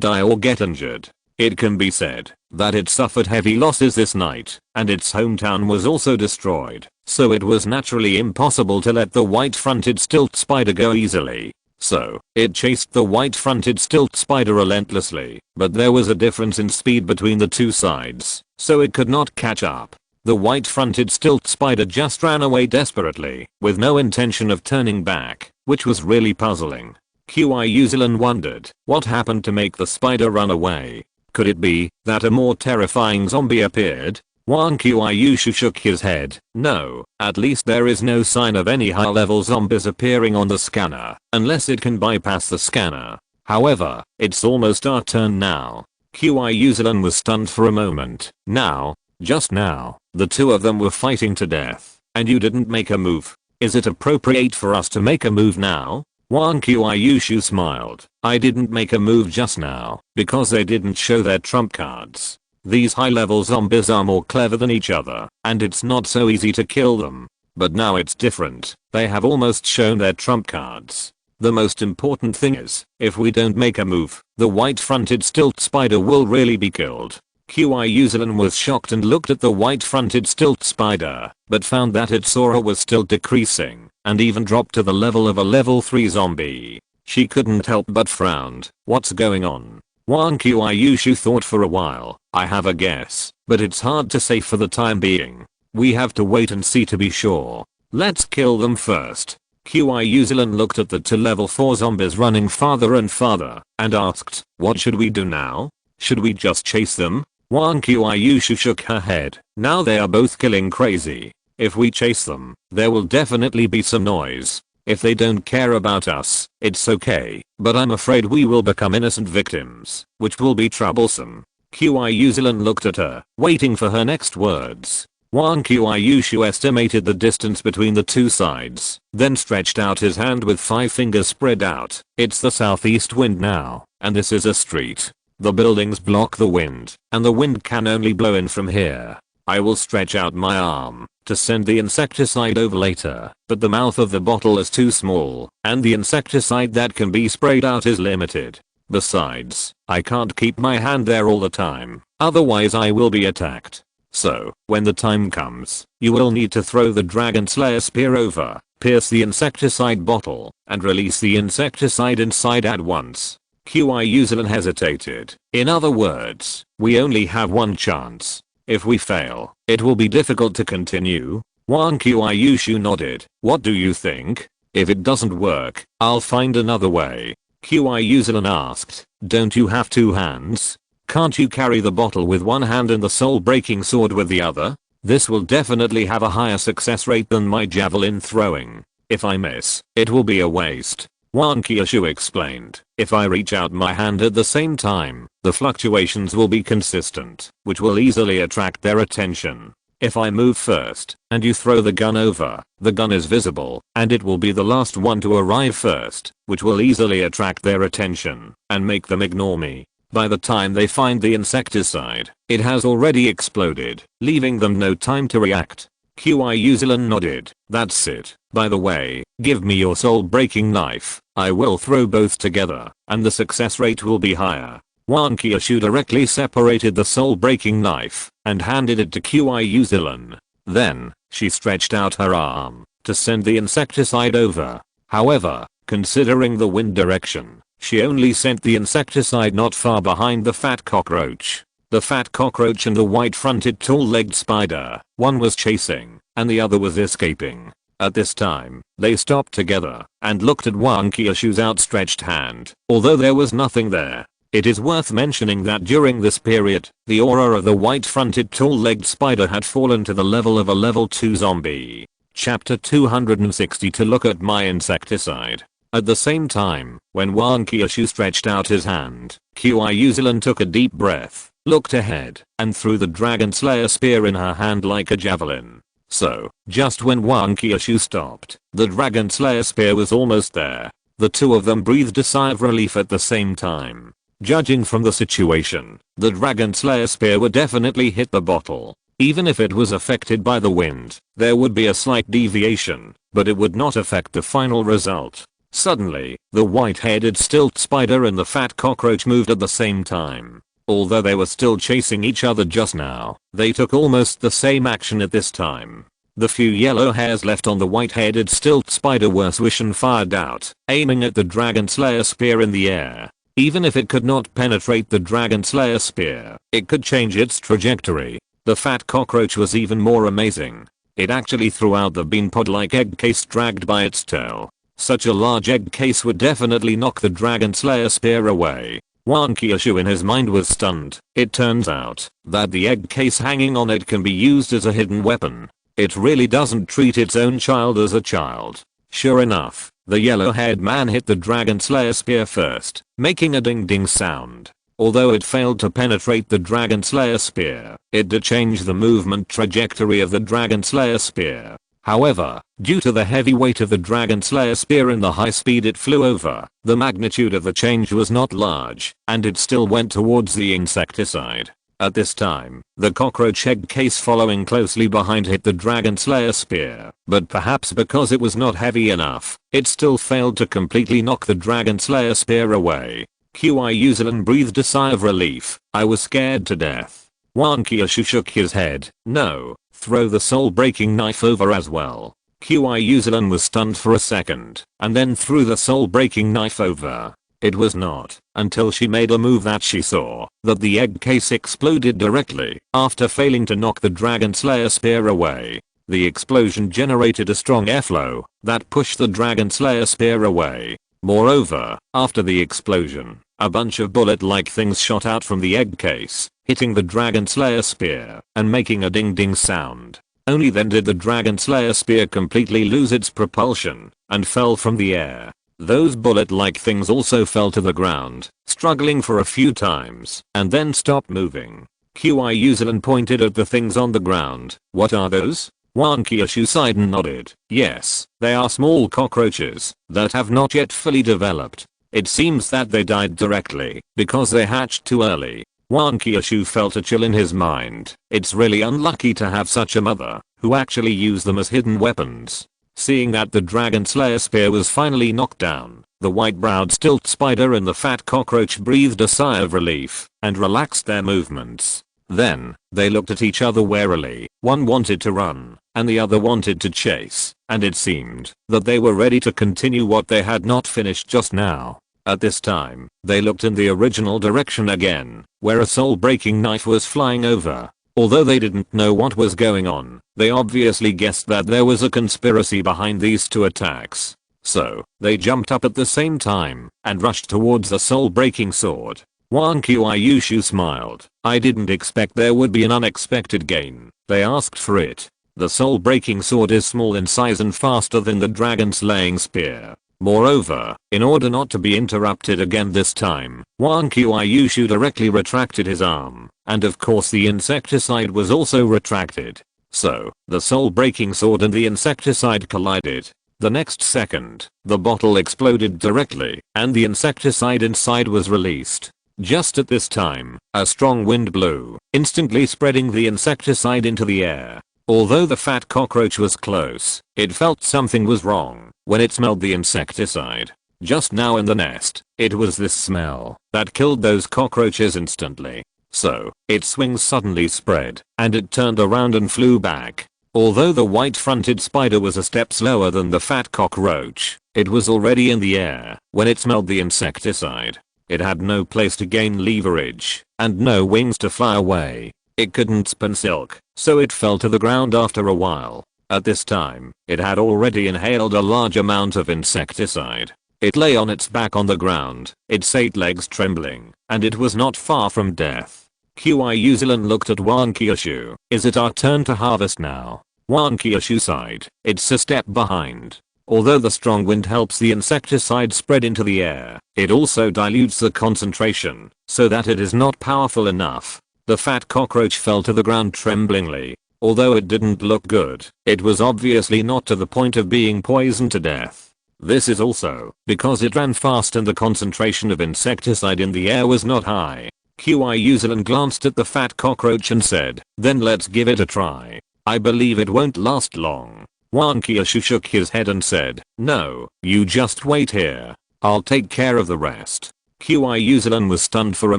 die or get injured. It can be said that it suffered heavy losses this night, and its hometown was also destroyed, so it was naturally impossible to let the white-fronted stilt spider go easily. So, it chased the white-fronted stilt spider relentlessly, but there was a difference in speed between the two sides, so it could not catch up. The white-fronted stilt spider just ran away desperately, with no intention of turning back, which was really puzzling. Qiushui wondered what happened to make the spider run away. Could it be that a more terrifying zombie appeared? Wang Qiushui shook his head. No, at least there is no sign of any high-level zombies appearing on the scanner, unless it can bypass the scanner. However, it's almost our turn now. Qiushui was stunned for a moment. Now, just now, the two of them were fighting to death, and you didn't make a move. Is it appropriate for us to make a move now? Wang Qiushui smiled. I didn't make a move just now, because they didn't show their trump cards. These high-level zombies are more clever than each other, and it's not so easy to kill them. But now it's different. They have almost shown their trump cards. The most important thing is, if we don't make a move, the white-fronted stilt spider will really be killed. Qiushui was shocked and looked at the white-fronted stilt spider, but found that its aura was still decreasing, and even dropped to the level of a level 3 zombie. She couldn't help but frowned. What's going on? Wang Qiushui thought for a while. I have a guess, but it's hard to say for the time being. We have to wait and see to be sure. Let's kill them first. Qiushui looked at the two level 4 zombies running farther and farther, and asked, what should we do now? Should we just chase them? Wang Qiushui shook her head. Now they are both killing crazy. If we chase them, there will definitely be some noise. If they don't care about us, it's okay, but I'm afraid we will become innocent victims, which will be troublesome. Qiushui looked at her, waiting for her next words. Wang Qiushui estimated the distance between the two sides, then stretched out his hand with 5 fingers spread out. It's the southeast wind now, and this is a street. The buildings block the wind, and the wind can only blow in from here. I will stretch out my arm to send the insecticide over later, but the mouth of the bottle is too small, and the insecticide that can be sprayed out is limited. Besides, I can't keep my hand there all the time, otherwise I will be attacked. So, when the time comes, you will need to throw the Dragon Slayer spear over, pierce the insecticide bottle, and release the insecticide inside at once. Qiushui hesitated. In other words, we only have one chance. If we fail, it will be difficult to continue. Wang Qiushui nodded. What do you think? If it doesn't work, I'll find another way. Qiushui asked, don't you have 2 hands? Can't you carry the bottle with one hand and the soul-breaking sword with the other? This will definitely have a higher success rate than my javelin throwing. If I miss, it will be a waste. Wang Qiushui explained. If I reach out my hand at the same time, the fluctuations will be consistent, which will easily attract their attention. If I move first, and you throw the gun over, the gun is visible, and it will be the last one to arrive first, which will easily attract their attention, and make them ignore me. By the time they find the insecticide, it has already exploded, leaving them no time to react. Qiushui nodded. That's it. By the way, give me your soul-breaking knife. I will throw both together, and the success rate will be higher. Wang Qiushui directly separated the soul-breaking knife, and handed it to Qiushui. Then, she stretched out her arm, to send the insecticide over. However, considering the wind direction, she only sent the insecticide not far behind the fat cockroach. The fat cockroach and the white-fronted tall-legged spider, one was chasing, and the other was escaping. At this time, they stopped together, and looked at Wang Qiushui's outstretched hand, although there was nothing there. It is worth mentioning that during this period, the aura of the white-fronted tall-legged spider had fallen to the level of a level 2 zombie. Chapter 260 To look at my insecticide. At the same time, when Wang Qiushui stretched out his hand, Qiushui took a deep breath. looked ahead, and threw the Dragon Slayer spear in her hand like a javelin. So, just when Wang Qiushui stopped, the Dragon Slayer spear was almost there. The two of them breathed a sigh of relief at the same time. Judging from the situation, the Dragon Slayer spear would definitely hit the bottle. Even if it was affected by the wind, there would be a slight deviation, but it would not affect the final result. Suddenly, the white-headed stilt spider and the fat cockroach moved at the same time. Although they were still chasing each other just now, they took almost the same action at this time. The few yellow hairs left on the white-headed stilt spider were swish and fired out, aiming at the Dragon Slayer spear in the air. Even if it could not penetrate the Dragon Slayer spear, it could change its trajectory. The fat cockroach was even more amazing. It actually threw out the beanpod-like egg case dragged by its tail. Such a large egg case would definitely knock the Dragon Slayer spear away. Wang Qiushui in his mind was stunned. It turns out that the egg case hanging on it can be used as a hidden weapon. It really doesn't treat its own child as a child. Sure enough, the yellow-haired man hit the Dragon Slayer spear first, making a ding-ding sound. Although it failed to penetrate the Dragon Slayer spear, it did change the movement trajectory of the Dragon Slayer spear. However, due to the heavy weight of the Dragon Slayer spear and the high speed it flew over, the magnitude of the change was not large, and it still went towards the insecticide. At this time, the cockroach egg case following closely behind hit the Dragon Slayer spear, but perhaps because it was not heavy enough, it still failed to completely knock the Dragon Slayer spear away. Qiushui breathed a sigh of relief. I was scared to death. Wang Qiushui shook his head. No. Throw the soul-breaking knife over as well. Qiushui was stunned for a second, and then threw the soul-breaking knife over. It was not until she made a move that she saw that the egg case exploded directly after failing to knock the Dragon Slayer spear away. The explosion generated a strong airflow that pushed the Dragon Slayer spear away. Moreover, after the explosion, a bunch of bullet-like things shot out from the egg case, hitting the Dragon Slayer spear and making a ding-ding sound. Only then did the Dragon Slayer spear completely lose its propulsion and fell from the air. Those bullet-like things also fell to the ground, struggling for a few times, and then stopped moving. Qiushui pointed at the things on the ground. What are those? Wang Qiushui sighed and nodded. Yes, they are small cockroaches that have not yet fully developed. It seems that they died directly because they hatched too early. Wang Qiushui felt a chill in his mind. It's really unlucky to have such a mother who actually used them as hidden weapons. Seeing that the Dragon Slayer spear was finally knocked down, the white-browed stilt spider and the fat cockroach breathed a sigh of relief and relaxed their movements. Then, they looked at each other warily. One wanted to run, and the other wanted to chase, and it seemed that they were ready to continue what they had not finished just now. At this time, they looked in the original direction again, where a soul-breaking knife was flying over. Although they didn't know what was going on, they obviously guessed that there was a conspiracy behind these two attacks. So, they jumped up at the same time and rushed towards the soul-breaking sword. Wang Qiushui smiled. I didn't expect there would be an unexpected gain. They asked for it. The soul-breaking sword is small in size and faster than the dragon-slaying spear. Moreover, in order not to be interrupted again this time, Wang Qiushui directly retracted his arm, and of course the insecticide was also retracted. So, the soul-breaking sword and the insecticide collided. The next second, the bottle exploded directly, and the insecticide inside was released. Just at this time, a strong wind blew, instantly spreading the insecticide into the air. Although the fat cockroach was close, it felt something was wrong when it smelled the insecticide. Just now in the nest, it was this smell that killed those cockroaches instantly. So, its wings suddenly spread, and it turned around and flew back. Although the white-fronted spider was a step slower than the fat cockroach, it was already in the air when it smelled the insecticide. It had no place to gain leverage, and no wings to fly away. It couldn't spin silk, so it fell to the ground after a while. At this time, it had already inhaled a large amount of insecticide. It lay on its back on the ground, its 8 legs trembling, and it was not far from death. Qiushui looked at Wang Qiushui. Is it our turn to harvest now? Wang Qiushui sighed. It's a step behind. Although the strong wind helps the insecticide spread into the air, it also dilutes the concentration, so that it is not powerful enough. The fat cockroach fell to the ground tremblingly. Although it didn't look good, it was obviously not to the point of being poisoned to death. This is also because it ran fast and the concentration of insecticide in the air was not high. Qiushui glanced at the fat cockroach and said, "Then let's give it a try. I believe it won't last long." Wang Qiushui shook his head and said, "No, you just wait here. I'll take care of the rest." Qiushui was stunned for a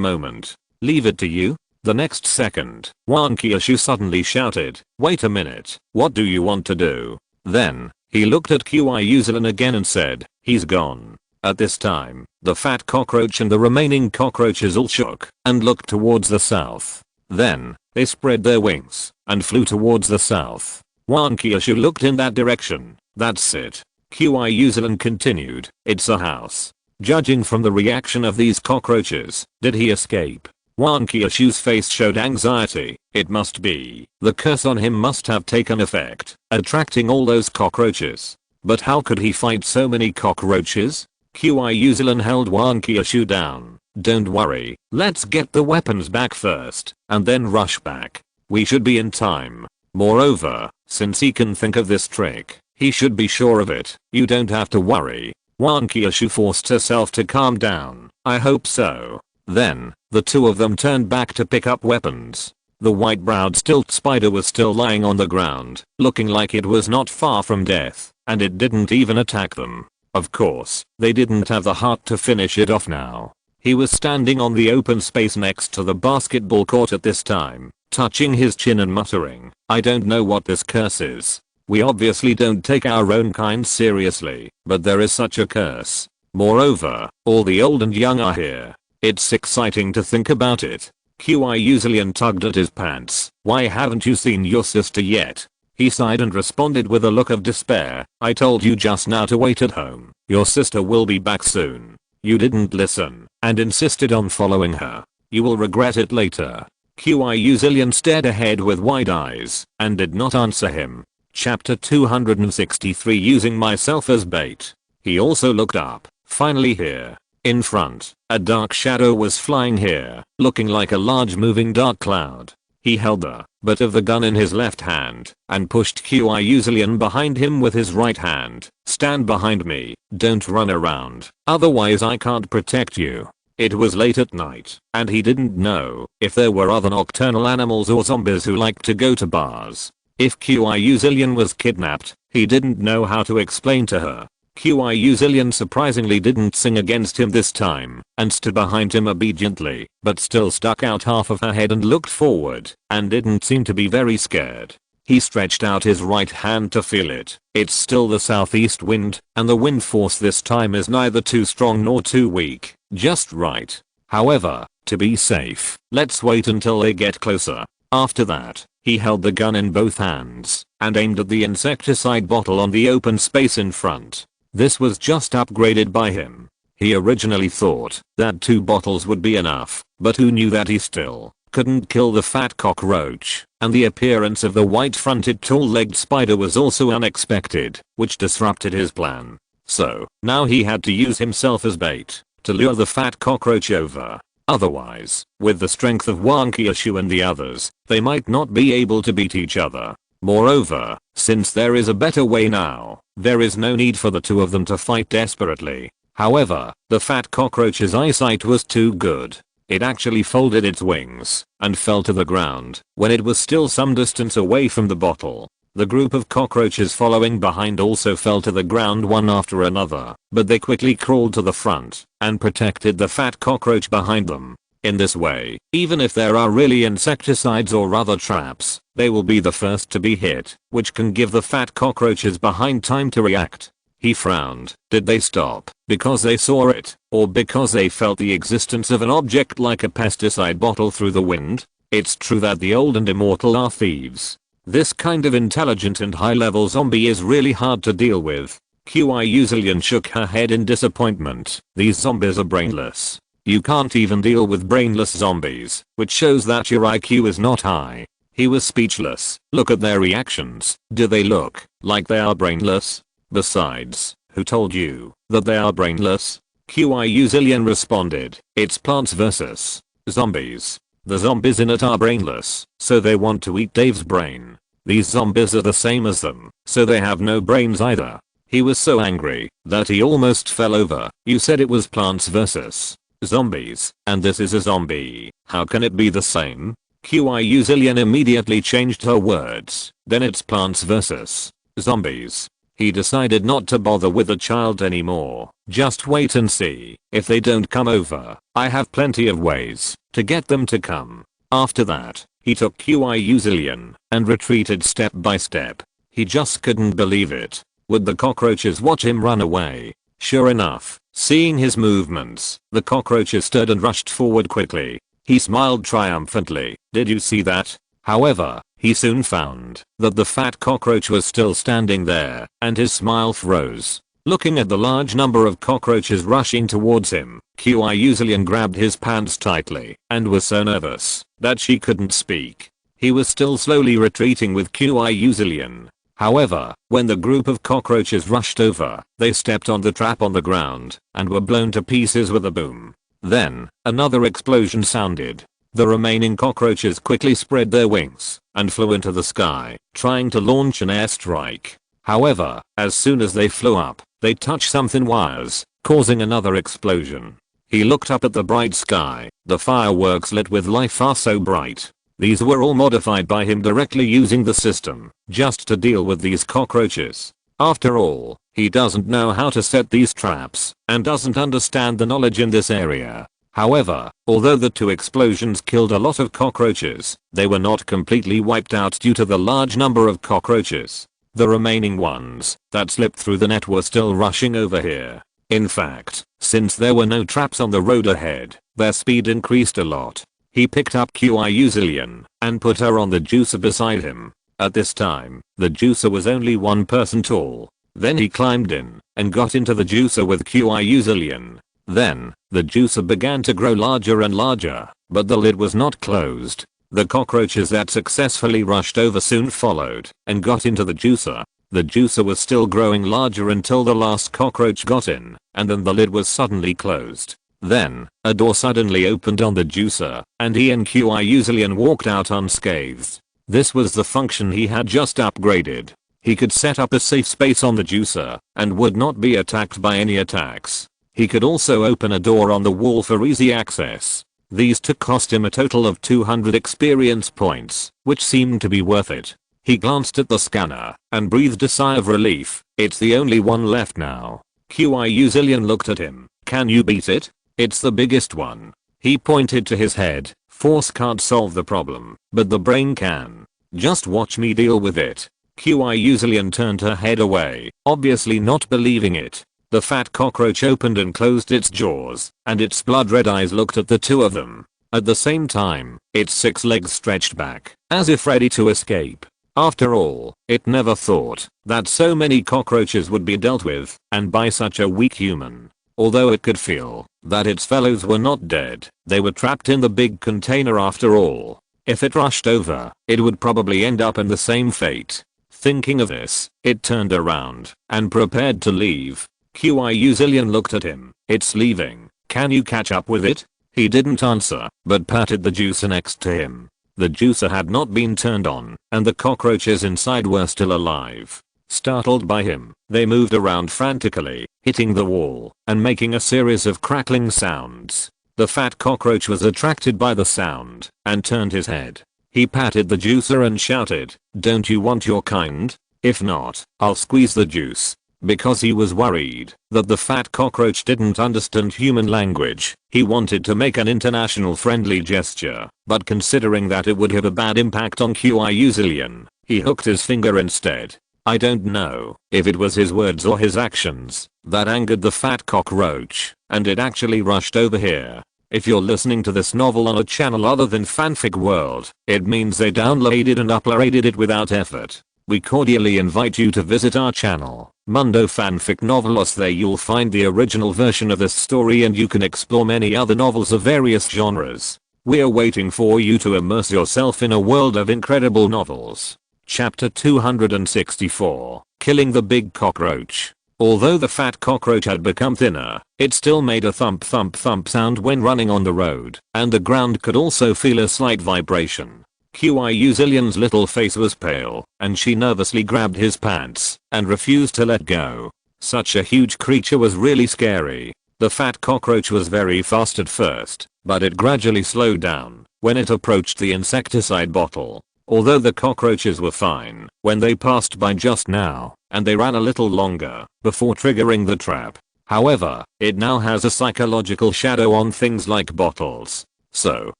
moment. "Leave it to you?" The next second, Wang Qiushui suddenly shouted, "Wait a minute, what do you want to do?" Then, he looked at Qiushui again and said, "He's gone." At this time, the fat cockroach and the remaining cockroaches all shook and looked towards the south. Then, they spread their wings and flew towards the south. Wang Qiushui looked in that direction. "That's it." Qiushui continued, "It's a house." Judging from the reaction of these cockroaches, did he escape? Wang Qiushui's face showed anxiety. It must be. The curse on him must have taken effect, attracting all those cockroaches. But how could he fight so many cockroaches? Qiushui held Wang Qiushui down. "Don't worry, let's get the weapons back first, and then rush back. We should be in time. Moreover, since he can think of this trick, he should be sure of it. You don't have to worry." Wang Qiushui forced herself to calm down. "I hope so." Then, the two of them turned back to pick up weapons. The white-browed stilt spider was still lying on the ground, looking like it was not far from death, and it didn't even attack them. Of course, they didn't have the heart to finish it off now. He was standing on the open space next to the basketball court at this time, touching his chin and muttering, "I don't know what this curse is. We obviously don't take our own kind seriously, but there is such a curse. Moreover, all the old and young are here. It's exciting to think about it." Qiushui tugged at his pants. "Why haven't you seen your sister yet?" He sighed and responded with a look of despair, "I told you just now to wait at home. Your sister will be back soon. You didn't listen and insisted on following her. You will regret it later." Qiushui stared ahead with wide eyes and did not answer him. Chapter 263 Using myself as bait. He also looked up. Finally here. In front, a dark shadow was flying here, looking like a large moving dark cloud. He held the butt of the gun in his left hand and pushed Qiushui behind him with his right hand. "Stand behind me, don't run around, otherwise I can't protect you." It was late at night, and he didn't know if there were other nocturnal animals or zombies who liked to go to bars. If Qiushui was kidnapped, he didn't know how to explain to her. Qiushui surprisingly didn't sing against him this time, and stood behind him obediently, but still stuck out half of her head and looked forward, and didn't seem to be very scared. He stretched out his right hand to feel it. It's still the southeast wind, and the wind force this time is neither too strong nor too weak, just right. However, to be safe, let's wait until they get closer. After that, he held the gun in both hands, and aimed at the insecticide bottle on the open space in front. This was just upgraded by him. He originally thought that 2 bottles would be enough, but who knew that he still couldn't kill the fat cockroach, and the appearance of the white-fronted tall-legged spider was also unexpected, which disrupted his plan. So, now he had to use himself as bait to lure the fat cockroach over. Otherwise, with the strength of Wang Qiushui and the others, they might not be able to beat each other. Moreover, since there is a better way now, there is no need for the two of them to fight desperately. However, the fat cockroach's eyesight was too good. It actually folded its wings and fell to the ground when it was still some distance away from the bottle. The group of cockroaches following behind also fell to the ground one after another, but they quickly crawled to the front and protected the fat cockroach behind them. In this way, even if there are really insecticides or other traps, they will be the first to be hit, which can give the fat cockroaches behind time to react. He frowned. Did they stop because they saw it, or because they felt the existence of an object like a pesticide bottle through the wind? It's true that the old and immortal are thieves. This kind of intelligent and high-level zombie is really hard to deal with. Qiushui shook her head in disappointment. These zombies are brainless. You can't even deal with brainless zombies, which shows that your IQ is not high. He was speechless. Look at their reactions. Do they look like they are brainless? Besides, who told you that they are brainless? Qiushui responded. It's plants versus zombies. The zombies in it are brainless, so they want to eat Dave's brain. These zombies are the same as them, so they have no brains either. He was so angry that he almost fell over. You said it was Plants vs. Zombies, and this is a zombie. How can it be the same? Qiushui immediately changed her words. Then it's Plants vs. Zombies. He decided not to bother with the child anymore. Just wait and see. If they don't come over, I have plenty of ways to get them to come. After that, he took Qiushui and retreated step by step. He just couldn't believe it. Would the cockroaches watch him run away? Sure enough, seeing his movements, the cockroaches stirred and rushed forward quickly. He smiled triumphantly. Did you see that? However, he soon found that the fat cockroach was still standing there, and his smile froze. Looking at the large number of cockroaches rushing towards him, Qiushui grabbed his pants tightly and was so nervous that she couldn't speak. He was still slowly retreating with Qiushui. However, when the group of cockroaches rushed over, they stepped on the trap on the ground and were blown to pieces with a boom. Then, another explosion sounded. The remaining cockroaches quickly spread their wings and flew into the sky, trying to launch an airstrike. However, as soon as they flew up, they touched something wires, causing another explosion. He looked up at the bright sky. The fireworks lit with life are so bright. These were all modified by him directly using the system, just to deal with these cockroaches. After all, he doesn't know how to set these traps, and doesn't understand the knowledge in this area. However, although the two explosions killed a lot of cockroaches, they were not completely wiped out due to the large number of cockroaches. The remaining ones that slipped through the net were still rushing over here. In fact, since there were no traps on the road ahead, their speed increased a lot. He picked up Qiushui and put her on the juicer beside him. At this time, the juicer was only 1 person tall. Then he climbed in and got into the juicer with Qiushui. Then, the juicer began to grow larger and larger, but the lid was not closed. The cockroaches that successfully rushed over soon followed and got into the juicer. The juicer was still growing larger until the last cockroach got in, and then the lid was suddenly closed. Then, a door suddenly opened on the juicer, and he and Qiushui walked out unscathed. This was the function he had just upgraded. He could set up a safe space on the juicer, and would not be attacked by any attacks. He could also open a door on the wall for easy access. These two cost him a total of 200 experience points, which seemed to be worth it. He glanced at the scanner, and breathed a sigh of relief. It's the only one left now. Qiushui looked at him. Can you beat it? It's the biggest one. He pointed to his head. Force can't solve the problem, but the brain can. Just watch me deal with it. Qiushui turned her head away, obviously not believing it. The fat cockroach opened and closed its jaws, and its blood-red eyes looked at the two of them. At the same time, its 6 legs stretched back, as if ready to escape. After all, it never thought that so many cockroaches would be dealt with, and by such a weak human. Although it could feel that its fellows were not dead, they were trapped in the big container after all. If it rushed over, it would probably end up in the same fate. Thinking of this, it turned around and prepared to leave. Qiushui looked at him. It's leaving. Can you catch up with it? He didn't answer, but patted the juicer next to him. The juicer had not been turned on, and the cockroaches inside were still alive. Startled by him, they moved around frantically, hitting the wall and making a series of crackling sounds. The fat cockroach was attracted by the sound and turned his head. He patted the juicer and shouted, "Don't you want your kind? If not, I'll squeeze the juice." Because he was worried that the fat cockroach didn't understand human language, he wanted to make an international friendly gesture, but considering that it would have a bad impact on Qiushui, he hooked his finger instead. I don't know if it was his words or his actions that angered the fat cockroach, and it actually rushed over here. If you're listening to this novel on a channel other than Fanfic World, it means they downloaded and uploaded it without effort. We cordially invite you to visit our channel, Mundo Fanfic Novelos. There you'll find the original version of this story, and you can explore many other novels of various genres. We're waiting for you to immerse yourself in a world of incredible novels. Chapter 264, Killing the Big Cockroach. Although the fat cockroach had become thinner, it still made a thump thump thump sound when running on the road, and the ground could also feel a slight vibration. Qiushui Zillion's little face was pale, and she nervously grabbed his pants and refused to let go. Such a huge creature was really scary. The fat cockroach was very fast at first, but it gradually slowed down when it approached the insecticide bottle. Although the cockroaches were fine when they passed by just now, and they ran a little longer before triggering the trap. However, it now has a psychological shadow on things like bottles. So,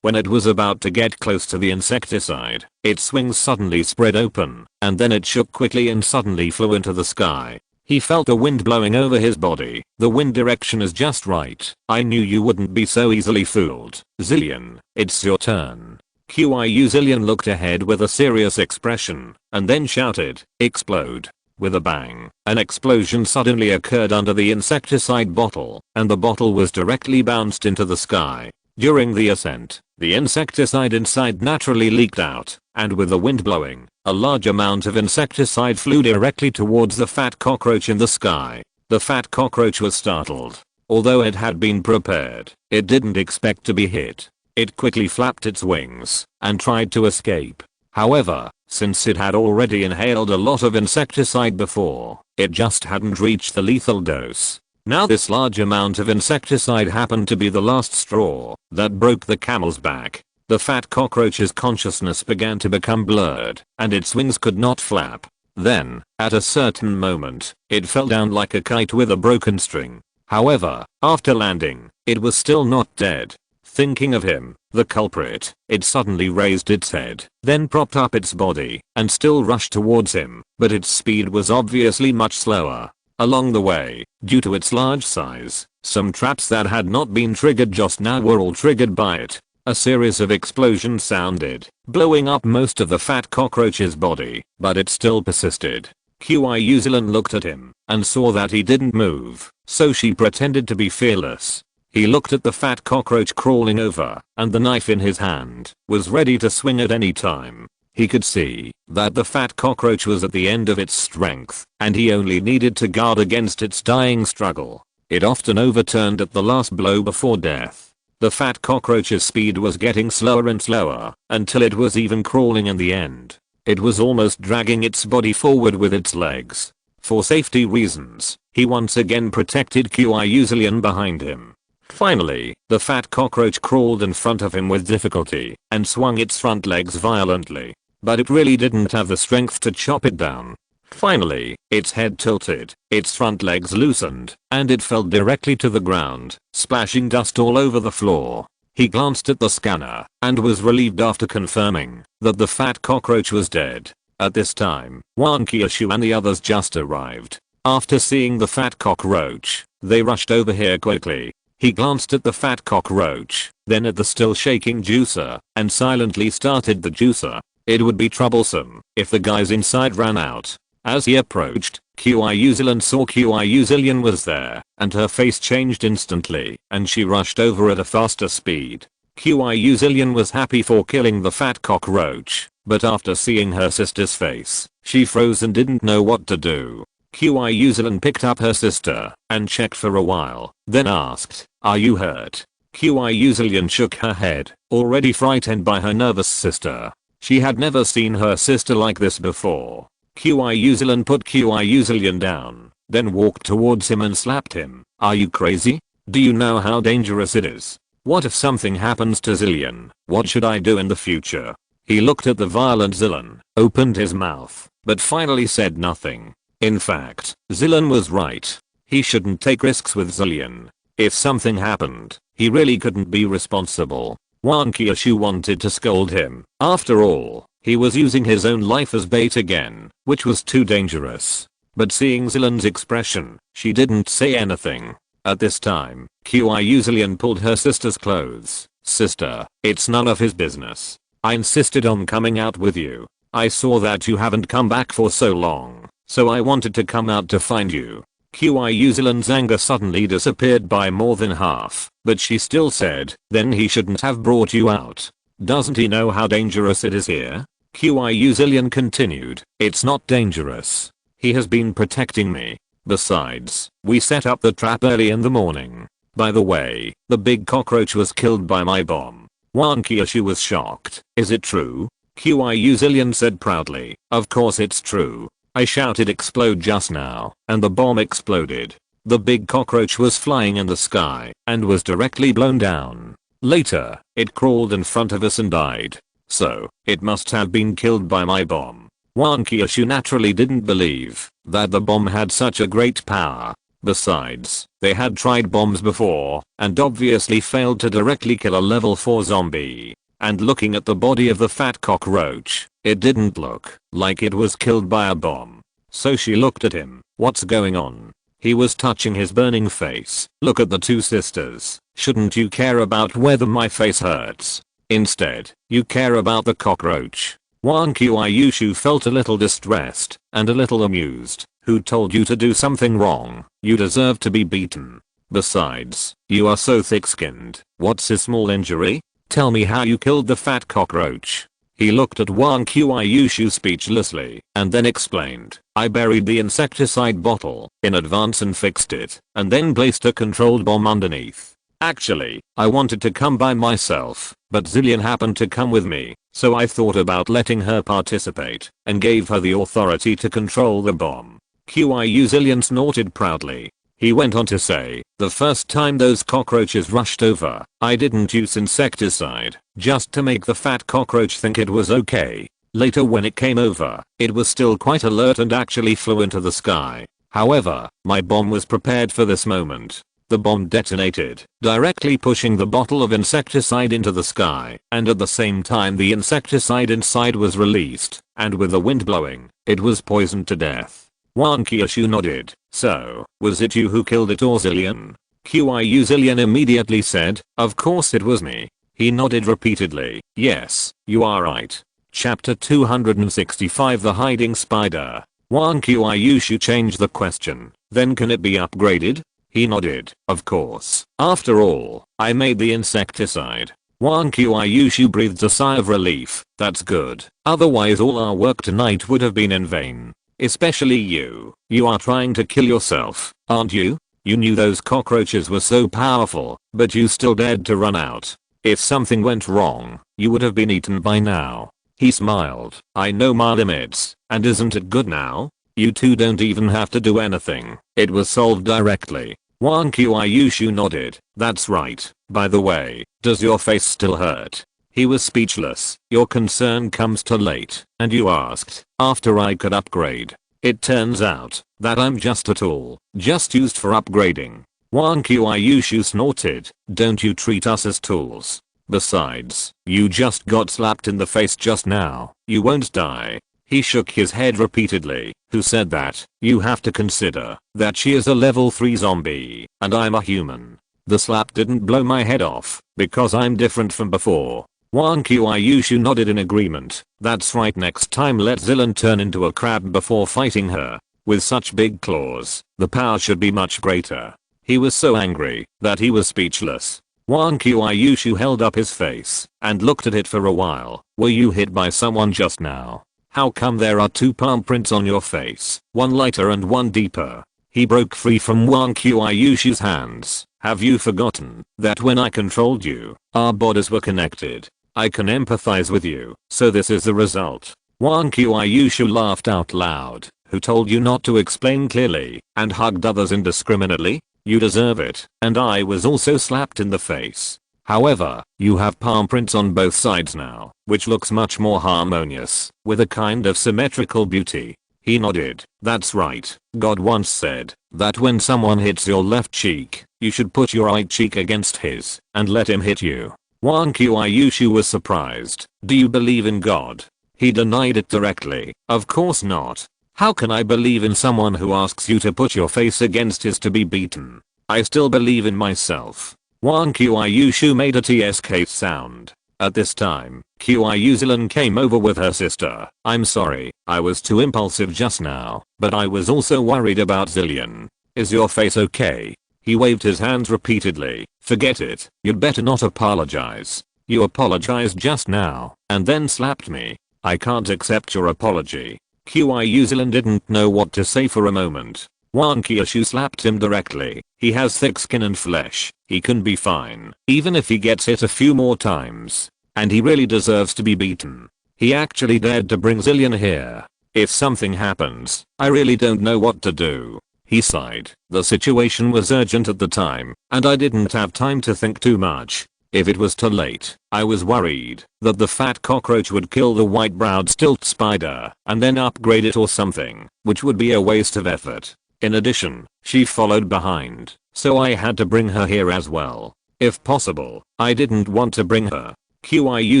when it was about to get close to the insecticide, its wings suddenly spread open, and then it shook quickly and suddenly flew into the sky. He felt the wind blowing over his body. The wind direction is just right. I knew you wouldn't be so easily fooled. Zillion, it's your turn. Qiushui Zillion looked ahead with a serious expression, and then shouted, "Explode." With a bang, an explosion suddenly occurred under the insecticide bottle, and the bottle was directly bounced into the sky. During the ascent, the insecticide inside naturally leaked out, and with the wind blowing, a large amount of insecticide flew directly towards the fat cockroach in the sky. The fat cockroach was startled. Although it had been prepared, it didn't expect to be hit. It quickly flapped its wings and tried to escape. However, since it had already inhaled a lot of insecticide before, it just hadn't reached the lethal dose. Now this large amount of insecticide happened to be the last straw that broke the camel's back. The fat cockroach's consciousness began to become blurred, and its wings could not flap. Then, at a certain moment, it fell down like a kite with a broken string. However, after landing, it was still not dead. Thinking of him, the culprit, it suddenly raised its head, then propped up its body, and still rushed towards him, but its speed was obviously much slower. Along the way, due to its large size, some traps that had not been triggered just now were all triggered by it. A series of explosions sounded, blowing up most of the fat cockroach's body, but it still persisted. Qiushui Zillion looked at him and saw that he didn't move, so she pretended to be fearless. He looked at the fat cockroach crawling over, and the knife in his hand was ready to swing at any time. He could see that the fat cockroach was at the end of its strength, and he only needed to guard against its dying struggle. It often overturned at the last blow before death. The fat cockroach's speed was getting slower and slower, until it was even crawling in the end. It was almost dragging its body forward with its legs. For safety reasons, he once again protected Qiushui Zillion behind him. Finally, the fat cockroach crawled in front of him with difficulty and swung its front legs violently. But it really didn't have the strength to chop it down. Finally, its head tilted, its front legs loosened, and it fell directly to the ground, splashing dust all over the floor. He glanced at the scanner and was relieved after confirming that the fat cockroach was dead. At this time, Wang Qiushui and the others just arrived. After seeing the fat cockroach, they rushed over here quickly. He glanced at the fat cockroach, then at the still shaking juicer, and silently started the juicer. It would be troublesome if the guys inside ran out. As he approached, Qiushui Zillion saw Qiushui Zillion was there, and her face changed instantly, and she rushed over at a faster speed. Qiushui Zillion was happy for killing the fat cockroach, but after seeing her sister's face, she froze and didn't know what to do. Qiushui Zillion picked up her sister and checked for a while, then asked, "Are you hurt?" Qiushui Zillion shook her head, already frightened by her nervous sister. She had never seen her sister like this before. Qiushui Zillion put Qiushui Zillion down, then walked towards him and slapped him. "Are you crazy? Do you know how dangerous it is? What if something happens to Zillion? What should I do in the future?" He looked at the violent Zillion, opened his mouth, but finally said nothing. In fact, Zillion was right. He shouldn't take risks with Zillion. If something happened, he really couldn't be responsible. Wang Qiushui wanted to scold him. After all, he was using his own life as bait again, which was too dangerous. But seeing Zillion's expression, she didn't say anything. At this time, Qiushui Zillion pulled her sister's clothes. "Sister, it's none of his business. I insisted on coming out with you. I saw that you haven't come back for so long, so I wanted to come out to find you." Qiushui Zillion's anger suddenly disappeared by more than half, but she still said, "Then he shouldn't have brought you out. Doesn't he know how dangerous it is here?" Qiushui Zillion continued, "It's not dangerous. He has been protecting me. Besides, we set up the trap early in the morning. By the way, the big cockroach was killed by my bomb. Wang Qiushui was shocked. Is it true? Qiu Zillion said proudly. Of course it's true. I shouted explode just now, and the bomb exploded. The big cockroach was flying in the sky and was directly blown down. Later, it crawled in front of us and died. So, it must have been killed by my bomb. Wang Qiushui naturally didn't believe that the bomb had such a great power. Besides, they had tried bombs before and obviously failed to directly kill a level 4 zombie. And looking at the body of the fat cockroach, it didn't look like it was killed by a bomb. So she looked at him. What's going on? He was touching his burning face. Look at the two sisters. Shouldn't you care about whether my face hurts? Instead, you care about the cockroach. Wang Qiushui felt a little distressed and a little amused. Who told you to do something wrong? You deserve to be beaten. Besides, you are so thick-skinned. What's a small injury? Tell me how you killed the fat cockroach. He looked at Wang Qiushui speechlessly and then explained. I buried the insecticide bottle in advance and fixed it, and then placed a controlled bomb underneath. Actually, I wanted to come by myself, but Zillion happened to come with me, so I thought about letting her participate and gave her the authority to control the bomb. Qiu Zillion snorted proudly. He went on to say, the first time those cockroaches rushed over, I didn't use insecticide, just to make the fat cockroach think it was okay. Later when it came over, it was still quite alert and actually flew into the sky. However, my bomb was prepared for this moment. The bomb detonated, directly pushing the bottle of insecticide into the sky, and at the same time the insecticide inside was released, and with the wind blowing, it was poisoned to death. Wang Qiushui nodded. So, was it you who killed it or Zillion? Qiu Zillion immediately said, of course it was me. He nodded repeatedly. Yes, you are right. Chapter 265 The Hiding Spider. Wang Qiushui changed the question. Then can it be upgraded? He nodded. Of course. After all, I made the insecticide. Wang Qiushui breathed a sigh of relief. That's good. Otherwise all our work tonight would have been in vain. Especially you. You are trying to kill yourself, aren't you? You knew those cockroaches were so powerful, but you still dared to run out. If something went wrong, you would have been eaten by now. He smiled. I know my limits, and isn't it good now? You two don't even have to do anything. It was solved directly. Wang Qiushui nodded. That's right. By the way, does your face still hurt? He was speechless. Your concern comes too late, and you asked after I could upgrade. It turns out that I'm just a tool, just used for upgrading. Wang Qiushui snorted. Don't you treat us as tools. Besides, you just got slapped in the face just now. You won't die. He shook his head repeatedly. Who said that? You have to consider that she is a level 3 zombie, and I'm a human. The slap didn't blow my head off, because I'm different from before. Wang Qiushui nodded in agreement. That's right, next time let Zillion turn into a crab before fighting her. With such big claws, the power should be much greater. He was so angry that he was speechless. Wang Qiushui held up his face and looked at it for a while. Were you hit by someone just now? How come there are two palm prints on your face, one lighter and one deeper? He broke free from Wang Qiushui's hands. Have you forgotten that when I controlled you, our bodies were connected? I can empathize with you, so this is the result. Wang Qiushui laughed out loud. Who told you not to explain clearly and hugged others indiscriminately? You deserve it. And I was also slapped in the face. However, you have palm prints on both sides now, which looks much more harmonious, with a kind of symmetrical beauty. He nodded. That's right. God once said that when someone hits your left cheek, you should put your right cheek against his and let him hit you. Wang Qiushui was surprised. Do you believe in God? He denied it directly. Of course not. How can I believe in someone who asks you to put your face against his to be beaten? I still believe in myself. Wang Qiushui made a TSK sound. At this time, Qiu Zillion came over with her sister. I'm sorry, I was too impulsive just now, but I was also worried about Zillion. Is your face okay? He waved his hands repeatedly. Forget it, you'd better not apologize. You apologized just now, and then slapped me. I can't accept your apology. Qiu Zillion didn't know what to say for a moment. Wang Qiushui slapped him directly. He has thick skin and flesh. He can be fine, even if he gets hit a few more times. And he really deserves to be beaten. He actually dared to bring Zillion here. If something happens, I really don't know what to do. He sighed. The situation was urgent at the time, and I didn't have time to think too much. If it was too late, I was worried that the fat cockroach would kill the white-browed stilt spider and then upgrade it or something, which would be a waste of effort. In addition, she followed behind, so I had to bring her here as well. If possible, I didn't want to bring her. Qiushui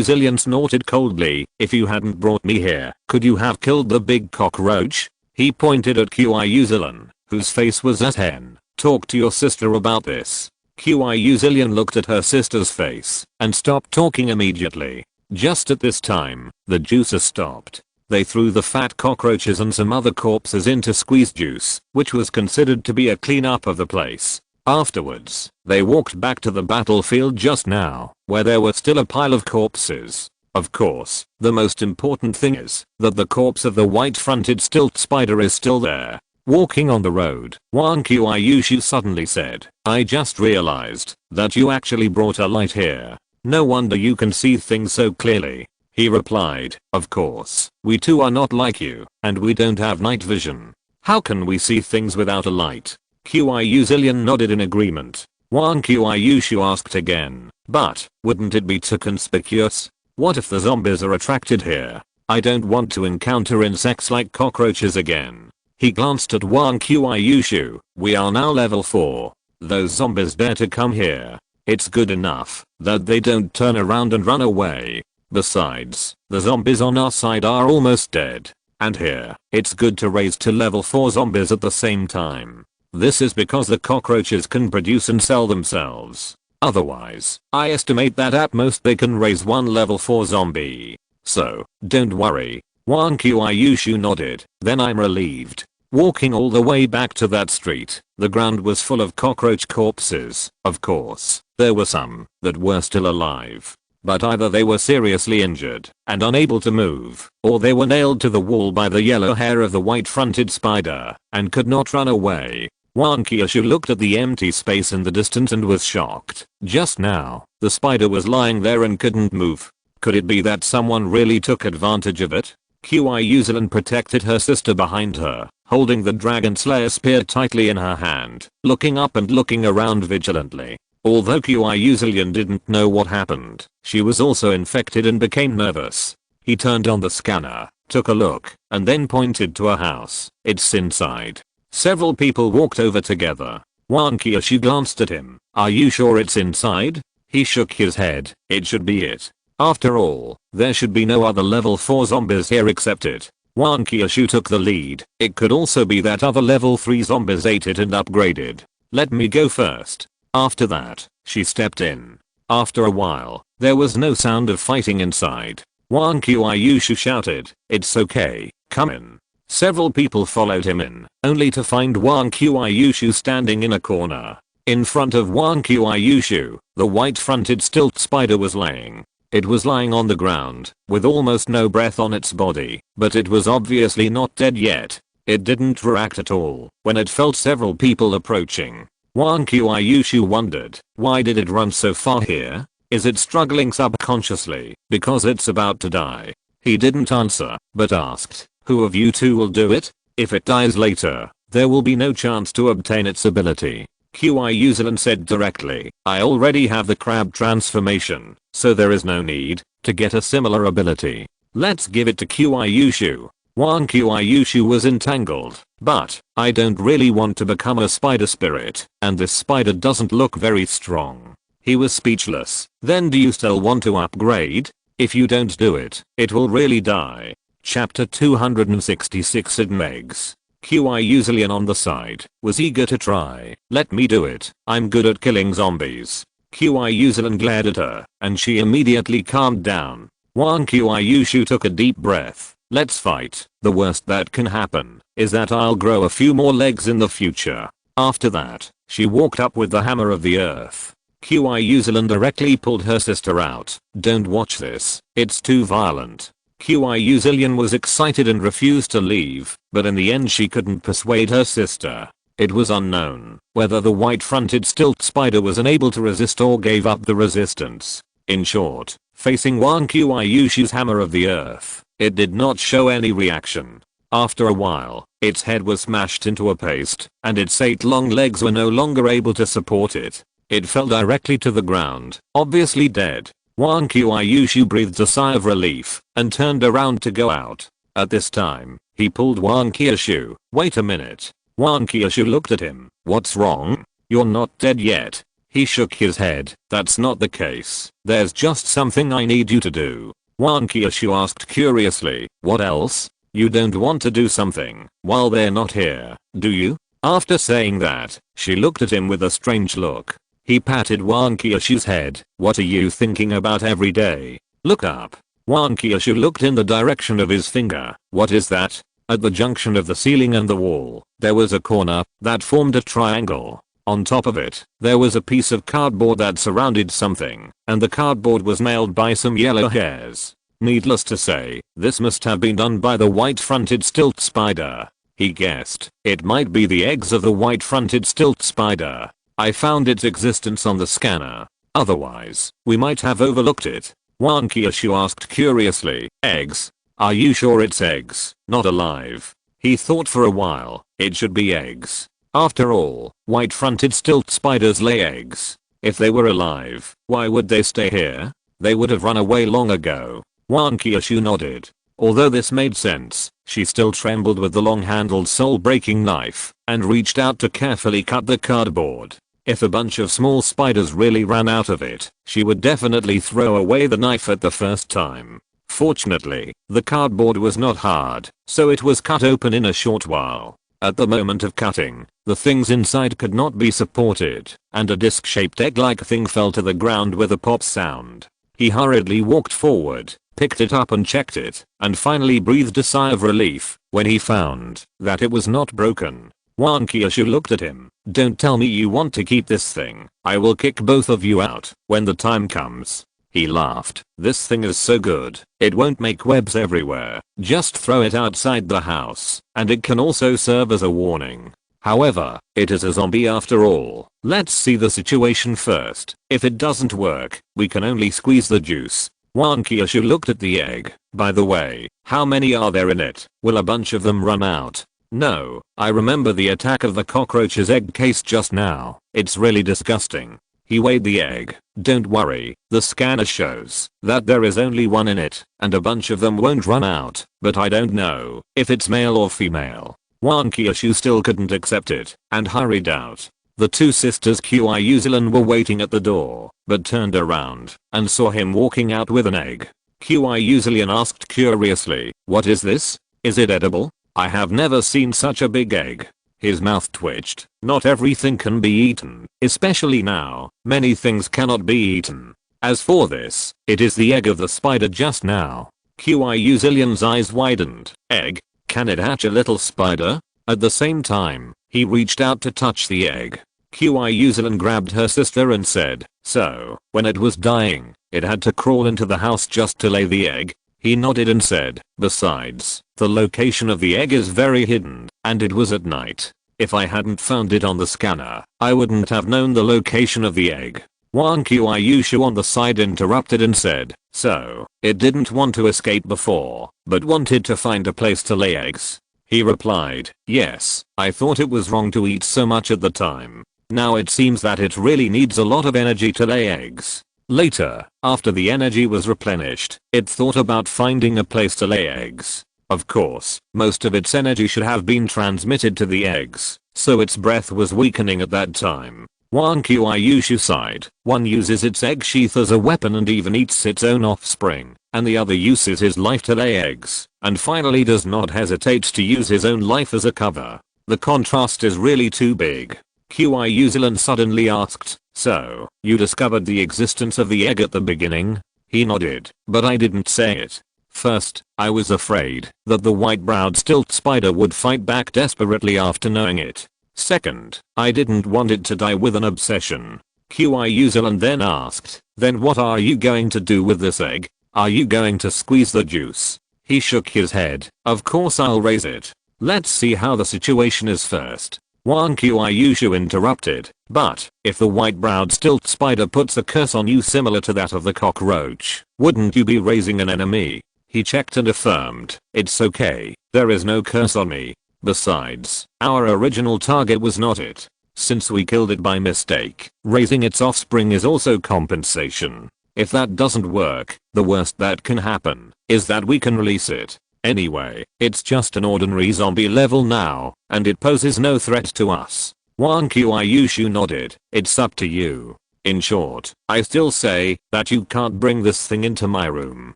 Zillion snorted coldly. If you hadn't brought me here, could you have killed the big cockroach? He pointed at Qiushui Zillion, whose face was as hen. Talk to your sister about this. Qiushui Zillion looked at her sister's face and stopped talking immediately. Just at this time, the juicer stopped. They threw the fat cockroaches and some other corpses into squeeze juice, which was considered to be a cleanup of the place. Afterwards, they walked back to the battlefield just now, where there was still a pile of corpses. Of course, the most important thing is that the corpse of the white-fronted stilt spider is still there. Walking on the road, Wang Qiushui suddenly said, I just realized that you actually brought a light here. No wonder you can see things so clearly. He replied, of course, we too are not like you, and we don't have night vision. How can we see things without a light? Qiushui Zillion nodded in agreement. Wang Qiushui asked again, but wouldn't it be too conspicuous? What if the zombies are attracted here? I don't want to encounter insects like cockroaches again. He glanced at Wang Qiushui. We are now level 4. Those zombies dare to come here. It's good enough that they don't turn around and run away. Besides, the zombies on our side are almost dead. And here, it's good to raise to level 4 zombies at the same time. This is because the cockroaches can produce and sell themselves. Otherwise, I estimate that at most they can raise one level 4 zombie. So, don't worry. Wang Qiushui nodded. Then I'm relieved. Walking all the way back to that street, the ground was full of cockroach corpses. Of course, there were some that were still alive. But either they were seriously injured and unable to move, or they were nailed to the wall by the yellow hair of the white-fronted spider and could not run away. Wang Qiushui looked at the empty space in the distance and was shocked. Just now, the spider was lying there and couldn't move. Could it be that someone really took advantage of it? Qiushui Zillion protected her sister behind her, holding the Dragon Slayer spear tightly in her hand, looking up and looking around vigilantly. Although Qiushui Zillion didn't know what happened, she was also infected and became nervous. He turned on the scanner, took a look, and then pointed to a house. It's inside. Several people walked over together. Wang Qiushui glanced at him. Are you sure it's inside? He shook his head. It should be it. After all, there should be no other level 4 zombies here except it. Wang Qiushui took the lead. It could also be that other level 3 zombies ate it and upgraded. Let me go first. After that, she stepped in. After a while, there was no sound of fighting inside. Wang Qiushui shouted, it's okay, come in. Several people followed him in, only to find Wang Qiushui standing in a corner. In front of Wang Qiushui, the white-fronted stilt spider was laying. It was lying on the ground, with almost no breath on its body, but it was obviously not dead yet. It didn't react at all when it felt several people approaching. Wang Qiushui wondered, why did it run so far here? Is it struggling subconsciously because it's about to die? He didn't answer, but asked, who of you two will do it? If it dies later, there will be no chance to obtain its ability. Qiushui Zillion said directly, I already have the crab transformation, so there is no need to get a similar ability. Let's give it to Qiushui. Wang Qiushui was entangled, but I don't really want to become a spider spirit, and this spider doesn't look very strong. He was speechless. Then do you still want to upgrade? If you don't do it, it will really die. Chapter 266 Hidden Eggs. Qiushui Zillion on the side was eager to try. Let me do it. I'm good at killing zombies. Qiushui Zillion glared at her, and she immediately calmed down. Wang Qiushui took a deep breath. Let's fight. The worst that can happen is that I'll grow a few more legs in the future. After that, she walked up with the hammer of the earth. Qiushui Zillion directly pulled her sister out. Don't watch this. It's too violent. Qiushui Zillion was excited and refused to leave, but in the end she couldn't persuade her sister. It was unknown whether the white-fronted stilt spider was unable to resist or gave up the resistance. In short, facing Wang Qiushui's hammer of the earth, it did not show any reaction. After a while, its head was smashed into a paste, and its 8 long legs were no longer able to support it. It fell directly to the ground, obviously dead. Wang Qiushui breathed a sigh of relief and turned around to go out. At this time, he pulled Wang Qiushui. Wait a minute. Wang Qiushui looked at him. What's wrong? You're not dead yet. He shook his head. That's not the case. There's just something I need you to do. Wang Qiushui asked curiously. What else? You don't want to do something while they're not here, do you? After saying that, she looked at him with a strange look. He patted Wang Qiushui's head. What are you thinking about every day? Look up. Wang Qiushui looked in the direction of his finger. What is that? At the junction of the ceiling and the wall, there was a corner that formed a triangle. On top of it, there was a piece of cardboard that surrounded something, and the cardboard was nailed by some yellow hairs. Needless to say, this must have been done by the white-fronted stilt spider. He guessed it might be the eggs of the white-fronted stilt spider. I found its existence on the scanner. Otherwise, we might have overlooked it. Wang Qiushui asked curiously. Eggs? Are you sure it's eggs, not alive? He thought for a while. It should be eggs. After all, white-fronted stilt spiders lay eggs. If they were alive, why would they stay here? They would have run away long ago. Wang Qiushui nodded. Although this made sense, she still trembled with the long-handled soul-breaking knife and reached out to carefully cut the cardboard. If a bunch of small spiders really ran out of it, she would definitely throw away the knife at the first time. Fortunately, the cardboard was not hard, so it was cut open in a short while. At the moment of cutting, the things inside could not be supported, and a disc-shaped egg-like thing fell to the ground with a pop sound. He hurriedly walked forward, picked it up and checked it, and finally breathed a sigh of relief when he found that it was not broken. Wang Qiushui looked at him. Don't tell me you want to keep this thing. I will kick both of you out when the time comes. He laughed. This thing is so good, it won't make webs everywhere. Just throw it outside the house, and it can also serve as a warning. However, it is a zombie after all. Let's see the situation first. If it doesn't work, we can only squeeze the juice. Wang Qiushui looked at the egg. By the way, how many are there in it? Will a bunch of them run out? No, I remember the attack of the cockroach's egg case just now. It's really disgusting. He weighed the egg. Don't worry, the scanner shows that there is only one in it, and a bunch of them won't run out, but I don't know if it's male or female. Wang Qiushui still couldn't accept it, and hurried out. The two sisters Qiushui were waiting at the door, but turned around and saw him walking out with an egg. Qiushui asked curiously, what is this? Is it edible? I have never seen such a big egg. His mouth twitched. Not everything can be eaten, especially now. Many things cannot be eaten. As for this, it is the egg of the spider just now. Qiushui's eyes widened. Egg? Can it hatch a little spider? At the same time, he reached out to touch the egg. Qiushui grabbed her sister and said, so, when it was dying, it had to crawl into the house just to lay the egg? He nodded and said, besides, the location of the egg is very hidden, and it was at night. If I hadn't found it on the scanner, I wouldn't have known the location of the egg. Wang Qiushui on the side interrupted and said, so, it didn't want to escape before, but wanted to find a place to lay eggs? He replied, yes, I thought it was wrong to eat so much at the time. Now it seems that it really needs a lot of energy to lay eggs. Later, after the energy was replenished, it thought about finding a place to lay eggs. Of course, most of its energy should have been transmitted to the eggs, so its breath was weakening at that time. Wang Qiushui sighed. One uses its egg sheath as a weapon and even eats its own offspring, and the other uses his life to lay eggs, and finally does not hesitate to use his own life as a cover. The contrast is really too big. Qiushui suddenly asked, so, you discovered the existence of the egg at the beginning? He nodded, but I didn't say it. First, I was afraid that the white-browed stilt spider would fight back desperately after knowing it. Second, I didn't want it to die with an obsession. Qiushui then asked, then what are you going to do with this egg? Are you going to squeeze the juice? He shook his head. Of course I'll raise it. Let's see how the situation is first. Wang Qiushui interrupted. But, if the white-browed stilt spider puts a curse on you similar to that of the cockroach, wouldn't you be raising an enemy? He checked and affirmed, it's okay, there is no curse on me. Besides, our original target was not it. Since we killed it by mistake, raising its offspring is also compensation. If that doesn't work, the worst that can happen is that we can release it. Anyway, it's just an ordinary zombie level now, and it poses no threat to us. Wang Qiushui nodded. It's up to you. In short, I still say that you can't bring this thing into my room.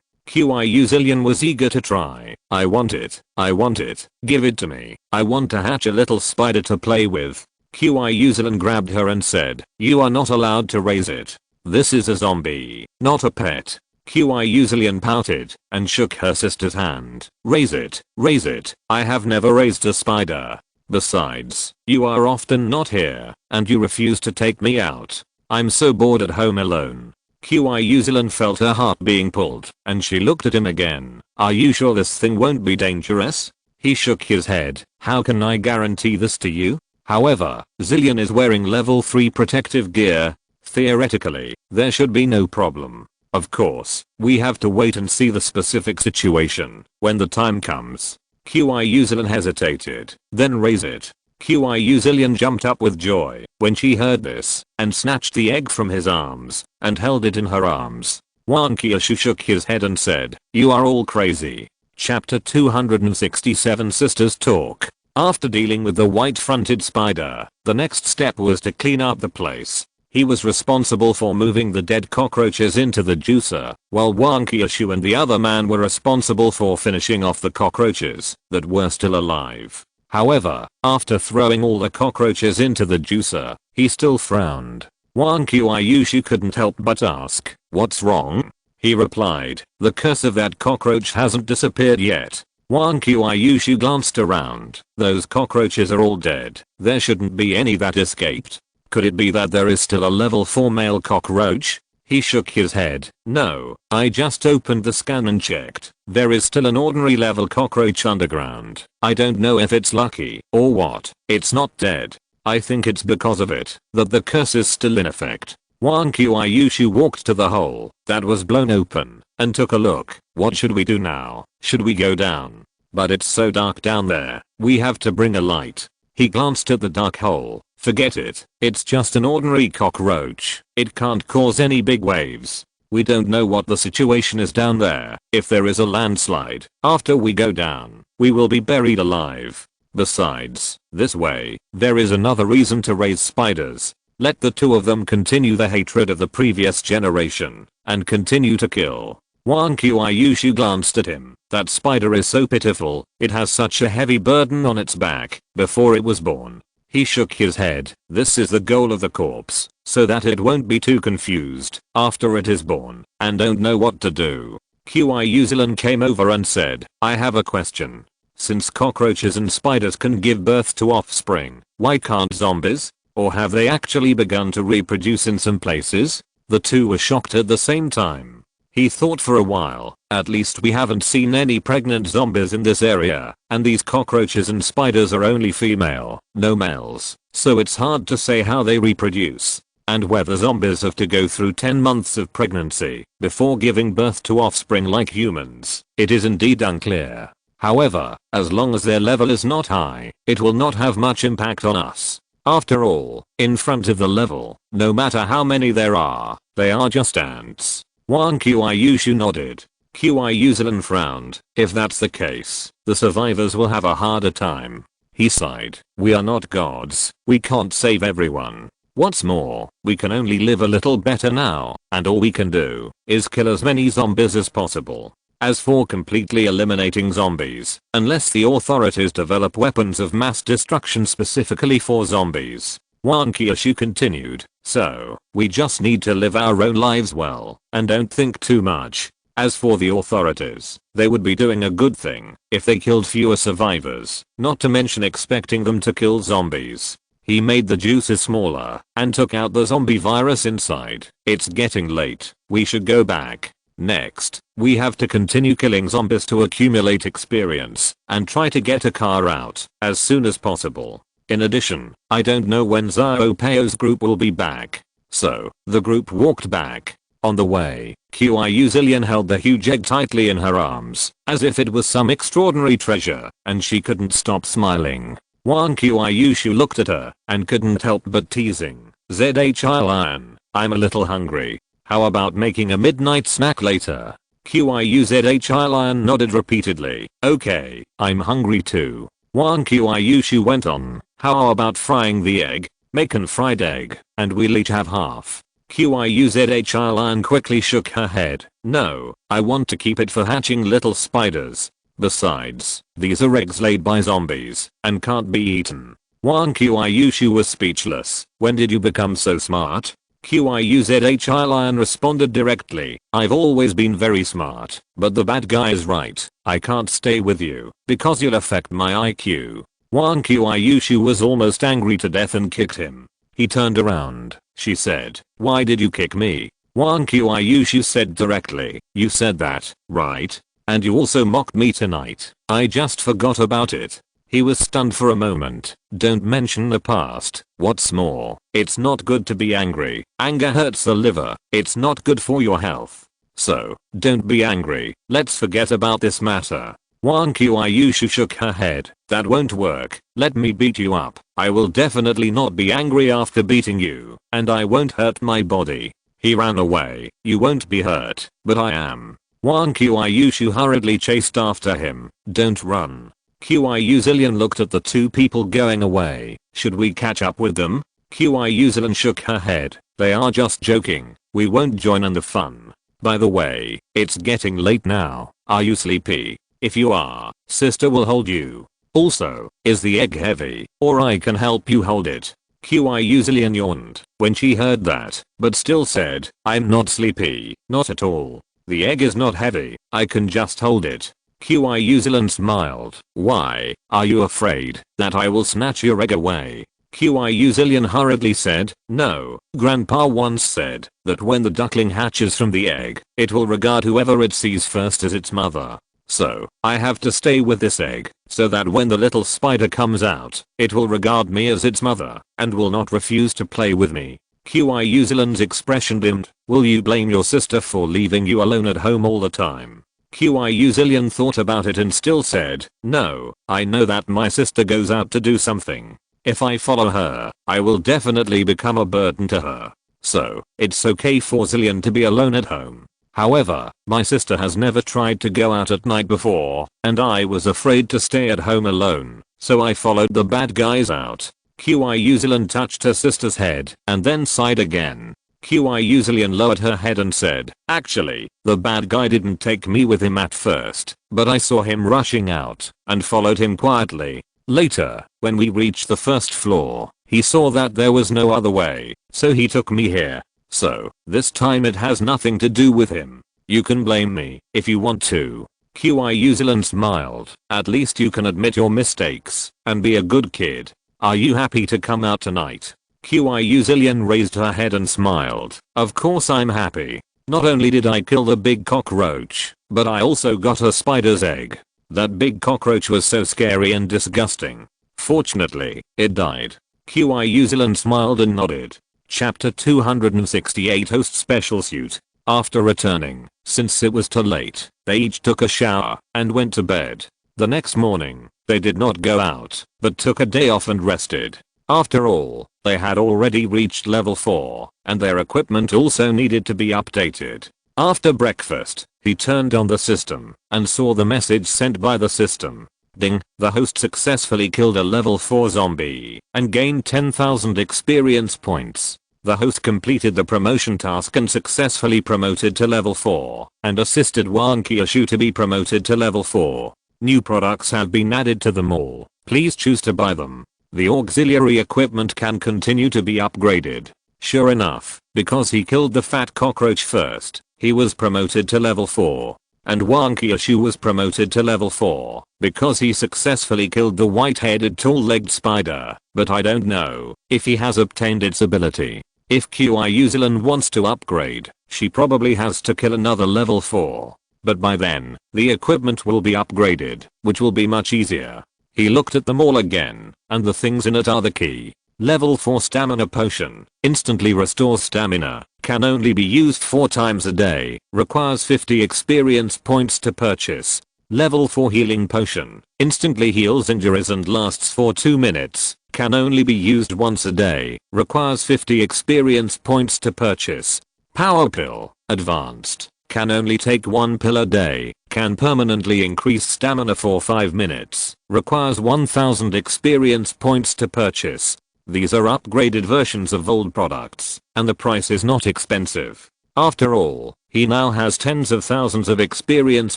Qiushui was eager to try. I want it. I want it. Give it to me. I want to hatch a little spider to play with. Qiushui grabbed her and said, you are not allowed to raise it. This is a zombie, not a pet. Qiushui pouted and shook her sister's hand. Raise it, I have never raised a spider. Besides, you are often not here, and you refuse to take me out. I'm so bored at home alone. Qiushui felt her heart being pulled, and she looked at him again. Are you sure this thing won't be dangerous? He shook his head. How can I guarantee this to you? However, Zillion is wearing level 3 protective gear. Theoretically, there should be no problem. Of course, we have to wait and see the specific situation when the time comes. Qiushui hesitated, then raise it. Qiushui jumped up with joy when she heard this and snatched the egg from his arms and held it in her arms. Wang Qiushui shook his head and said, you are all crazy. Chapter 267 Sisters Talk. After dealing with the white-fronted spider, the next step was to clean up the place. He was responsible for moving the dead cockroaches into the juicer, while Wang Qiushui and the other man were responsible for finishing off the cockroaches that were still alive. However, after throwing all the cockroaches into the juicer, he still frowned. Wang Qiushui couldn't help but ask, what's wrong? He replied, the curse of that cockroach hasn't disappeared yet. Wang Qiushui glanced around. Those cockroaches are all dead. There shouldn't be any that escaped. Could it be that there is still a level 4 male cockroach? He shook his head. No, I just opened the scan and checked. There is still an ordinary level cockroach underground. I don't know if it's lucky or what. It's not dead. I think it's because of it that the curse is still in effect. Wang Qiushui walked to the hole that was blown open and took a look. What should we do now? Should we go down? But it's so dark down there. We have to bring a light. He glanced at the dark hole. Forget it. It's just an ordinary cockroach. It can't cause any big waves. We don't know what the situation is down there. If there is a landslide, after we go down, we will be buried alive. Besides, this way, there is another reason to raise spiders. Let the two of them continue the hatred of the previous generation and continue to kill. Wang Qiushui glanced at him. That spider is so pitiful. It has such a heavy burden on its back before it was born. He shook his head. This is the goal of the corpse, so that it won't be too confused after it is born and don't know what to do. Qiushui came over and said, I have a question. Since cockroaches and spiders can give birth to offspring, why can't zombies? Or have they actually begun to reproduce in some places? The two were shocked at the same time. He thought for a while. At least we haven't seen any pregnant zombies in this area, and these cockroaches and spiders are only female, no males, so it's hard to say how they reproduce. And whether zombies have to go through 10 months of pregnancy before giving birth to offspring like humans, it is indeed unclear. However, as long as their level is not high, it will not have much impact on us. After all, in front of the level, no matter how many there are, they are just ants. Wang Qiushui nodded. Qiushui frowned. If that's the case, the survivors will have a harder time. He sighed. We are not gods. We can't save everyone. What's more, we can only live a little better now, and all we can do is kill as many zombies as possible. As for completely eliminating zombies, unless the authorities develop weapons of mass destruction specifically for zombies, Wang Qiushui continued, so, we just need to live our own lives well, and don't think too much. As for the authorities, they would be doing a good thing if they killed fewer survivors, not to mention expecting them to kill zombies. He made the juices smaller and took out the zombie virus inside. It's getting late. We should go back. Next, we have to continue killing zombies to accumulate experience and try to get a car out as soon as possible. In addition, I don't know when Xiao Peio's group will be back. So, the group walked back. On the way, Qiu Zillion held the huge egg tightly in her arms, as if it was some extraordinary treasure, and she couldn't stop smiling. Wang Qiushui looked at her, and couldn't help but teasing. Zhi-Lion, I'm a little hungry. How about making a midnight snack later? Zhi-Lion nodded repeatedly. Okay, I'm hungry too. Wang Qiushui went on. How about frying the egg? Make an fried egg, and we'll each have half. Zhi-Lion quickly shook her head. No, I want to keep it for hatching little spiders. Besides, these are eggs laid by zombies, and can't be eaten. Wang Qiushui was speechless. When did you become so smart? Zhi-Lion responded directly. I've always been very smart, but the bad guy is right. I can't stay with you, because you'll affect my IQ. Wang Qiushui was almost angry to death and kicked him. He turned around. She said, why did you kick me? Wang Qiushui said directly, you said that, right? And you also mocked me tonight. I just forgot about it. He was stunned for a moment. Don't mention the past. What's more, it's not good to be angry. Anger hurts the liver. It's not good for your health. So, don't be angry. Let's forget about this matter. Wang Qiushui shook her head. That won't work. Let me beat you up. I will definitely not be angry after beating you, and I won't hurt my body. He ran away. You won't be hurt, but I am. Wang Qiushui hurriedly chased after him. Don't run. Qiu Zillion looked at the two people going away. Should we catch up with them? Qiu Zillion shook her head. They are just joking. We won't join in the fun. By the way, it's getting late now. Are you sleepy? If you are, sister will hold you. Also, is the egg heavy, or I can help you hold it? Qiu Zillion yawned when she heard that, but still said, I'm not sleepy, not at all. The egg is not heavy, I can just hold it. Qiu Zillion smiled. Why, are you afraid that I will snatch your egg away? Qiu Zillion hurriedly said, no, grandpa once said that when the duckling hatches from the egg, it will regard whoever it sees first as its mother. So, I have to stay with this egg, so that when the little spider comes out, it will regard me as its mother, and will not refuse to play with me. Qiu Zillion's expression dimmed. Will you blame your sister for leaving you alone at home all the time? Qiu Zillion thought about it and still said, no, I know that my sister goes out to do something. If I follow her, I will definitely become a burden to her. So, it's okay for Zillion to be alone at home. However, my sister has never tried to go out at night before, and I was afraid to stay at home alone, so I followed the bad guys out. Qiu Zillion touched her sister's head and then sighed again. Qiu Zillion lowered her head and said, actually, the bad guy didn't take me with him at first, but I saw him rushing out and followed him quietly. Later, when we reached the first floor, he saw that there was no other way, so he took me here. So, this time it has nothing to do with him. You can blame me if you want to. Qiu Zillion smiled. At least you can admit your mistakes and be a good kid. Are you happy to come out tonight? Qiu Zillion raised her head and smiled. Of course I'm happy. Not only did I kill the big cockroach, but I also got a spider's egg. That big cockroach was so scary and disgusting. Fortunately, it died. Qiu Zillion smiled and nodded. Chapter 268 Host Special Suit. After returning, since it was too late, they each took a shower and went to bed. The next morning, they did not go out, but took a day off and rested. After all, they had already reached level 4, and their equipment also needed to be updated. After breakfast, he turned on the system and saw the message sent by the system. Ding, the host successfully killed a level 4 zombie and gained 10,000 experience points. The host completed the promotion task and successfully promoted to level 4 and assisted Wang Qiushui to be promoted to level 4. New products have been added to the mall. Please choose to buy them. The auxiliary equipment can continue to be upgraded. Sure enough, because he killed the fat cockroach first, he was promoted to level 4. And Wang Qiushui was promoted to level 4 because he successfully killed the white-headed tall-legged spider, but I don't know if he has obtained its ability. If Qiu Zillion wants to upgrade, she probably has to kill another level 4. But by then, the equipment will be upgraded, which will be much easier. He looked at them all again, and the things in it are the key. Level 4 stamina potion, instantly restores stamina, can only be used 4 times a day, requires 50 experience points to purchase. Level 4 healing potion, instantly heals injuries and lasts for 2 minutes, can only be used once a day, requires 50 experience points to purchase. Power pill, advanced, can only take 1 pill a day, can permanently increase stamina for 5 minutes, requires 1000 experience points to purchase. These are upgraded versions of old products, and the price is not expensive. After all, he now has tens of thousands of experience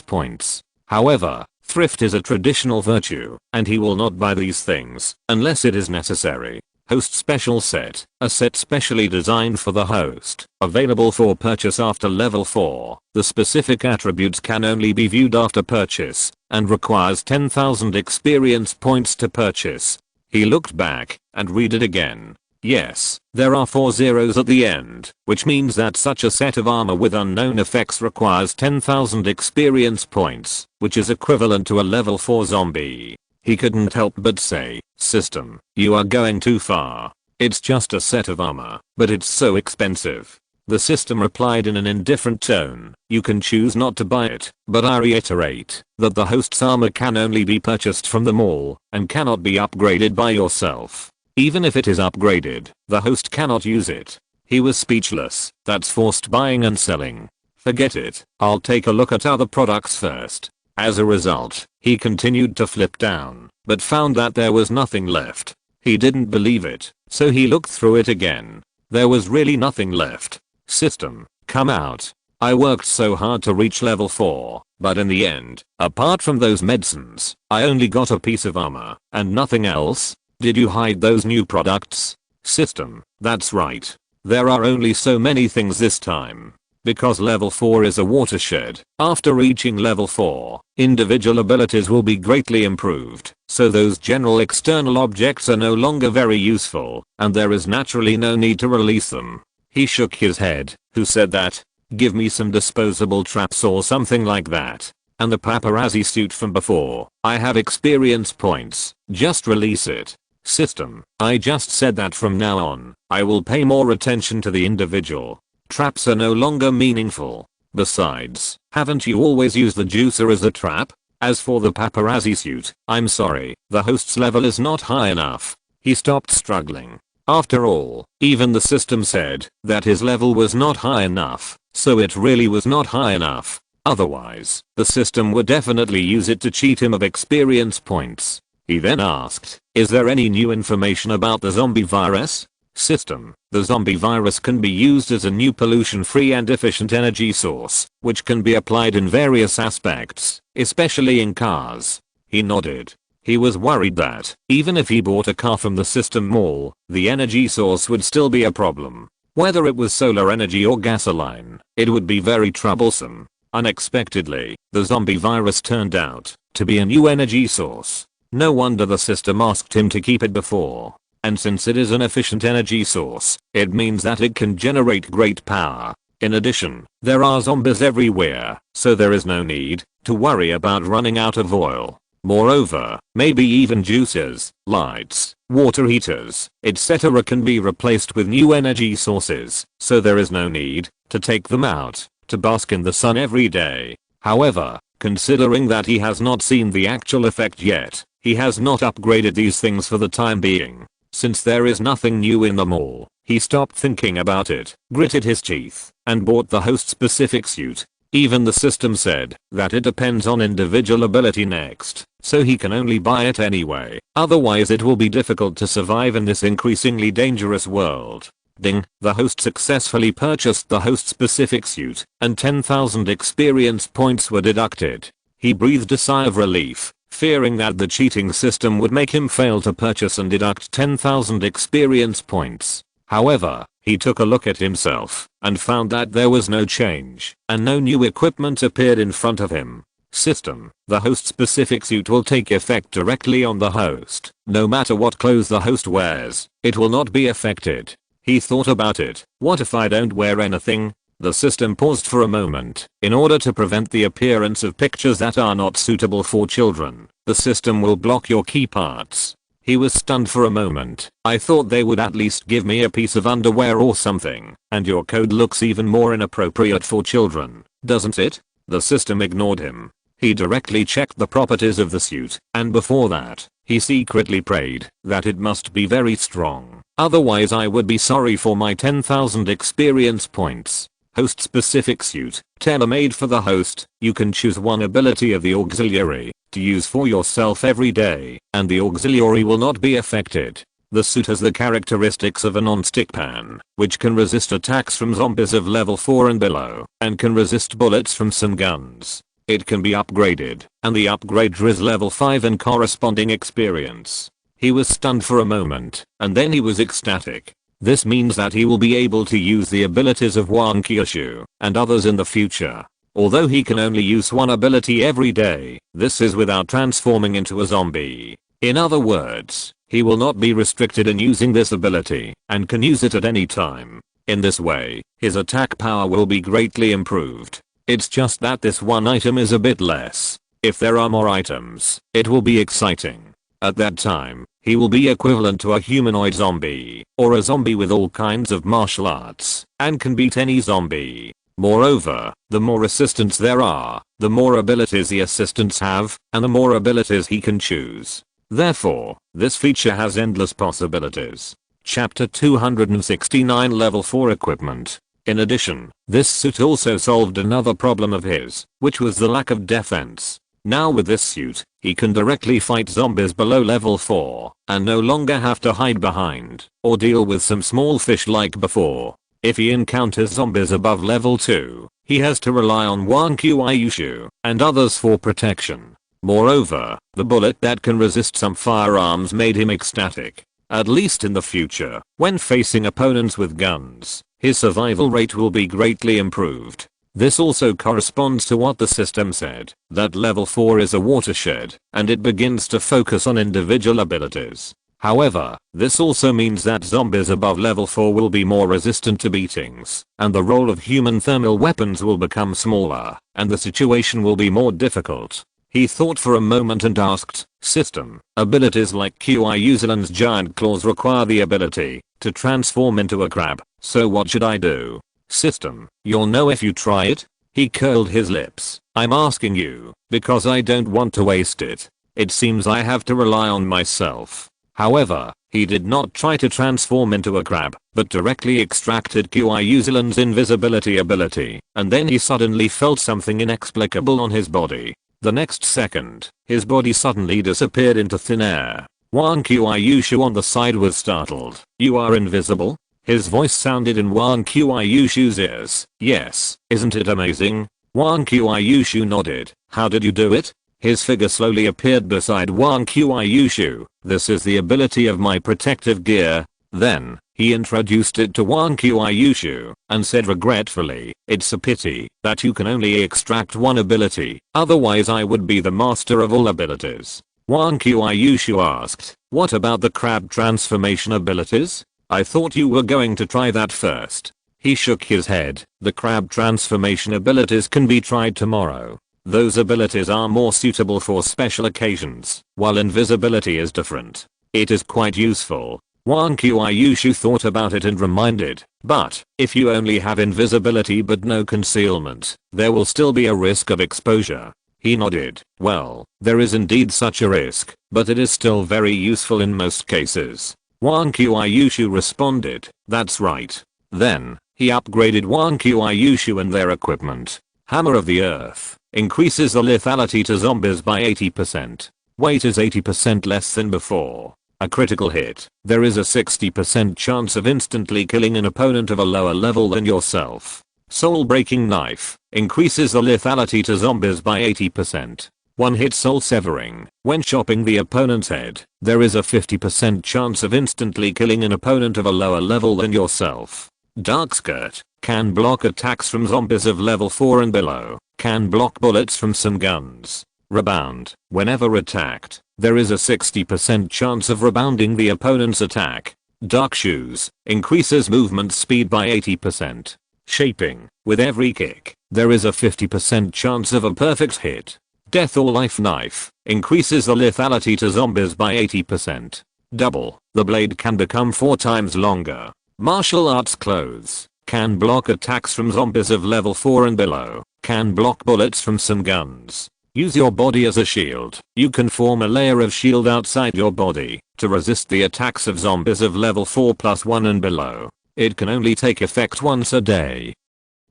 points. However, thrift is a traditional virtue, and he will not buy these things unless it is necessary. Host Special Set, a set specially designed for the host, available for purchase after level 4. The specific attributes can only be viewed after purchase, and requires 10,000 experience points to purchase. He looked back, and read it again. Yes, there are 4 zeros at the end, which means that such a set of armor with unknown effects requires 10,000 experience points, which is equivalent to a level 4 zombie. He couldn't help but say, "System, you are going too far. It's just a set of armor, but it's so expensive." The system replied in an indifferent tone, "You can choose not to buy it, but I reiterate that the host's armor can only be purchased from the mall, and cannot be upgraded by yourself. Even if it is upgraded, the host cannot use it." He was speechless. That's forced buying and selling. Forget it, I'll take a look at other products first. As a result, he continued to flip down, but found that there was nothing left. He didn't believe it, so he looked through it again. There was really nothing left. System, come out. I worked so hard to reach level 4, but in the end, apart from those medicines, I only got a piece of armor, and nothing else. Did you hide those new products? System, that's right. There are only so many things this time. Because level 4 is a watershed, after reaching level 4, individual abilities will be greatly improved, so those general external objects are no longer very useful, and there is naturally no need to release them. He shook his head. Who said that? Give me some disposable traps or something like that. And the paparazzi suit from before. I have experience points. Just release it. System, I just said that from now on, I will pay more attention to the individual. Traps are no longer meaningful. Besides, haven't you always used the juicer as a trap? As for the paparazzi suit, I'm sorry, the host's level is not high enough. He stopped struggling. After all, even the system said that his level was not high enough, so it really was not high enough. Otherwise, the system would definitely use it to cheat him of experience points. He then asked, is there any new information about the zombie virus? System, the zombie virus can be used as a new pollution-free and efficient energy source, which can be applied in various aspects, especially in cars. He nodded. He was worried that, even if he bought a car from the system mall, the energy source would still be a problem. Whether it was solar energy or gasoline, it would be very troublesome. Unexpectedly, the zombie virus turned out to be a new energy source. No wonder the system asked him to keep it before. And since it is an efficient energy source, it means that it can generate great power. In addition, there are zombies everywhere, so there is no need to worry about running out of oil. Moreover, maybe even juicers, lights, water heaters, etc. can be replaced with new energy sources, so there is no need to take them out to bask in the sun every day. However, considering that he has not seen the actual effect yet, he has not upgraded these things for the time being. Since there is nothing new in the mall, he stopped thinking about it, gritted his teeth, and bought the host-specific suit. Even the system said that it depends on individual ability next, so he can only buy it anyway, otherwise it will be difficult to survive in this increasingly dangerous world. Ding, the host successfully purchased the host-specific suit, and 10,000 experience points were deducted. He breathed a sigh of relief, fearing that the cheating system would make him fail to purchase and deduct 10,000 experience points. However, he took a look at himself and found that there was no change, and no new equipment appeared in front of him. System, the host-specific suit will take effect directly on the host. No matter what clothes the host wears, it will not be affected. He thought about it. What if I don't wear anything? The system paused for a moment in order to prevent the appearance of pictures that are not suitable for children. the system will block your key parts. He was stunned for a moment. I thought they would at least give me a piece of underwear or something, and your code looks even more inappropriate for children, doesn't it? The system ignored him. He directly checked the properties of the suit, and before that, he secretly prayed that it must be very strong. Otherwise I would be sorry for my 10,000 experience points. Host specific suit, tailor-made for the host. You can choose one ability of the auxiliary to use for yourself every day, and the auxiliary will not be affected. The suit has the characteristics of a non-stick pan, which can resist attacks from zombies of level 4 and below, and can resist bullets from some guns. It can be upgraded, and the upgrade is level 5 and corresponding experience. He was stunned for a moment, and then he was ecstatic. This means that he will be able to use the abilities of Wang Qiushui and others in the future. Although he can only use one ability every day, this is without transforming into a zombie. In other words, he will not be restricted in using this ability, and can use it at any time. In this way, his attack power will be greatly improved. It's just that this one item is a bit less. If there are more items, it will be exciting. At that time, he will be equivalent to a humanoid zombie, or a zombie with all kinds of martial arts, and can beat any zombie. Moreover, the more assistants there are, the more abilities the assistants have, and the more abilities he can choose. Therefore, this feature has endless possibilities. Chapter 269 Level 4 Equipment. In addition, this suit also solved another problem of his, which was the lack of defense. Now with this suit, he can directly fight zombies below level 4, and no longer have to hide behind, or deal with some small fish like before. If he encounters zombies above level 2, he has to rely on Wang Qiushui and others for protection. Moreover, the bullet that can resist some firearms made him ecstatic. At least in the future, when facing opponents with guns, his survival rate will be greatly improved. This also corresponds to what the system said, that level 4 is a watershed, and it begins to focus on individual abilities. However, this also means that zombies above level 4 will be more resistant to beatings, and the role of human thermal weapons will become smaller, and the situation will be more difficult. He thought for a moment and asked, System, abilities like Qiushui's giant claws require the ability to transform into a crab, so what should I do? System, you'll know if you try it? He curled his lips. I'm asking you, because I don't want to waste it. It seems I have to rely on myself. However, he did not try to transform into a crab, but directly extracted Qiushui's invisibility ability, and then he suddenly felt something inexplicable on his body. The next second, his body suddenly disappeared into thin air. Wang Qiushui on the side was startled. You are invisible? His voice sounded in Wang Qiushui's ears. Yes, isn't it amazing? Wang Qiushui nodded. How did you do it? His figure slowly appeared beside Wang Qiushui. This is the ability of my protective gear. Then, he introduced it to Wang Qiushui and said regretfully, it's a pity that you can only extract one ability, otherwise I would be the master of all abilities. Wang Qiushui asked, what about the crab transformation abilities? I thought you were going to try that first. He shook his head. The crab transformation abilities can be tried tomorrow. Those abilities are more suitable for special occasions, while invisibility is different. It is quite useful. Wang Qiushui thought about it and reminded, but if you only have invisibility but no concealment, there will still be a risk of exposure. He nodded. Well, there is indeed such a risk, but it is still very useful in most cases. Wang Qiushui responded, that's right. Then, he upgraded Wang Qiushui and their equipment. Hammer of the Earth increases the lethality to zombies by 80%. Weight is 80% less than before. A critical hit. There is a 60% chance of instantly killing an opponent of a lower level than yourself. Soul Breaking Knife increases the lethality to zombies by 80%. One hit soul severing. When chopping the opponent's head, there is a 50% chance of instantly killing an opponent of a lower level than yourself. Dark Skirt can block attacks from zombies of level 4 and below. Can block bullets from some guns. Rebound. Whenever attacked, there is a 60% chance of rebounding the opponent's attack. Dark Shoes increases movement speed by 80%. Shaping. With every kick, there is a 50% chance of a perfect hit. Death or life knife. Increases the lethality to zombies by 80%. Double. The blade can become 4 times longer. Martial arts clothes. Can block attacks from zombies of level 4 and below. Can block bullets from some guns. Use your body as a shield. You can form a layer of shield outside your body to resist the attacks of zombies of level 4+1 and below. It can only take effect once a day.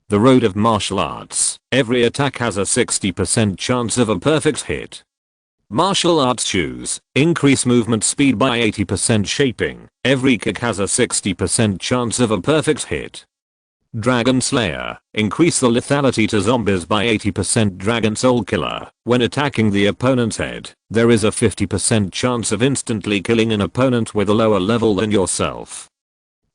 The road of martial arts. Every attack has a 60% chance of a perfect hit. Martial arts shoes. Increase movement speed by 80%. Shaping. Every kick has a 60% chance of a perfect hit. Dragon Slayer. Increase the lethality to zombies by 80%. Dragon Soul Killer. When attacking the opponent's head, there is a 50% chance of instantly killing an opponent with a lower level than yourself.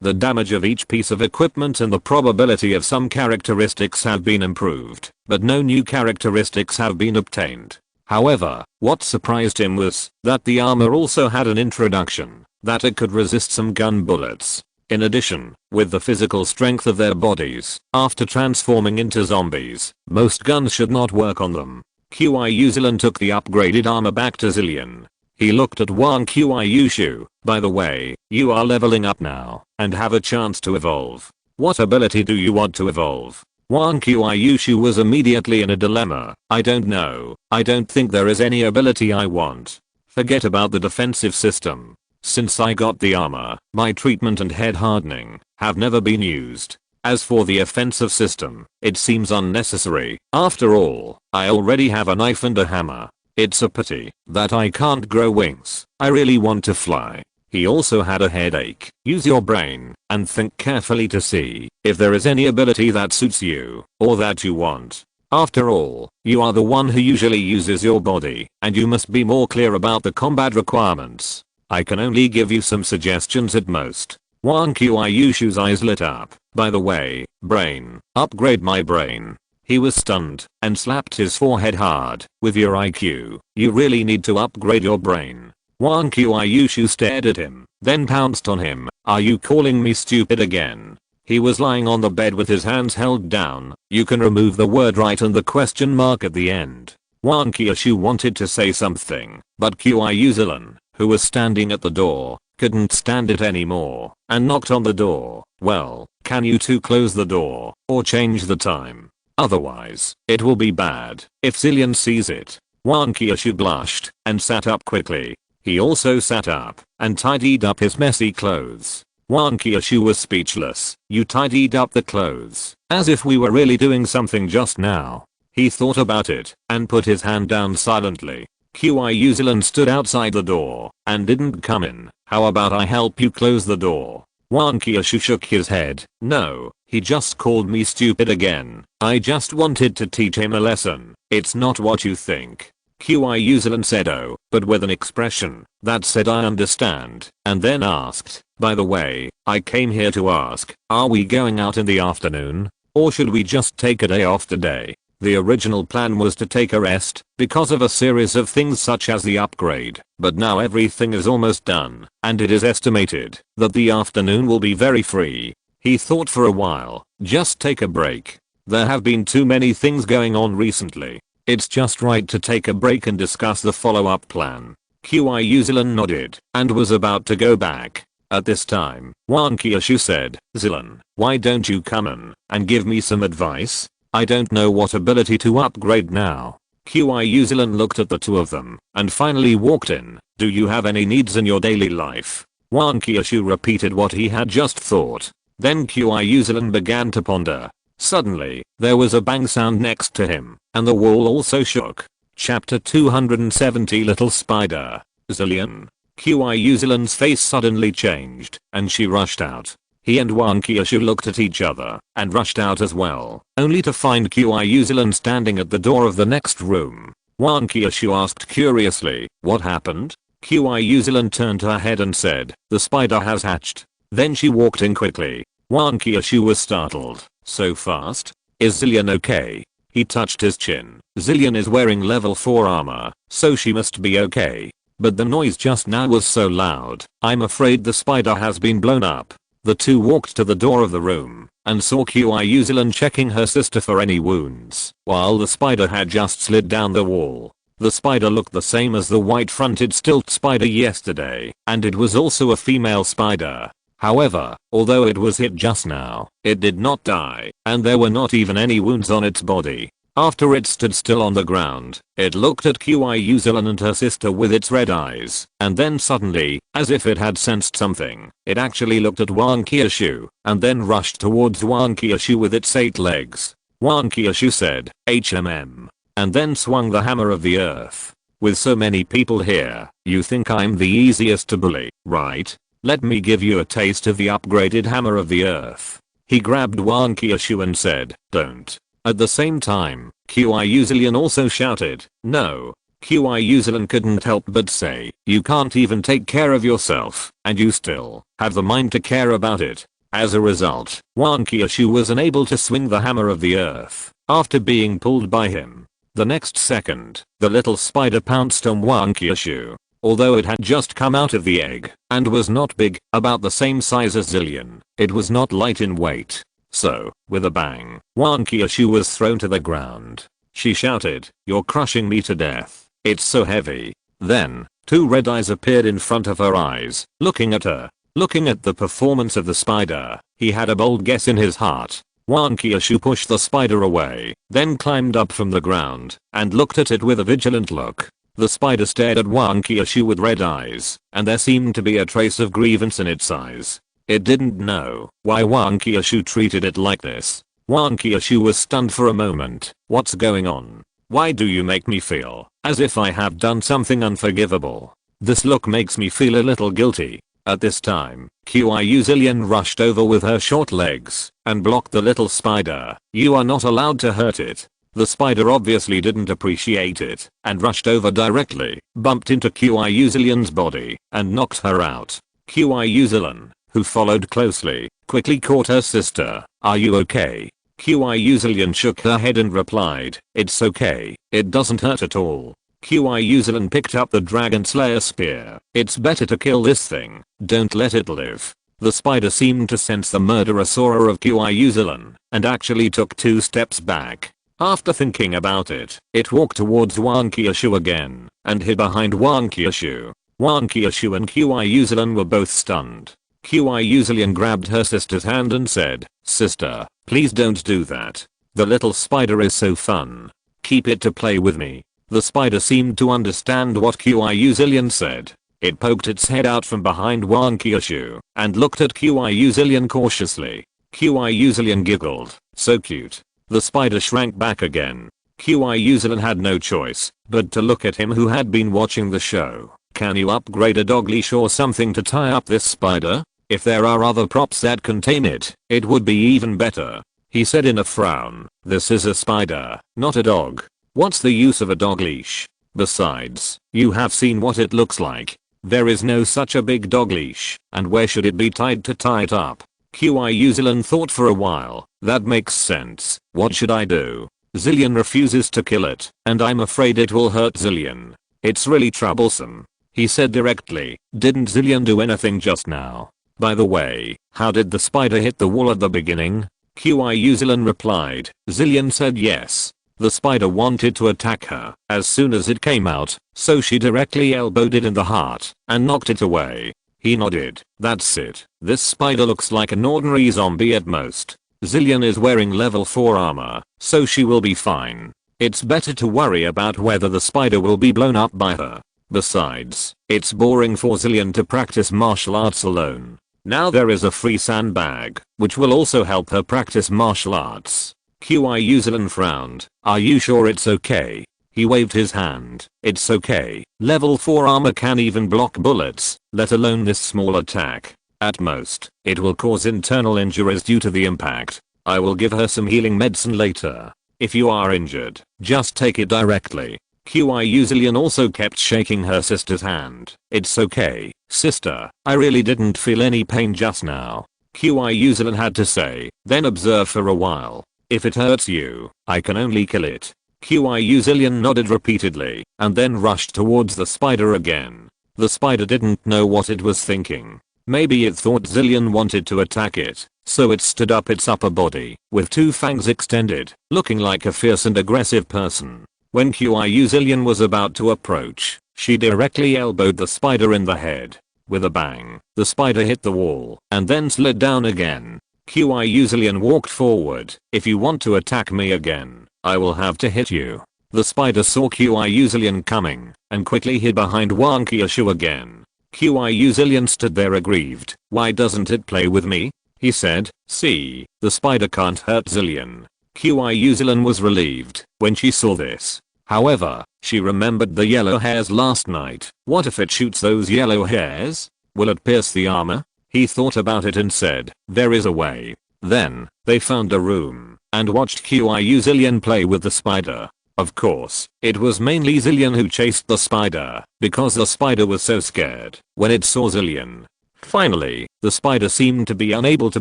The damage of each piece of equipment and the probability of some characteristics have been improved, but no new characteristics have been obtained. However, what surprised him was that the armor also had an introduction, that it could resist some gun bullets. In addition, with the physical strength of their bodies, after transforming into zombies, most guns should not work on them. Qiushui took the upgraded armor back to Zillion. He looked at Wang Qiushui. By the way, you are leveling up now, and have a chance to evolve. What ability do you want to evolve? Wang Qiushui was immediately in a dilemma. I don't know. I don't think there is any ability I want. Forget about the defensive system. Since I got the armor, my treatment and head hardening have never been used. As for the offensive system, it seems unnecessary. After all, I already have a knife and a hammer. It's a pity that I can't grow wings. I really want to fly. He also had a headache. Use your brain and think carefully to see if there is any ability that suits you or that you want. After all, you are the one who usually uses your body, and you must be more clear about the combat requirements. I can only give you some suggestions at most. Wang Qiushui's eyes lit up. By the way, brain. Upgrade my brain. He was stunned and slapped his forehead hard. With your IQ, you really need to upgrade your brain. Wang Qiushui stared at him, then pounced on him. Are you calling me stupid again? He was lying on the bed with his hands held down. You can remove the word right and the question mark at the end. Wang Qiushui wanted to say something, but Qiushui, who was standing at the door, couldn't stand it anymore, and knocked on the door. Well, can you two close the door, or change the time? Otherwise, it will be bad if Zillion sees it. Wang Qiushui blushed and sat up quickly. He also sat up and tidied up his messy clothes. Wang Qiushui was speechless. You tidied up the clothes? As if we were really doing something just now. He thought about it and put his hand down silently. Qiushui stood outside the door and didn't come in. How about I help you close the door? Wang Qiushui shook his head. No, he just called me stupid again. I just wanted to teach him a lesson. It's not what you think. Qiushui said oh, but with an expression that said I understand, and then asked, by the way, I came here to ask, are we going out in the afternoon? Or should we just take a day off today? The original plan was to take a rest because of a series of things such as the upgrade, but now everything is almost done, and it is estimated that the afternoon will be very free. He thought for a while, just take a break. There have been too many things going on recently. It's just right to take a break and discuss the follow-up plan. Qiushui nodded and was about to go back. At this time, Wang Qiushui said, Zillion, why don't you come in and give me some advice? I don't know what ability to upgrade now. Qiushui looked at the two of them and finally walked in. Do you have any needs in your daily life? Wang Qiushui repeated what he had just thought. Then Qiushui began to ponder. Suddenly, there was a bang sound next to him, and the wall also shook. Chapter 270 Little Spider. Zillion. Qiushui's face suddenly changed, and she rushed out. He and Wang Qiushui looked at each other and rushed out as well, only to find Qiushui standing at the door of the next room. Wang Qiushui asked curiously, what happened? Qiushui turned her head and said, the spider has hatched. Then she walked in quickly. Wang Qiushui was startled. So fast? Is Zillion okay? He touched his chin. Zillion is wearing level 4 armor, so she must be okay. But the noise just now was so loud. I'm afraid the spider has been blown up. The two walked to the door of the room and saw Qiuslan checking her sister for any wounds while the spider had just slid down the wall. The spider looked the same as the white-fronted stilt spider yesterday, and it was also a female spider. However, although it was hit just now, it did not die, and there were not even any wounds on its body. After it stood still on the ground, it looked at Qiuslan and her sister with its red eyes, and then suddenly, as if it had sensed something, it actually looked at Wang Qiushui, and then rushed towards Wang Qiushui with its 8 legs. Wang Qiushui said, "HMM," and then swung the hammer of the earth. "With so many people here, you think I'm the easiest to bully, right? Let me give you a taste of the upgraded hammer of the earth." He grabbed Wang Qiushui and said, "Don't." At the same time, Qiuslan also shouted, "No." Qiuslan couldn't help but say, "You can't even take care of yourself, and you still have the mind to care about it." As a result, Wang Qiushui was unable to swing the hammer of the earth after being pulled by him. The next second, the little spider pounced on Wang Qiushui. Although it had just come out of the egg and was not big, about the same size as Zillion, it was not light in weight. So, with a bang, Wang Qiushui was thrown to the ground. She shouted, "You're crushing me to death. It's so heavy." Then, 2 red eyes appeared in front of her eyes, looking at her. Looking at the performance of the spider, he had a bold guess in his heart. Wang Qiushui pushed the spider away, then climbed up from the ground and looked at it with a vigilant look. The spider stared at Wang Qiushui with red eyes, and there seemed to be a trace of grievance in its eyes. It didn't know why Wang Qiushui treated it like this. Wang Qiushui was stunned for a moment. "What's going on? Why do you make me feel as if I have done something unforgivable? This look makes me feel a little guilty." At this time, Qiuslan rushed over with her short legs and blocked the little spider. "You are not allowed to hurt it." The spider obviously didn't appreciate it and rushed over directly, bumped into Qiuslan's body, and knocked her out. Qiuslan, who followed closely, quickly caught her sister. "Are you okay?" Qiuslan shook her head and replied, "It's okay, it doesn't hurt at all." Qiuslan picked up the Dragon Slayer spear. "It's better to kill this thing, don't let it live." The spider seemed to sense the murderous aura of Qiuslan and actually took 2 steps back. After thinking about it, it walked towards Wang Qiushui again and hid behind Wang Qiushui. Wang Qiushui and Qiuslan were both stunned. Qiuslan grabbed her sister's hand and said, "Sister, please don't do that. The little spider is so fun. Keep it to play with me." The spider seemed to understand what Qiuslan said. It poked its head out from behind Wang Qiushui and looked at Qiuslan cautiously. Qiuslan giggled, "So cute." The spider shrank back again. Qiuslan had no choice but to look at him who had been watching the show. "Can you upgrade a dog leash or something to tie up this spider? If there are other props that contain it, it would be even better." He said in a frown, "This is a spider, not a dog. What's the use of a dog leash? Besides, you have seen what it looks like. There is no such a big dog leash, and where should it be tied to tie it up?" Qiuslan thought for a while. "That makes sense. What should I do? Zillion refuses to kill it, and I'm afraid it will hurt Zillion. It's really troublesome." He said directly, "Didn't Zillion do anything just now? By the way, how did the spider hit the wall at the beginning?" Qiuslan replied, "Zillion said yes. The spider wanted to attack her as soon as it came out, so she directly elbowed it in the heart and knocked it away." He nodded. "That's it. This spider looks like an ordinary zombie at most. Zillion is wearing level 4 armor, so she will be fine. It's better to worry about whether the spider will be blown up by her. Besides, it's boring for Zillion to practice martial arts alone. Now there is a free sandbag, which will also help her practice martial arts." Qiuslan frowned. "Are you sure it's okay?" He waved his hand. "It's okay. Level 4 armor can even block bullets, let alone this small attack. At most, it will cause internal injuries due to the impact. I will give her some healing medicine later. If you are injured, just take it directly." Qiuslan also kept shaking her sister's hand. "It's okay, sister. I really didn't feel any pain just now." Qiuslan had to say, then observe for a while. "If it hurts you, I can only kill it." Qiuslan nodded repeatedly and then rushed towards the spider again. The spider didn't know what it was thinking. Maybe it thought Zillion wanted to attack it, so it stood up its upper body, with two fangs extended, looking like a fierce and aggressive person. When Qiu Zillion was about to approach, she directly elbowed the spider in the head. With a bang, the spider hit the wall, and then slid down again. Qiu Zillion walked forward. If you want to attack me again, I will have to hit you. The spider saw Qiu Zillion coming, and quickly hid behind Wang Qiushui again. Qiu Zillion stood there aggrieved. Why doesn't it play with me? He said. See, the spider can't hurt Zillion. Qiu Zillion was relieved when she saw this. However, she remembered the yellow hairs last night. What if it shoots those yellow hairs? Will it pierce the armor? He thought about it and said, there is a way. Then, they found a room, and watched Qiu Zillion play with the spider. Of course, it was mainly Zillion who chased the spider, because the spider was so scared when it saw Zillion. Finally, the spider seemed to be unable to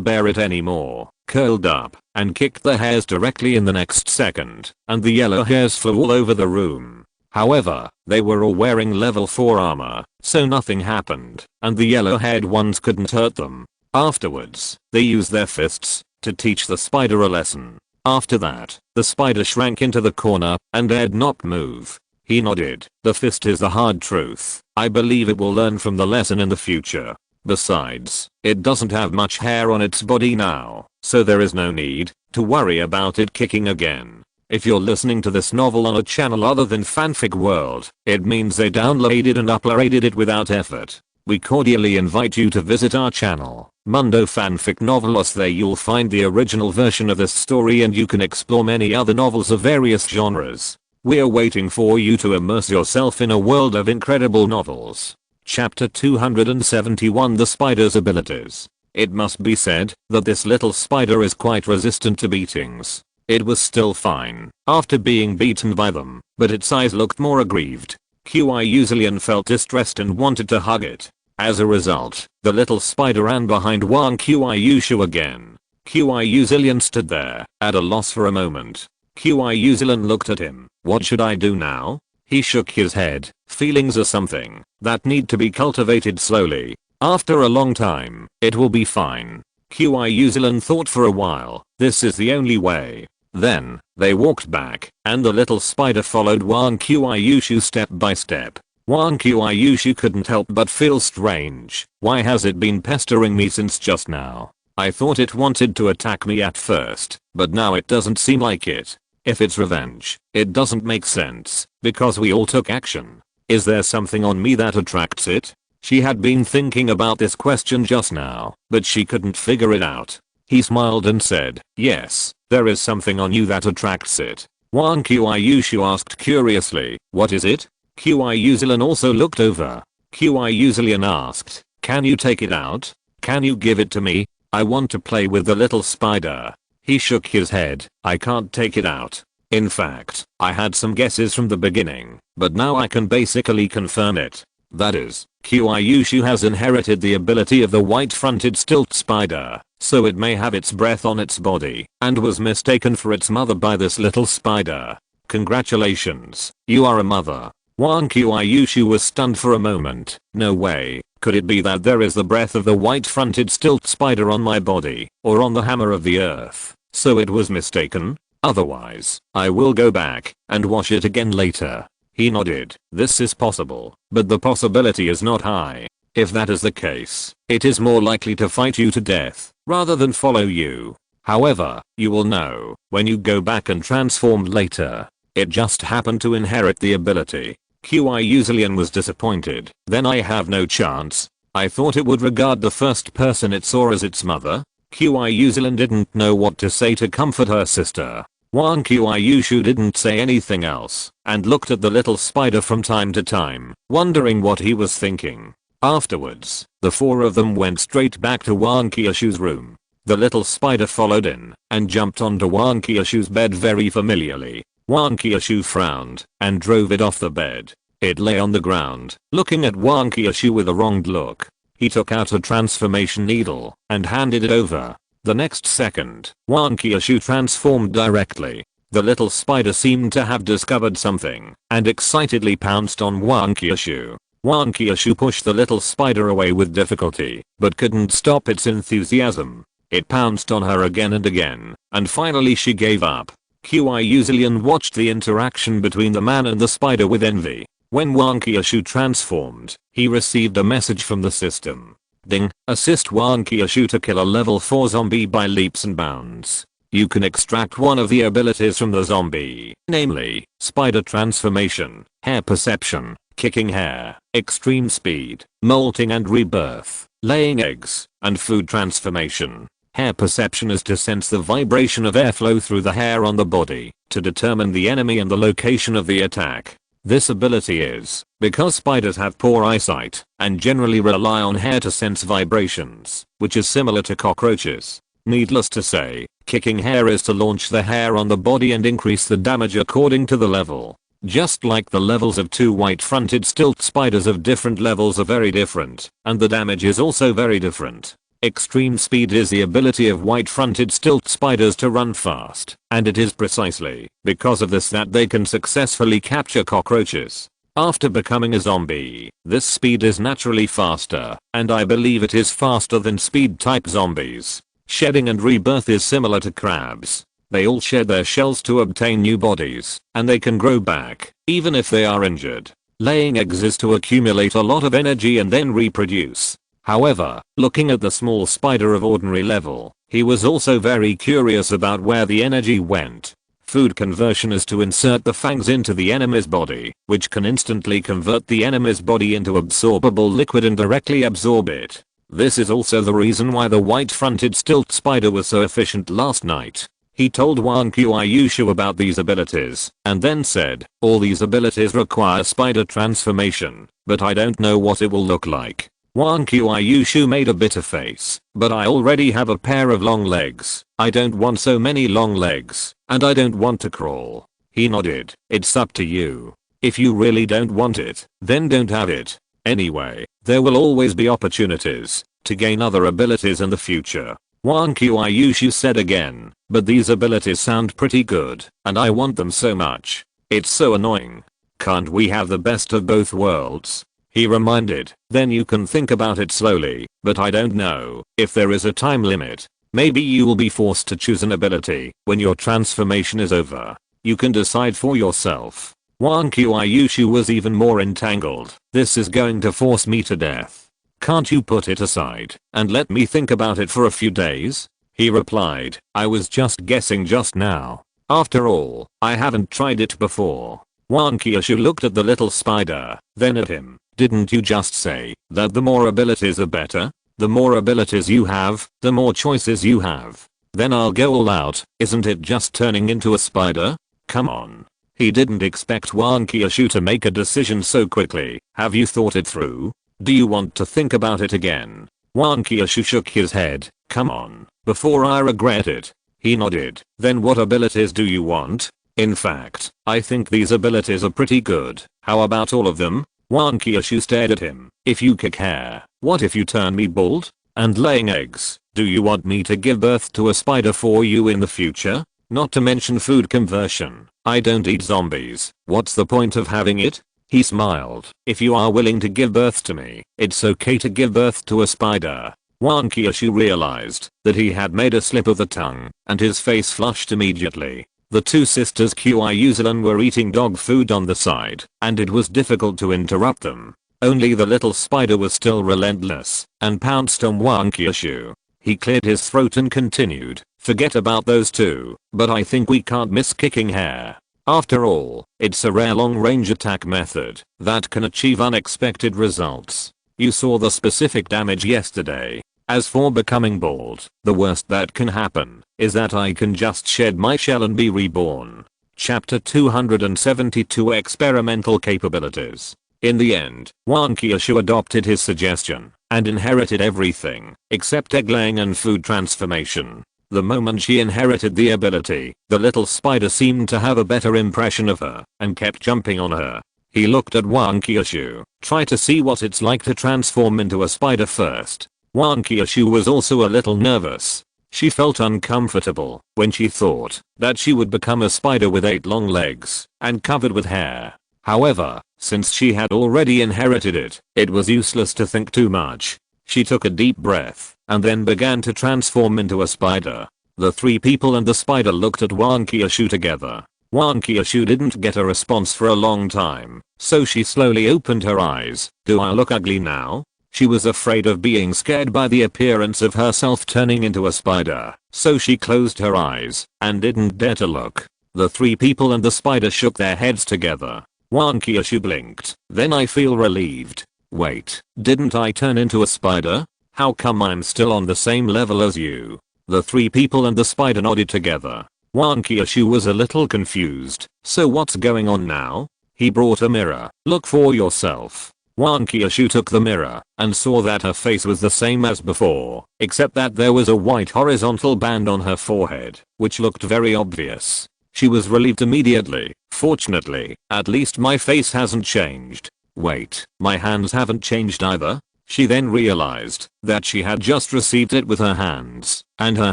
bear it anymore, curled up, and kicked the hairs directly in the next second, and the yellow hairs flew all over the room. However, they were all wearing level 4 armor, so nothing happened, and the yellow-haired ones couldn't hurt them. Afterwards, they used their fists to teach the spider a lesson. After that, the spider shrank into the corner and dared not move. He nodded. The fist is the hard truth. I believe it will learn from the lesson in the future. Besides, it doesn't have much hair on its body now, so there is no need to worry about it kicking again. If you're listening to this novel on a channel other than Fanfic World, it means they downloaded and uploaded it without effort. We cordially invite you to visit our channel, Mundo Fanfic Novelos. There you'll find the original version of this story and you can explore many other novels of various genres. We're waiting for you to immerse yourself in a world of incredible novels. Chapter 271, The Spider's Abilities. It must be said that this little spider is quite resistant to beatings. It was still fine after being beaten by them, but its eyes looked more aggrieved. Qiu Zillion felt distressed and wanted to hug it. As a result, the little spider ran behind Wang Qiushui again. Qiu Zillion stood there, at a loss for a moment. Qiu Zillion looked at him. What should I do now? He shook his head. Feelings are something that need to be cultivated slowly. After a long time, it will be fine. Qiu Zillion thought for a while. This is the only way. Then, they walked back, and the little spider followed Wang Qiushui step by step. Wang Qiushui couldn't help but feel strange. Why has it been pestering me since just now? I thought it wanted to attack me at first, but now it doesn't seem like it. If it's revenge, it doesn't make sense, because we all took action. Is there something on me that attracts it? She had been thinking about this question just now, but she couldn't figure it out. He smiled and said, yes, there is something on you that attracts it. Wang Qiushui asked curiously, what is it? Qiu Zillion also looked over. Qiu Zillion asked, can you take it out? Can you give it to me? I want to play with the little spider. He shook his head. I can't take it out. In fact, I had some guesses from the beginning, but now I can basically confirm it. That is, Qiushui has inherited the ability of the white-fronted stilt spider, so it may have its breath on its body, and was mistaken for its mother by this little spider. Congratulations, you are a mother. Wang Qiushui was stunned for a moment. No way, could it be that there is the breath of the white-fronted stilt spider on my body, or on the hammer of the earth, so it was mistaken? Otherwise, I will go back and wash it again later. He nodded. This is possible, but the possibility is not high. If that is the case, it is more likely to fight you to death, rather than follow you. However, you will know when you go back and transform later. It just happened to inherit the ability. Qiu Zillion was disappointed. Then I have no chance. I thought it would regard the first person it saw as its mother. Qiu Zillion didn't know what to say to comfort her sister. Wang Qiushui didn't say anything else, and looked at the little spider from time to time, wondering what he was thinking. Afterwards, the four of them went straight back to Wang Qiushui's room. The little spider followed in, and jumped onto Wang Qiushui's bed very familiarly. Wang Qiushui frowned, and drove it off the bed. It lay on the ground, looking at Wang Qiushui with a wronged look. He took out a transformation needle, and handed it over. The next second, Wang Qiushui transformed directly. The little spider seemed to have discovered something, and excitedly pounced on Wang Qiushui. Wang Qiushui pushed the little spider away with difficulty, but couldn't stop its enthusiasm. It pounced on her again and again, and finally she gave up. Qiushui watched the interaction between the man and the spider with envy. When Wang Qiushui transformed, he received a message from the system. Ding, assist Wang Qiushui to kill a level 4 zombie by leaps and bounds. You can extract one of the abilities from the zombie, namely, spider transformation, hair perception, kicking hair, extreme speed, molting and rebirth, laying eggs, and food transformation. Hair perception is to sense the vibration of airflow through the hair on the body, to determine the enemy and the location of the attack. This ability is, because spiders have poor eyesight, and generally rely on hair to sense vibrations, which is similar to cockroaches. Needless to say, kicking hair is to launch the hair on the body and increase the damage according to the level. Just like the levels of two white-fronted stilt spiders of different levels are very different, and the damage is also very different. Extreme speed is the ability of white-fronted stilt spiders to run fast, and it is precisely because of this that they can successfully capture cockroaches. After becoming a zombie, this speed is naturally faster, and I believe it is faster than speed-type zombies. Shedding and rebirth is similar to crabs. They all shed their shells to obtain new bodies, and they can grow back, even if they are injured. Laying eggs is to accumulate a lot of energy and then reproduce. However, looking at the small spider of ordinary level, he was also very curious about where the energy went. Food conversion is to insert the fangs into the enemy's body, which can instantly convert the enemy's body into absorbable liquid and directly absorb it. This is also the reason why the white-fronted stilt spider was so efficient last night. He told Wang Qiushui about these abilities, and then said, all these abilities require spider transformation, but I don't know what it will look like. Wang Qiushui made a bitter face, but I already have a pair of long legs. I don't want so many long legs, and I don't want to crawl. He nodded, it's up to you. If you really don't want it, then don't have it. Anyway, there will always be opportunities to gain other abilities in the future. Wang Qiushui said again, but these abilities sound pretty good, and I want them so much. It's so annoying. Can't we have the best of both worlds? He reminded, then you can think about it slowly, but I don't know if there is a time limit. Maybe you will be forced to choose an ability when your transformation is over. You can decide for yourself. Wang Qiushui was even more entangled. This is going to force me to death. Can't you put it aside and let me think about it for a few days? He replied, I was just guessing just now. After all, I haven't tried it before. Wang Qiushui looked at the little spider, then at him. Didn't you just say that the more abilities are better? The more abilities you have, the more choices you have. Then I'll go all out, isn't it just turning into a spider? Come on. He didn't expect Wang Qiushui to make a decision so quickly. Have you thought it through? Do you want to think about it again? Wang Qiushui shook his head. Come on, before I regret it. He nodded. Then what abilities do you want? In fact, I think these abilities are pretty good. How about all of them? Wang Qiushui stared at him. If you kick hair, what if you turn me bald? And laying eggs, do you want me to give birth to a spider for you in the future? Not to mention food conversion. I don't eat zombies. What's the point of having it? He smiled. If you are willing to give birth to me, it's okay to give birth to a spider. Wang Qiushui realized that he had made a slip of the tongue, and his face flushed immediately. The two sisters Qiushui were eating dog food on the side, and it was difficult to interrupt them. Only the little spider was still relentless, and pounced on Wang Qiushui. He cleared his throat and continued, forget about those two, but I think we can't miss kicking hair. After all, it's a rare long-range attack method that can achieve unexpected results. You saw the specific damage yesterday. As for becoming bald, the worst that can happen is that I can just shed my shell and be reborn. Chapter 272 Experimental Capabilities. In the end, Wang Qiushui adopted his suggestion and inherited everything except egg-laying and food transformation. The moment she inherited the ability, the little spider seemed to have a better impression of her and kept jumping on her. He looked at Wang Qiushui, try to see what it's like to transform into a spider first. Wang Qiushui was also a little nervous. She felt uncomfortable when she thought that she would become a spider with 8 long legs and covered with hair. However, Since she had already inherited it, it was useless to think too much. She took a deep breath and then began to transform into a spider. The three people and the spider looked at Wang Qiushui together. Wang Qiushui didn't get a response for a long time, so she slowly opened her eyes. Do I look ugly now? She was afraid of being scared by the appearance of herself turning into a spider, so she closed her eyes and didn't dare to look. The three people and the spider shook their heads together. Wang Qiushui blinked. Then I feel relieved. Wait, didn't I turn into a spider? How come I'm still on the same level as you? The three people and the spider nodded together. Wang Qiushui was a little confused. So what's going on now? He brought a mirror. Look for yourself. Wang Qiushui took the mirror and saw that her face was the same as before, except that there was a white horizontal band on her forehead, which looked very obvious. She was relieved immediately. Fortunately, at least my face hasn't changed. Wait, my hands haven't changed either? She then realized that she had just received it with her hands, and her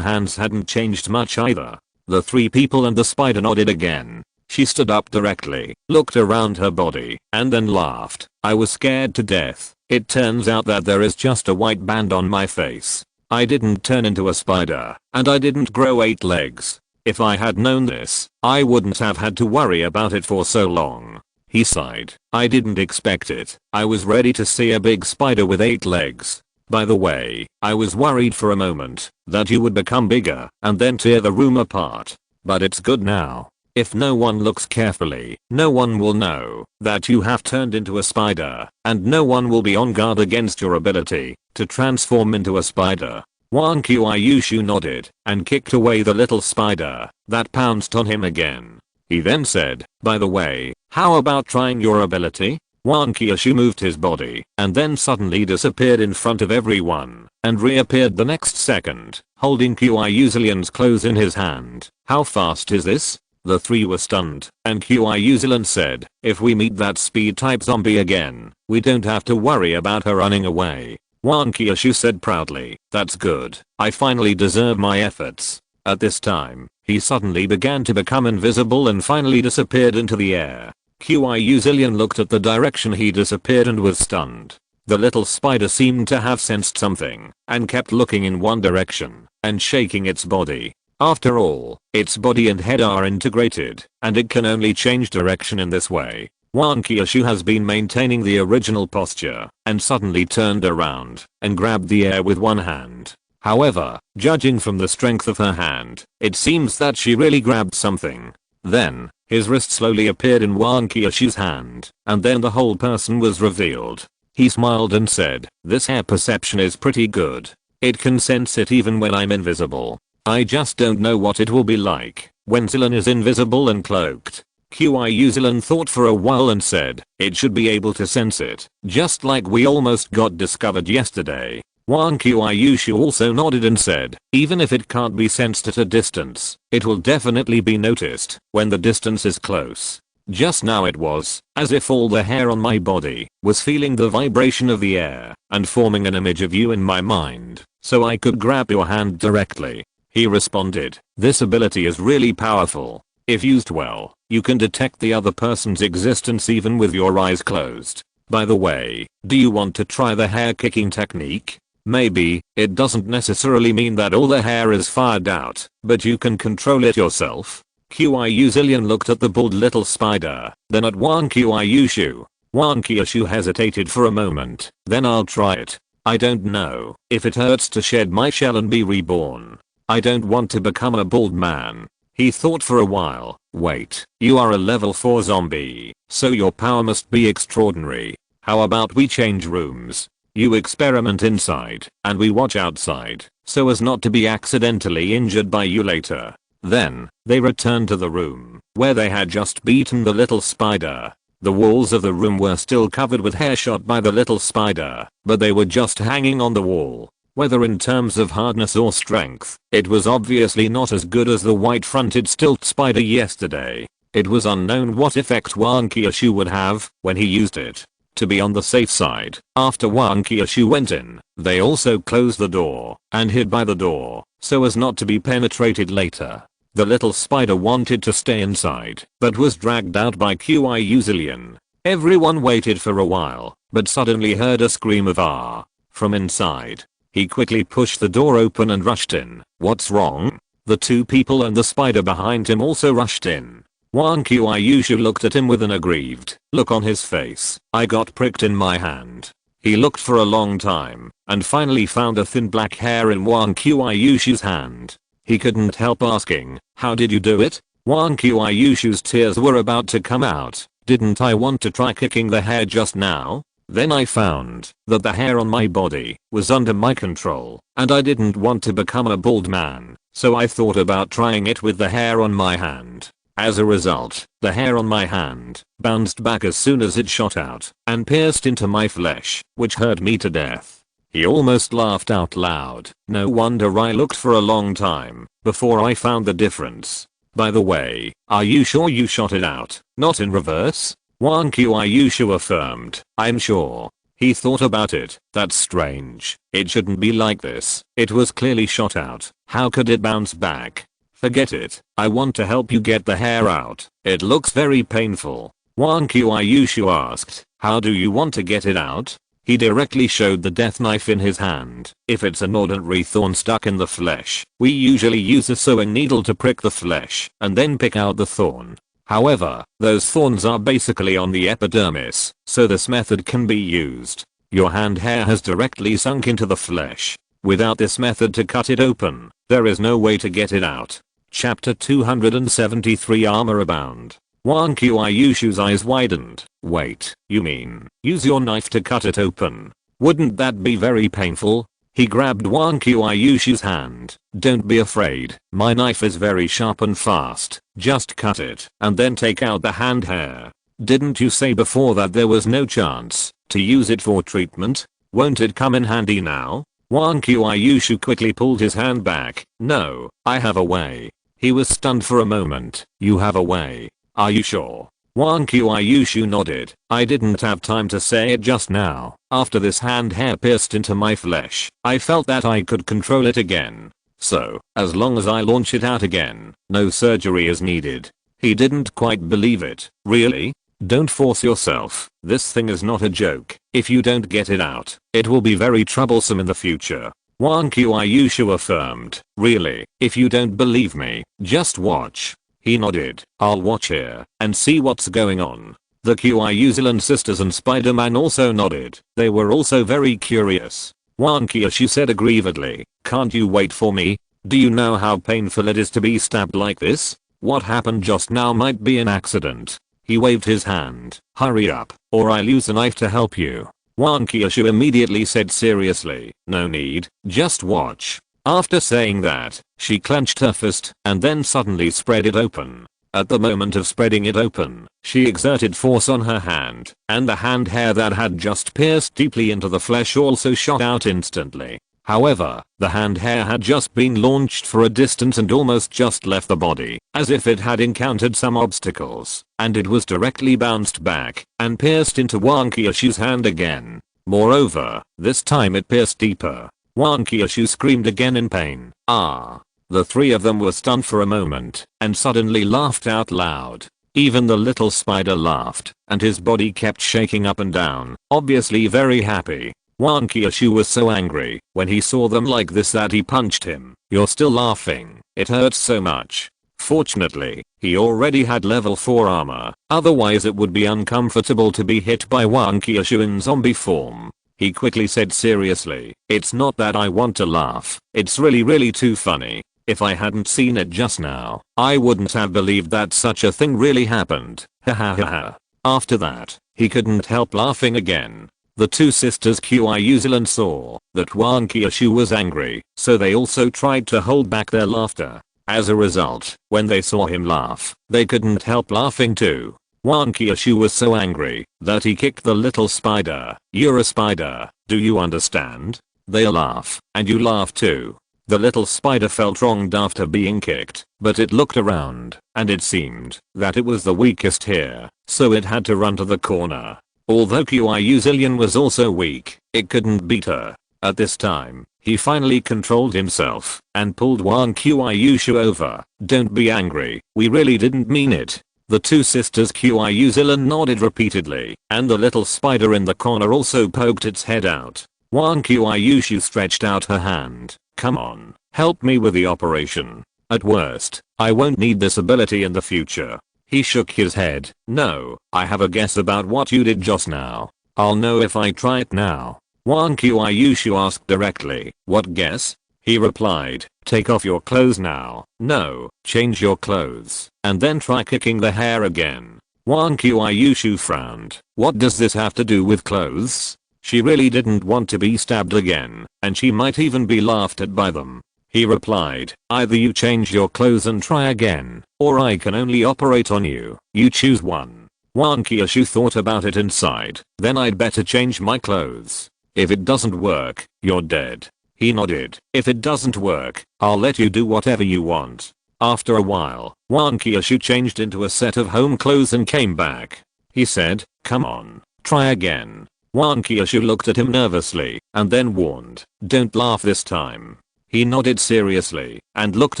hands hadn't changed much either. The three people and the spider nodded again. She stood up directly, looked around her body, and then laughed. I was scared to death. It turns out that there is just a white band on my face. I didn't turn into a spider, and I didn't grow 8 legs. If I had known this, I wouldn't have had to worry about it for so long. He sighed. I didn't expect it. I was ready to see a big spider with 8 legs. By the way, I was worried for a moment that you would become bigger and then tear the room apart. But it's good now. If no one looks carefully, no one will know that you have turned into a spider, and no one will be on guard against your ability to transform into a spider. Wang Qiushui nodded and kicked away the little spider that pounced on him again. He then said, by the way, how about trying your ability? Wang Qiushui moved his body and then suddenly disappeared in front of everyone and reappeared the next second, holding Qiushuy's clothes in his hand. How fast is this? The three were stunned, and Qiushui said, if we meet that speed type zombie again, we don't have to worry about her running away. Wang Qiushui said proudly, that's good, I finally deserve my efforts. At this time, he suddenly began to become invisible and finally disappeared into the air. Qiushui looked at the direction he disappeared and was stunned. The little spider seemed to have sensed something and kept looking in one direction and shaking its body. After all, its body and head are integrated, and it can only change direction in this way. Wang Qiushui has been maintaining the original posture and suddenly turned around and grabbed the air with one hand. However, judging from the strength of her hand, it seems that she really grabbed something. Then, his wrist slowly appeared in Wang Qiushui's hand, and then the whole person was revealed. He smiled and said, this hair perception is pretty good. It can sense it even when I'm invisible. I just don't know what it will be like when Zilan is invisible and cloaked. Qiushui thought for a while and said, it should be able to sense it, just like we almost got discovered yesterday. Wang Qiushui also nodded and said, even if it can't be sensed at a distance, it will definitely be noticed when the distance is close. Just now it was as if all the hair on my body was feeling the vibration of the air and forming an image of you in my mind, so I could grab your hand directly. He responded, this ability is really powerful. If used well, you can detect the other person's existence even with your eyes closed. By the way, do you want to try the hair kicking technique? Maybe, it doesn't necessarily mean that all the hair is fired out, but you can control it yourself. Qiushui looked at the bald little spider, then at Wang Qiushui. Wang Qiushui hesitated for a moment, then I'll try it. I don't know if it hurts to shed my shell and be reborn. I don't want to become a bald man. He thought for a while. Wait, you are a level 4 zombie, so your power must be extraordinary. How about we change rooms? You experiment inside, and we watch outside, so as not to be accidentally injured by you later. Then, they returned to the room, where they had just beaten the little spider. The walls of the room were still covered with hair shot by the little spider, but they were just hanging on the wall. Whether in terms of hardness or strength, it was obviously not as good as the white-fronted stilt spider yesterday. It was unknown what effect Wang Qiushui would have when he used it. To be on the safe side, after Wang Qiushui went in, they also closed the door and hid by the door, so as not to be penetrated later. The little spider wanted to stay inside, but was dragged out by Qiushui. Everyone waited for a while, but suddenly heard a scream of "Ah!" from inside. He quickly pushed the door open and rushed in. "What's wrong?" The two people and the spider behind him also rushed in. Wang Qiushui looked at him with an aggrieved look on his face. "I got pricked in my hand." He looked for a long time and finally found a thin black hair in Wang Qiushui's hand. He couldn't help asking, "How did you do it?" Wang Qiushui's tears were about to come out. "Didn't I want to try kicking the hair just now? Then I found that the hair on my body was under my control and I didn't want to become a bald man, so I thought about trying it with the hair on my hand. As a result, the hair on my hand bounced back as soon as it shot out and pierced into my flesh, which hurt me to death." He almost laughed out loud. "No wonder I looked for a long time before I found the difference. By the way, are you sure you shot it out, not in reverse?" Wang Qiushui affirmed. "I'm sure." He thought about it. "That's strange. It shouldn't be like this. It was clearly shot out. How could it bounce back?" "Forget it. I want to help you get the hair out. It looks very painful." Wang Qiushui asked, "How do you want to get it out?" He directly showed the death knife in his hand. "If it's an ordinary thorn stuck in the flesh, we usually use a sewing needle to prick the flesh and then pick out the thorn. However, those thorns are basically on the epidermis, so this method can be used. Your hand hair has directly sunk into the flesh. Without this method to cut it open, there is no way to get it out." Chapter 273 Armor Abound. Wang Qiushui's eyes widened. "Wait, you mean use your knife to cut it open? Wouldn't that be very painful?" He grabbed Wang Qiushui's hand. "Don't be afraid, my knife is very sharp and fast. Just cut it and then take out the hand hair. Didn't you say before that there was no chance to use it for treatment? Won't it come in handy now?" Wang Qiushui quickly pulled his hand back. "No, I have a way." He was stunned for a moment. "You have a way? Are you sure?" Wang Qiushui nodded. "I didn't have time to say it just now. After this hand hair pierced into my flesh, I felt that I could control it again. So, as long as I launch it out again, no surgery is needed." He didn't quite believe it. "Really? Don't force yourself. This thing is not a joke. If you don't get it out, it will be very troublesome in the future." Wang Qiushui affirmed. "Really? If you don't believe me, just watch." He nodded. "I'll watch here and see what's going on." The Qiushui sisters and Spider-Man also nodded. They were also very curious. Wang Qiushui said aggrievedly, "Can't you wait for me? Do you know how painful it is to be stabbed like this? What happened just now might be an accident." He waved his hand. "Hurry up, or I'll use a knife to help you." Wang Qiushui immediately said seriously, "No need, just watch." After saying that, she clenched her fist and then suddenly spread it open. At the moment of spreading it open, she exerted force on her hand, and the hand hair that had just pierced deeply into the flesh also shot out instantly. However, the hand hair had just been launched for a distance and almost just left the body, as if it had encountered some obstacles, and it was directly bounced back and pierced into Wang Qiushui's hand again. Moreover, this time it pierced deeper. Wang Qiushui screamed again in pain. "Ah!" The three of them were stunned for a moment and suddenly laughed out loud. Even the little spider laughed, and his body kept shaking up and down, obviously very happy. Wang Qiushui was so angry when he saw them like this that he punched him. "You're still laughing, it hurts so much." Fortunately, he already had level 4 armor, otherwise it would be uncomfortable to be hit by Wang Qiushui in zombie form. He quickly said seriously, "It's not that I want to laugh, it's really too funny. If I hadn't seen it just now, I wouldn't have believed that such a thing really happened. Ha ha ha ha." After that, he couldn't help laughing again. The two sisters Qiushui saw that Wang Qiushui was angry, so they also tried to hold back their laughter. As a result, when they saw him laugh, they couldn't help laughing too. Wang Qiushui was so angry that he kicked the little spider. "You're a spider, do you understand? They laugh, and you laugh too." The little spider felt wronged after being kicked, but it looked around, and it seemed that it was the weakest here, so it had to run to the corner. Although Qiushui was also weak, it couldn't beat her. At this time, he finally controlled himself and pulled Wang Qiushui over. "Don't be angry, we really didn't mean it." The two sisters Qiushui nodded repeatedly, and the little spider in the corner also poked its head out. Wang Qiushui stretched out her hand. Come on, help me with the operation. At worst, I won't need this ability in the future. He shook his head. No, I have a guess about what you did just now. I'll know if I try it now. Wang Qiushui asked directly. What guess? He replied. Take off your clothes now. No, change your clothes, and then try kicking the hair again. Wang Qiushui frowned. What does this have to do with clothes? She really didn't want to be stabbed again, and she might even be laughed at by them. He replied, either you change your clothes and try again, or I can only operate on you. You choose one. Wang Qiushui thought about it inside. Then I'd better change my clothes. If it doesn't work, you're dead. He nodded. If it doesn't work, I'll let you do whatever you want. After a while, Wang Qiushui changed into a set of home clothes and came back. He said, come on, try again. Wang Qiushui looked at him nervously, and then warned, don't laugh this time. He nodded seriously, and looked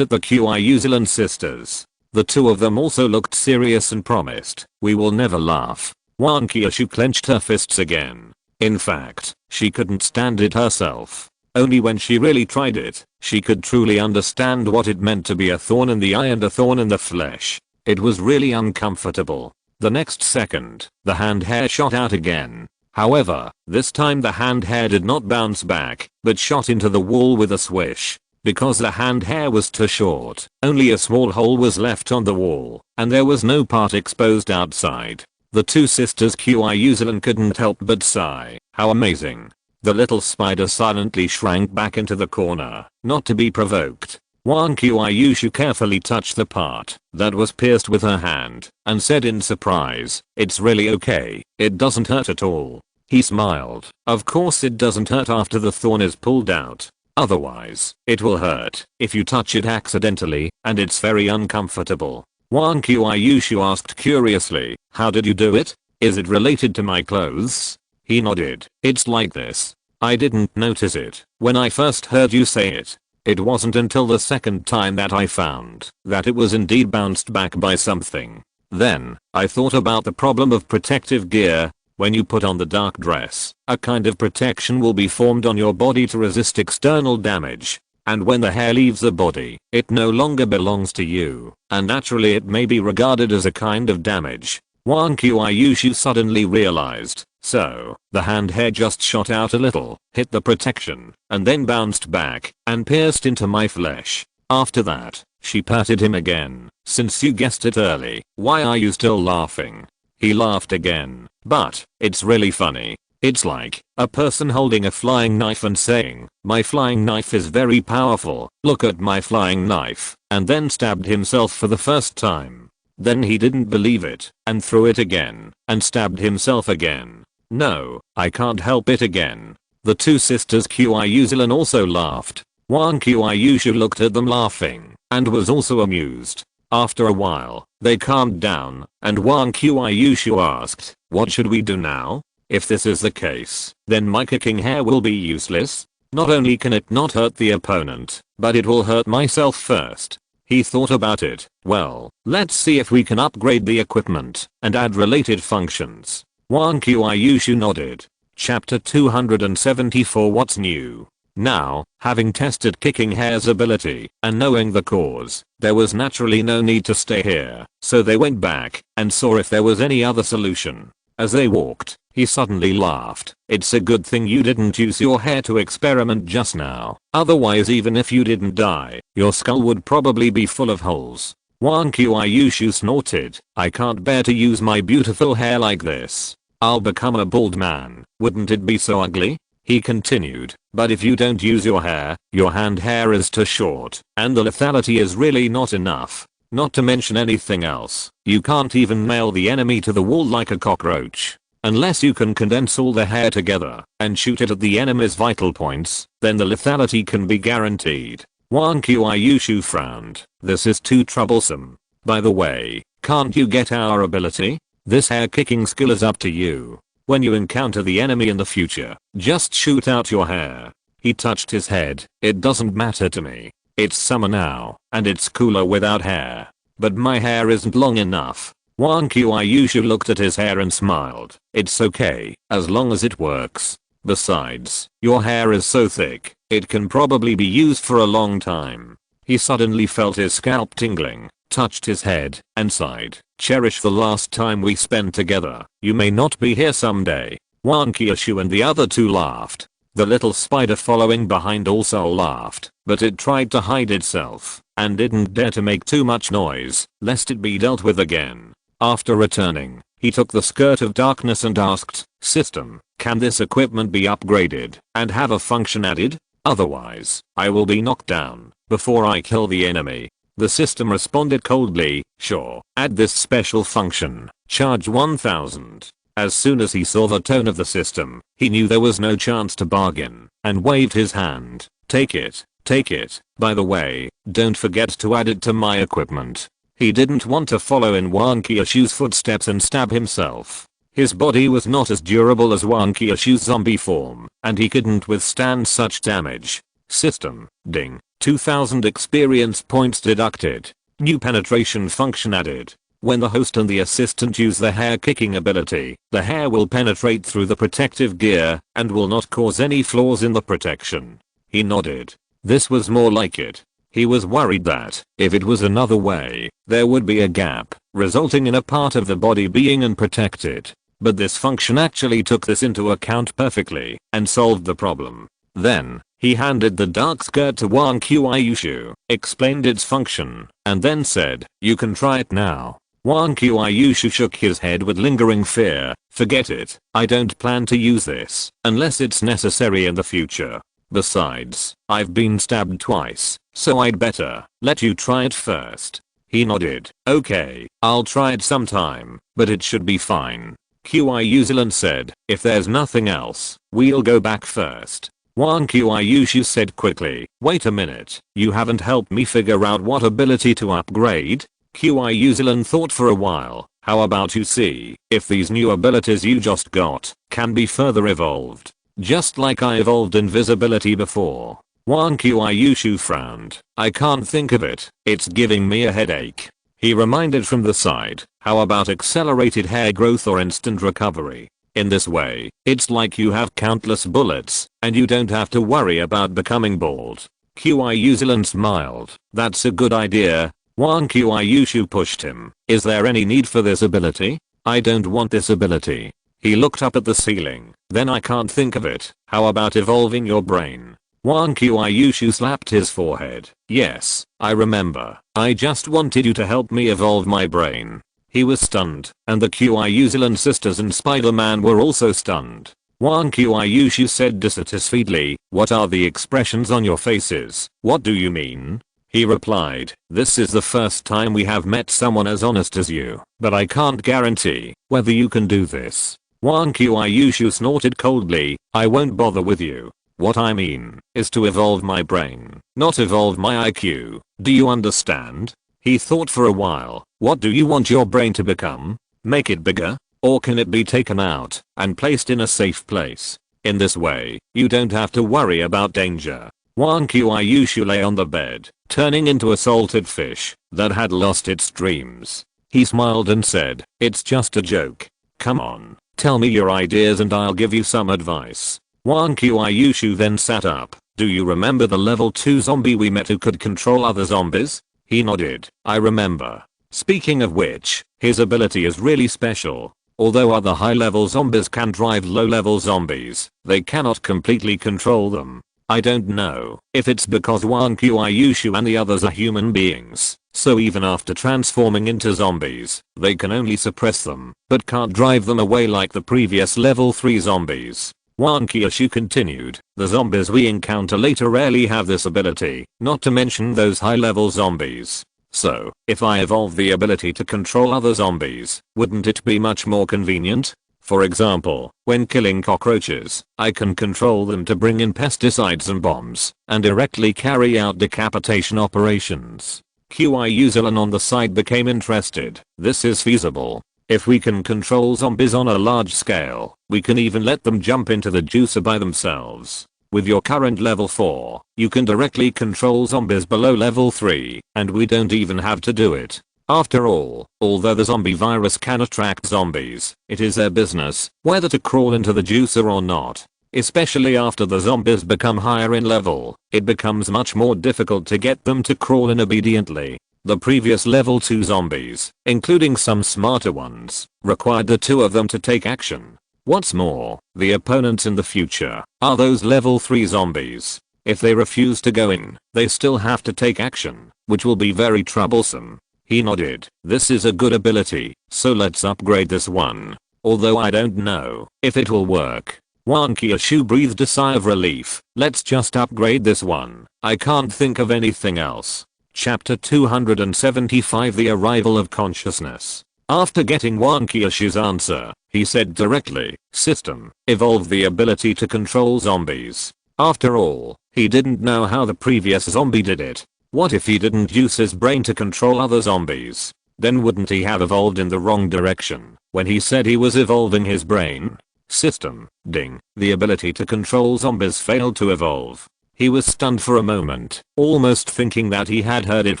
at the Qiushui sisters. The two of them also looked serious and promised, we will never laugh. Wang Qiushui clenched her fists again. In fact, she couldn't stand it herself. Only when she really tried it, she could truly understand what it meant to be a thorn in the eye and a thorn in the flesh. It was really uncomfortable. The next second, the hand hair shot out again. However, this time the hand hair did not bounce back, but shot into the wall with a swish. Because the hand hair was too short, only a small hole was left on the wall, and there was no part exposed outside. The two sisters Qiushui couldn't help but sigh. How amazing. The little spider silently shrank back into the corner, not to be provoked. Wang Qiushui carefully touched the part that was pierced with her hand, and said in surprise, it's really okay, it doesn't hurt at all. He smiled. Of course it doesn't hurt after the thorn is pulled out. Otherwise, it will hurt if you touch it accidentally, and it's very uncomfortable. Wang Qiushui asked curiously, how did you do it? Is it related to my clothes? He nodded. It's like this. I didn't notice it when I first heard you say it. It wasn't until the second time that I found that it was indeed bounced back by something. Then, I thought about the problem of protective gear. When you put on the dark dress, a kind of protection will be formed on your body to resist external damage. And when the hair leaves the body, it no longer belongs to you, and naturally it may be regarded as a kind of damage. Wang Qiushui suddenly realized. So, the hand hair just shot out a little, hit the protection, and then bounced back, and pierced into my flesh. After that, she patted him again. Since you guessed it early, why are you still laughing? He laughed again. But, it's really funny. It's like a person holding a flying knife and saying, my flying knife is very powerful, look at my flying knife, and then stabbed himself for the first time. Then he didn't believe it, and threw it again, and stabbed himself again. No, I can't help it again. The two sisters Qiushui also laughed. Wang Qiushui looked at them laughing, and was also amused. After a while, they calmed down, and Wang Qiushui asked, what should we do now? If this is the case, then my kicking hair will be useless. Not only can it not hurt the opponent, but it will hurt myself first. He thought about it. Well, let's see if we can upgrade the equipment and add related functions. Wang Qiushui nodded. Chapter 274 What's new? Now, having tested kicking hair's ability and knowing the cause, there was naturally no need to stay here, so they went back and saw if there was any other solution. As they walked, he suddenly laughed. It's a good thing you didn't use your hair to experiment just now. Otherwise, even if you didn't die, your skull would probably be full of holes. Wang Qiushui snorted. I can't bear to use my beautiful hair like this. I'll become a bald man. Wouldn't it be so ugly? He continued. But if you don't use your hair, your hand hair is too short, and the lethality is really not enough. Not to mention anything else, you can't even nail the enemy to the wall like a cockroach. Unless you can condense all the hair together and shoot it at the enemy's vital points, then the lethality can be guaranteed. Wang Qiushui frowned. This is too troublesome. By the way, can't you get our ability? This hair kicking skill is up to you. When you encounter the enemy in the future, just shoot out your hair. He touched his head. It doesn't matter to me. It's summer now, and it's cooler without hair. But my hair isn't long enough. Wang Qiushui looked at his hair and smiled. It's okay, as long as it works. Besides, your hair is so thick, it can probably be used for a long time. He suddenly felt his scalp tingling, touched his head, and sighed. Cherish the last time we spent together. You may not be here someday. Wang Qiushui and the other two laughed. The little spider following behind also laughed, but it tried to hide itself, and didn't dare to make too much noise, lest it be dealt with again. After returning, he took the skirt of darkness and asked, "System, can this equipment be upgraded and have a function added? Otherwise, I will be knocked down before I kill the enemy." The system responded coldly, "Sure, add this special function, charge 1000. As soon as he saw the tone of the system, he knew there was no chance to bargain, and waved his hand. Take it, take it. By the way, don't forget to add it to my equipment." He didn't want to follow in Wang Qiushui's footsteps and stab himself. His body was not as durable as Wang Qiushui's zombie form, and he couldn't withstand such damage. System, ding, 2000 experience points deducted. New penetration function added. When the host and the assistant use the hair kicking ability, the hair will penetrate through the protective gear and will not cause any flaws in the protection. He nodded. This was more like it. He was worried that, if it was another way, there would be a gap, resulting in a part of the body being unprotected. But this function actually took this into account perfectly and solved the problem. Then, he handed the dark skirt to Wang Qiushui, explained its function, and then said, "You can try it now." Wang Qiushui shook his head with lingering fear. "Forget it, I don't plan to use this, unless it's necessary in the future. Besides, I've been stabbed twice, so I'd better let you try it first." He nodded. "Okay, I'll try it sometime, but it should be fine." Qiushui said, "If there's nothing else, we'll go back first." Wang Qiushui said quickly, "Wait a minute, you haven't helped me figure out what ability to upgrade?" Qiushui thought for a while. "How about you see if these new abilities you just got can be further evolved? Just like I evolved invisibility before." Wang Qiushui frowned. "I can't think of it, it's giving me a headache." He reminded from the side, "How about accelerated hair growth or instant recovery? In this way, it's like you have countless bullets, and you don't have to worry about becoming bald." Qiushui smiled. "That's a good idea." Wang Qiushui pushed him. "Is there any need for this ability? I don't want this ability." He looked up at the ceiling. "Then I can't think of it. How about evolving your brain?" Wang Qiushui slapped his forehead. "Yes, I remember. I just wanted you to help me evolve my brain." He was stunned, and the Qiushui sisters and Spider-Man were also stunned. Wang Qiushui said dissatisfiedly, "What are the expressions on your faces? What do you mean?" He replied, "This is the first time we have met someone as honest as you, but I can't guarantee whether you can do this." Wang Qiushui snorted coldly, "I won't bother with you. What I mean is to evolve my brain, not evolve my IQ. Do you understand?" He thought for a while. "What do you want your brain to become? Make it bigger? Or can it be taken out and placed in a safe place? In this way, you don't have to worry about danger." Wang Qiushui lay on the bed, turning into a salted fish that had lost its dreams. He smiled and said, "It's just a joke. Come on, tell me your ideas and I'll give you some advice." Wang Qiushui then sat up. "Do you remember the level 2 zombie we met who could control other zombies?" He nodded. "I remember. Speaking of which, his ability is really special. Although other high-level zombies can drive low-level zombies, they cannot completely control them. I don't know if it's because Wang Qiushui and the others are human beings, so even after transforming into zombies, they can only suppress them, but can't drive them away like the previous level 3 zombies." Wang Qiushui continued, "The zombies we encounter later rarely have this ability, not to mention those high-level zombies. So, if I evolve the ability to control other zombies, wouldn't it be much more convenient? For example, when killing cockroaches, I can control them to bring in pesticides and bombs, and directly carry out decapitation operations." Qiushui on the side became interested. "This is feasible. If we can control zombies on a large scale, we can even let them jump into the juicer by themselves. With your current level 4, you can directly control zombies below level 3, and we don't even have to do it." After all, although the zombie virus can attract zombies, it is their business whether to crawl into the juicer or not. Especially after the zombies become higher in level, it becomes much more difficult to get them to crawl in obediently. The previous level 2 zombies, including some smarter ones, required the two of them to take action. What's more, the opponents in the future are those level 3 zombies. If they refuse to go in, they still have to take action, which will be very troublesome. He nodded. This is a good ability, so let's upgrade this one. Although I don't know if it will work. Wang Qiushui breathed a sigh of relief. Let's just upgrade this one. I can't think of anything else. Chapter 275 The Arrival of Consciousness. After getting Wang Qiushui's answer, he said directly, "System, evolve the ability to control zombies." After all, he didn't know how the previous zombie did it. What if he didn't use his brain to control other zombies? Then wouldn't he have evolved in the wrong direction when he said he was evolving his brain? System, ding, the ability to control zombies failed to evolve. He was stunned for a moment, almost thinking that he had heard it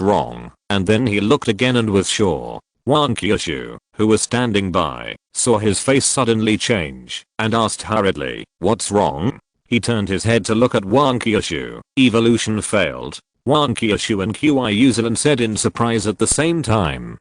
wrong, and then he looked again and was sure. Wang Qiushui, who was standing by, saw his face suddenly change, and asked hurriedly, "What's wrong?" He turned his head to look at Wang Qiushui. Evolution failed. Wang Qiushui and Qiushui said in surprise at the same time.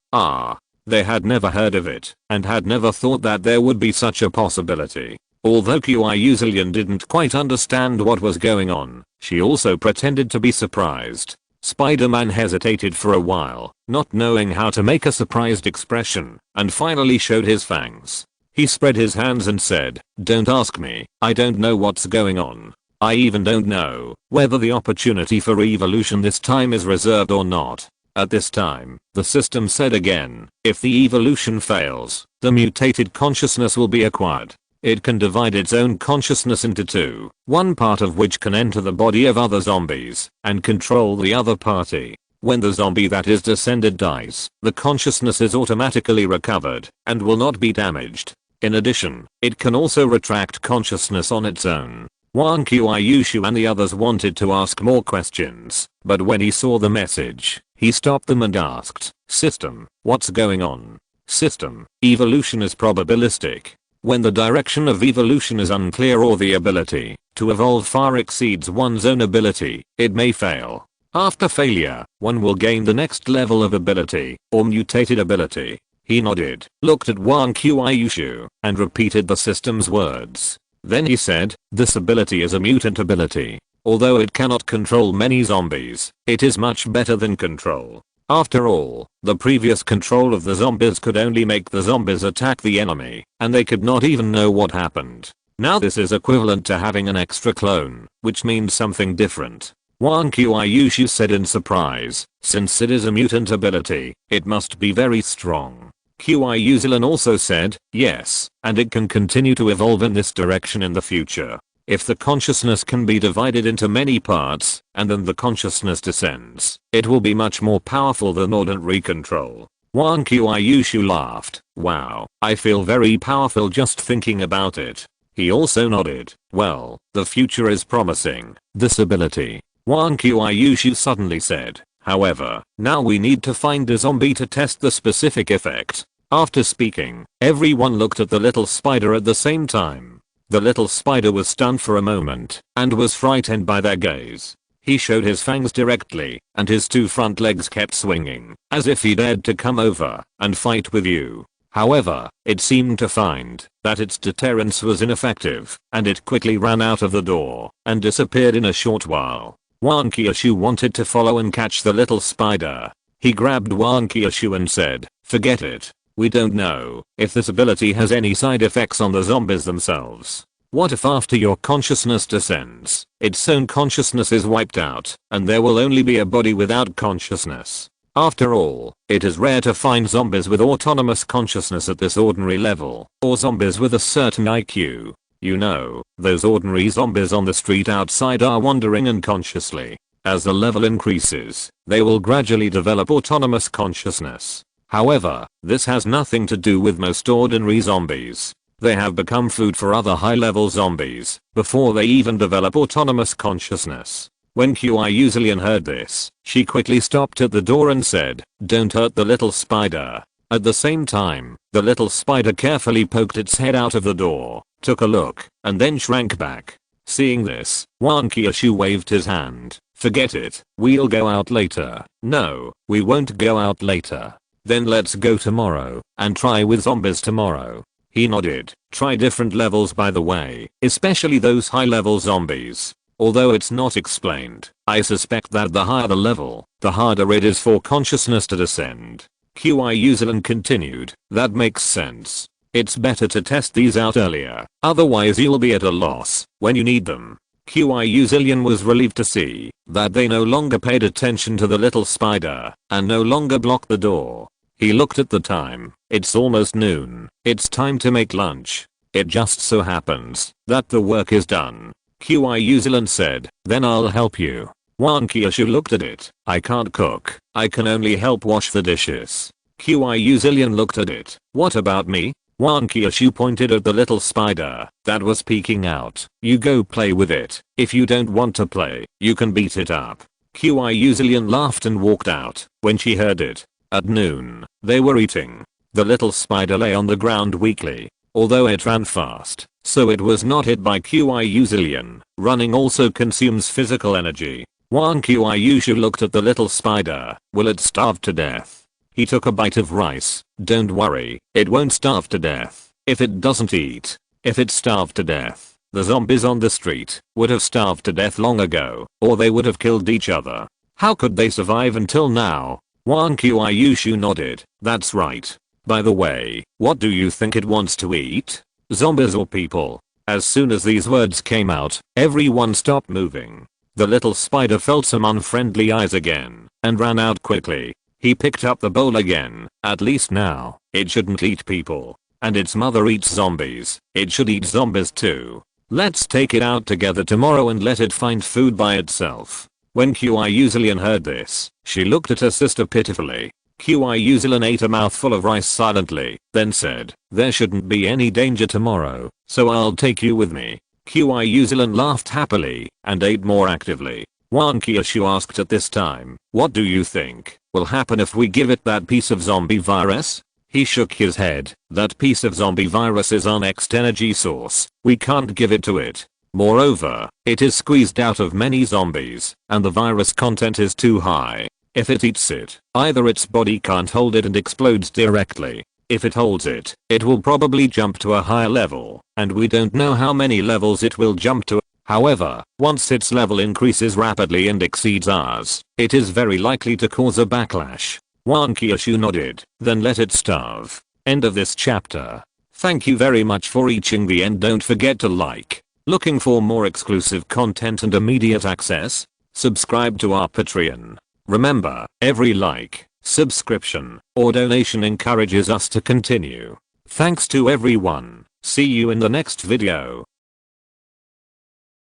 They had never heard of it, and had never thought that there would be such a possibility. Although Qiushui didn't quite understand what was going on, she also pretended to be surprised. Spider-Man hesitated for a while, not knowing how to make a surprised expression, and finally showed his fangs. He spread his hands and said, "Don't ask me, I don't know what's going on. I even don't know whether the opportunity for evolution this time is reserved or not." At this time, the system said again, "If the evolution fails, the mutated consciousness will be acquired. It can divide its own consciousness into two, one part of which can enter the body of other zombies and control the other party. When the zombie that is descended dies, the consciousness is automatically recovered and will not be damaged. In addition, it can also retract consciousness on its own." Wang Qiushui and the others wanted to ask more questions, but when he saw the message, he stopped them and asked, "System, what's going on?" System, evolution is probabilistic. When the direction of evolution is unclear or the ability to evolve far exceeds one's own ability, it may fail. After failure, one will gain the next level of ability, or mutated ability. He nodded, looked at Wang Qiushui, and repeated the system's words. Then he said, "This ability is a mutant ability. Although it cannot control many zombies, it is much better than control. After all, the previous control of the zombies could only make the zombies attack the enemy, and they could not even know what happened. Now this is equivalent to having an extra clone, which means something different." Wang Qiushui said in surprise, "Since it is a mutant ability, it must be very strong." Qiushui also said, "Yes, and it can continue to evolve in this direction in the future. If the consciousness can be divided into many parts, and then the consciousness descends, it will be much more powerful than ordinary control." Wang Qiushui laughed. "Wow, I feel very powerful just thinking about it." He also nodded. "Well, the future is promising. This ability." Wang Qiushui suddenly said, "However, now we need to find a zombie to test the specific effect." After speaking, everyone looked at the little spider at the same time. The little spider was stunned for a moment, and was frightened by their gaze. He showed his fangs directly, and his two front legs kept swinging, as if he dared to come over and fight with you. However, it seemed to find that its deterrence was ineffective, and it quickly ran out of the door and disappeared in a short while. Wang Qiushui wanted to follow and catch the little spider. He grabbed Wang Qiushui and said, "Forget it. We don't know if this ability has any side effects on the zombies themselves. What if after your consciousness descends, its own consciousness is wiped out, and there will only be a body without consciousness? After all, it is rare to find zombies with autonomous consciousness at this ordinary level, or zombies with a certain IQ. You know, those ordinary zombies on the street outside are wandering unconsciously. As the level increases, they will gradually develop autonomous consciousness. However, this has nothing to do with most ordinary zombies. They have become food for other high-level zombies before they even develop autonomous consciousness. When Qiushui heard this, she quickly stopped at the door and said, "Don't hurt the little spider." At the same time, the little spider carefully poked its head out of the door, took a look, and then shrank back. Seeing this, Wang Qiushui waved his hand. "Forget it, we'll go out later." "No, we won't go out later." "Then let's go tomorrow, and try with zombies tomorrow." He nodded. "Try different levels by the way, especially those high level zombies. Although it's not explained, I suspect that the higher the level, the harder it is for consciousness to descend." Qiushui continued, "That makes sense. It's better to test these out earlier, otherwise you'll be at a loss when you need them." Qiushui was relieved to see that they no longer paid attention to the little spider and no longer blocked the door. He looked at the time. It's almost noon. It's time to make lunch. It just so happens that the work is done. Qiushui said, "Then I'll help you." Wang Qiushui looked at it. "I can't cook. I can only help wash the dishes." Qiushui looked at it. "What about me?" Wang Qiushui pointed at the little spider that was peeking out. "You go play with it. If you don't want to play, you can beat it up." Qiushui laughed and walked out. When she heard it, at noon, they were eating. The little spider lay on the ground weakly. Although it ran fast, so it was not hit by Qiushui. Running also consumes physical energy. Wang Qiushui looked at the little spider. "Will it starve to death?" He took a bite of rice. "Don't worry, it won't starve to death. If it doesn't eat, if it starved to death, the zombies on the street would have starved to death long ago, or they would have killed each other. How could they survive until now?" Wang Qiushui nodded. "That's right. By the way, what do you think it wants to eat? Zombies or people?" As soon as these words came out, everyone stopped moving. The little spider felt some unfriendly eyes again and ran out quickly. He picked up the bowl again. "At least now, it shouldn't eat people. And its mother eats zombies. It should eat zombies too. Let's take it out together tomorrow and let it find food by itself." When Qiushui heard this, she looked at her sister pitifully. Qiushui ate a mouthful of rice silently, then said, "There shouldn't be any danger tomorrow, so I'll take you with me." Qiushui laughed happily and ate more actively. Wang Qiushui asked at this time, "What do you think will happen if we give it that piece of zombie virus?" He shook his head. "That piece of zombie virus is our next energy source. We can't give it to it. Moreover, it is squeezed out of many zombies, and the virus content is too high. If it eats it, either its body can't hold it and explodes directly. If it holds it, it will probably jump to a higher level, and we don't know how many levels it will jump to. However, once its level increases rapidly and exceeds ours, it is very likely to cause a backlash." Wang Qiushui nodded. "Then let it starve." End of this chapter. Thank you very much for reaching the end. Don't forget to like. Looking for more exclusive content and immediate access? Subscribe to our Patreon. Remember, every like, subscription, or donation encourages us to continue. Thanks to everyone. See you in the next video.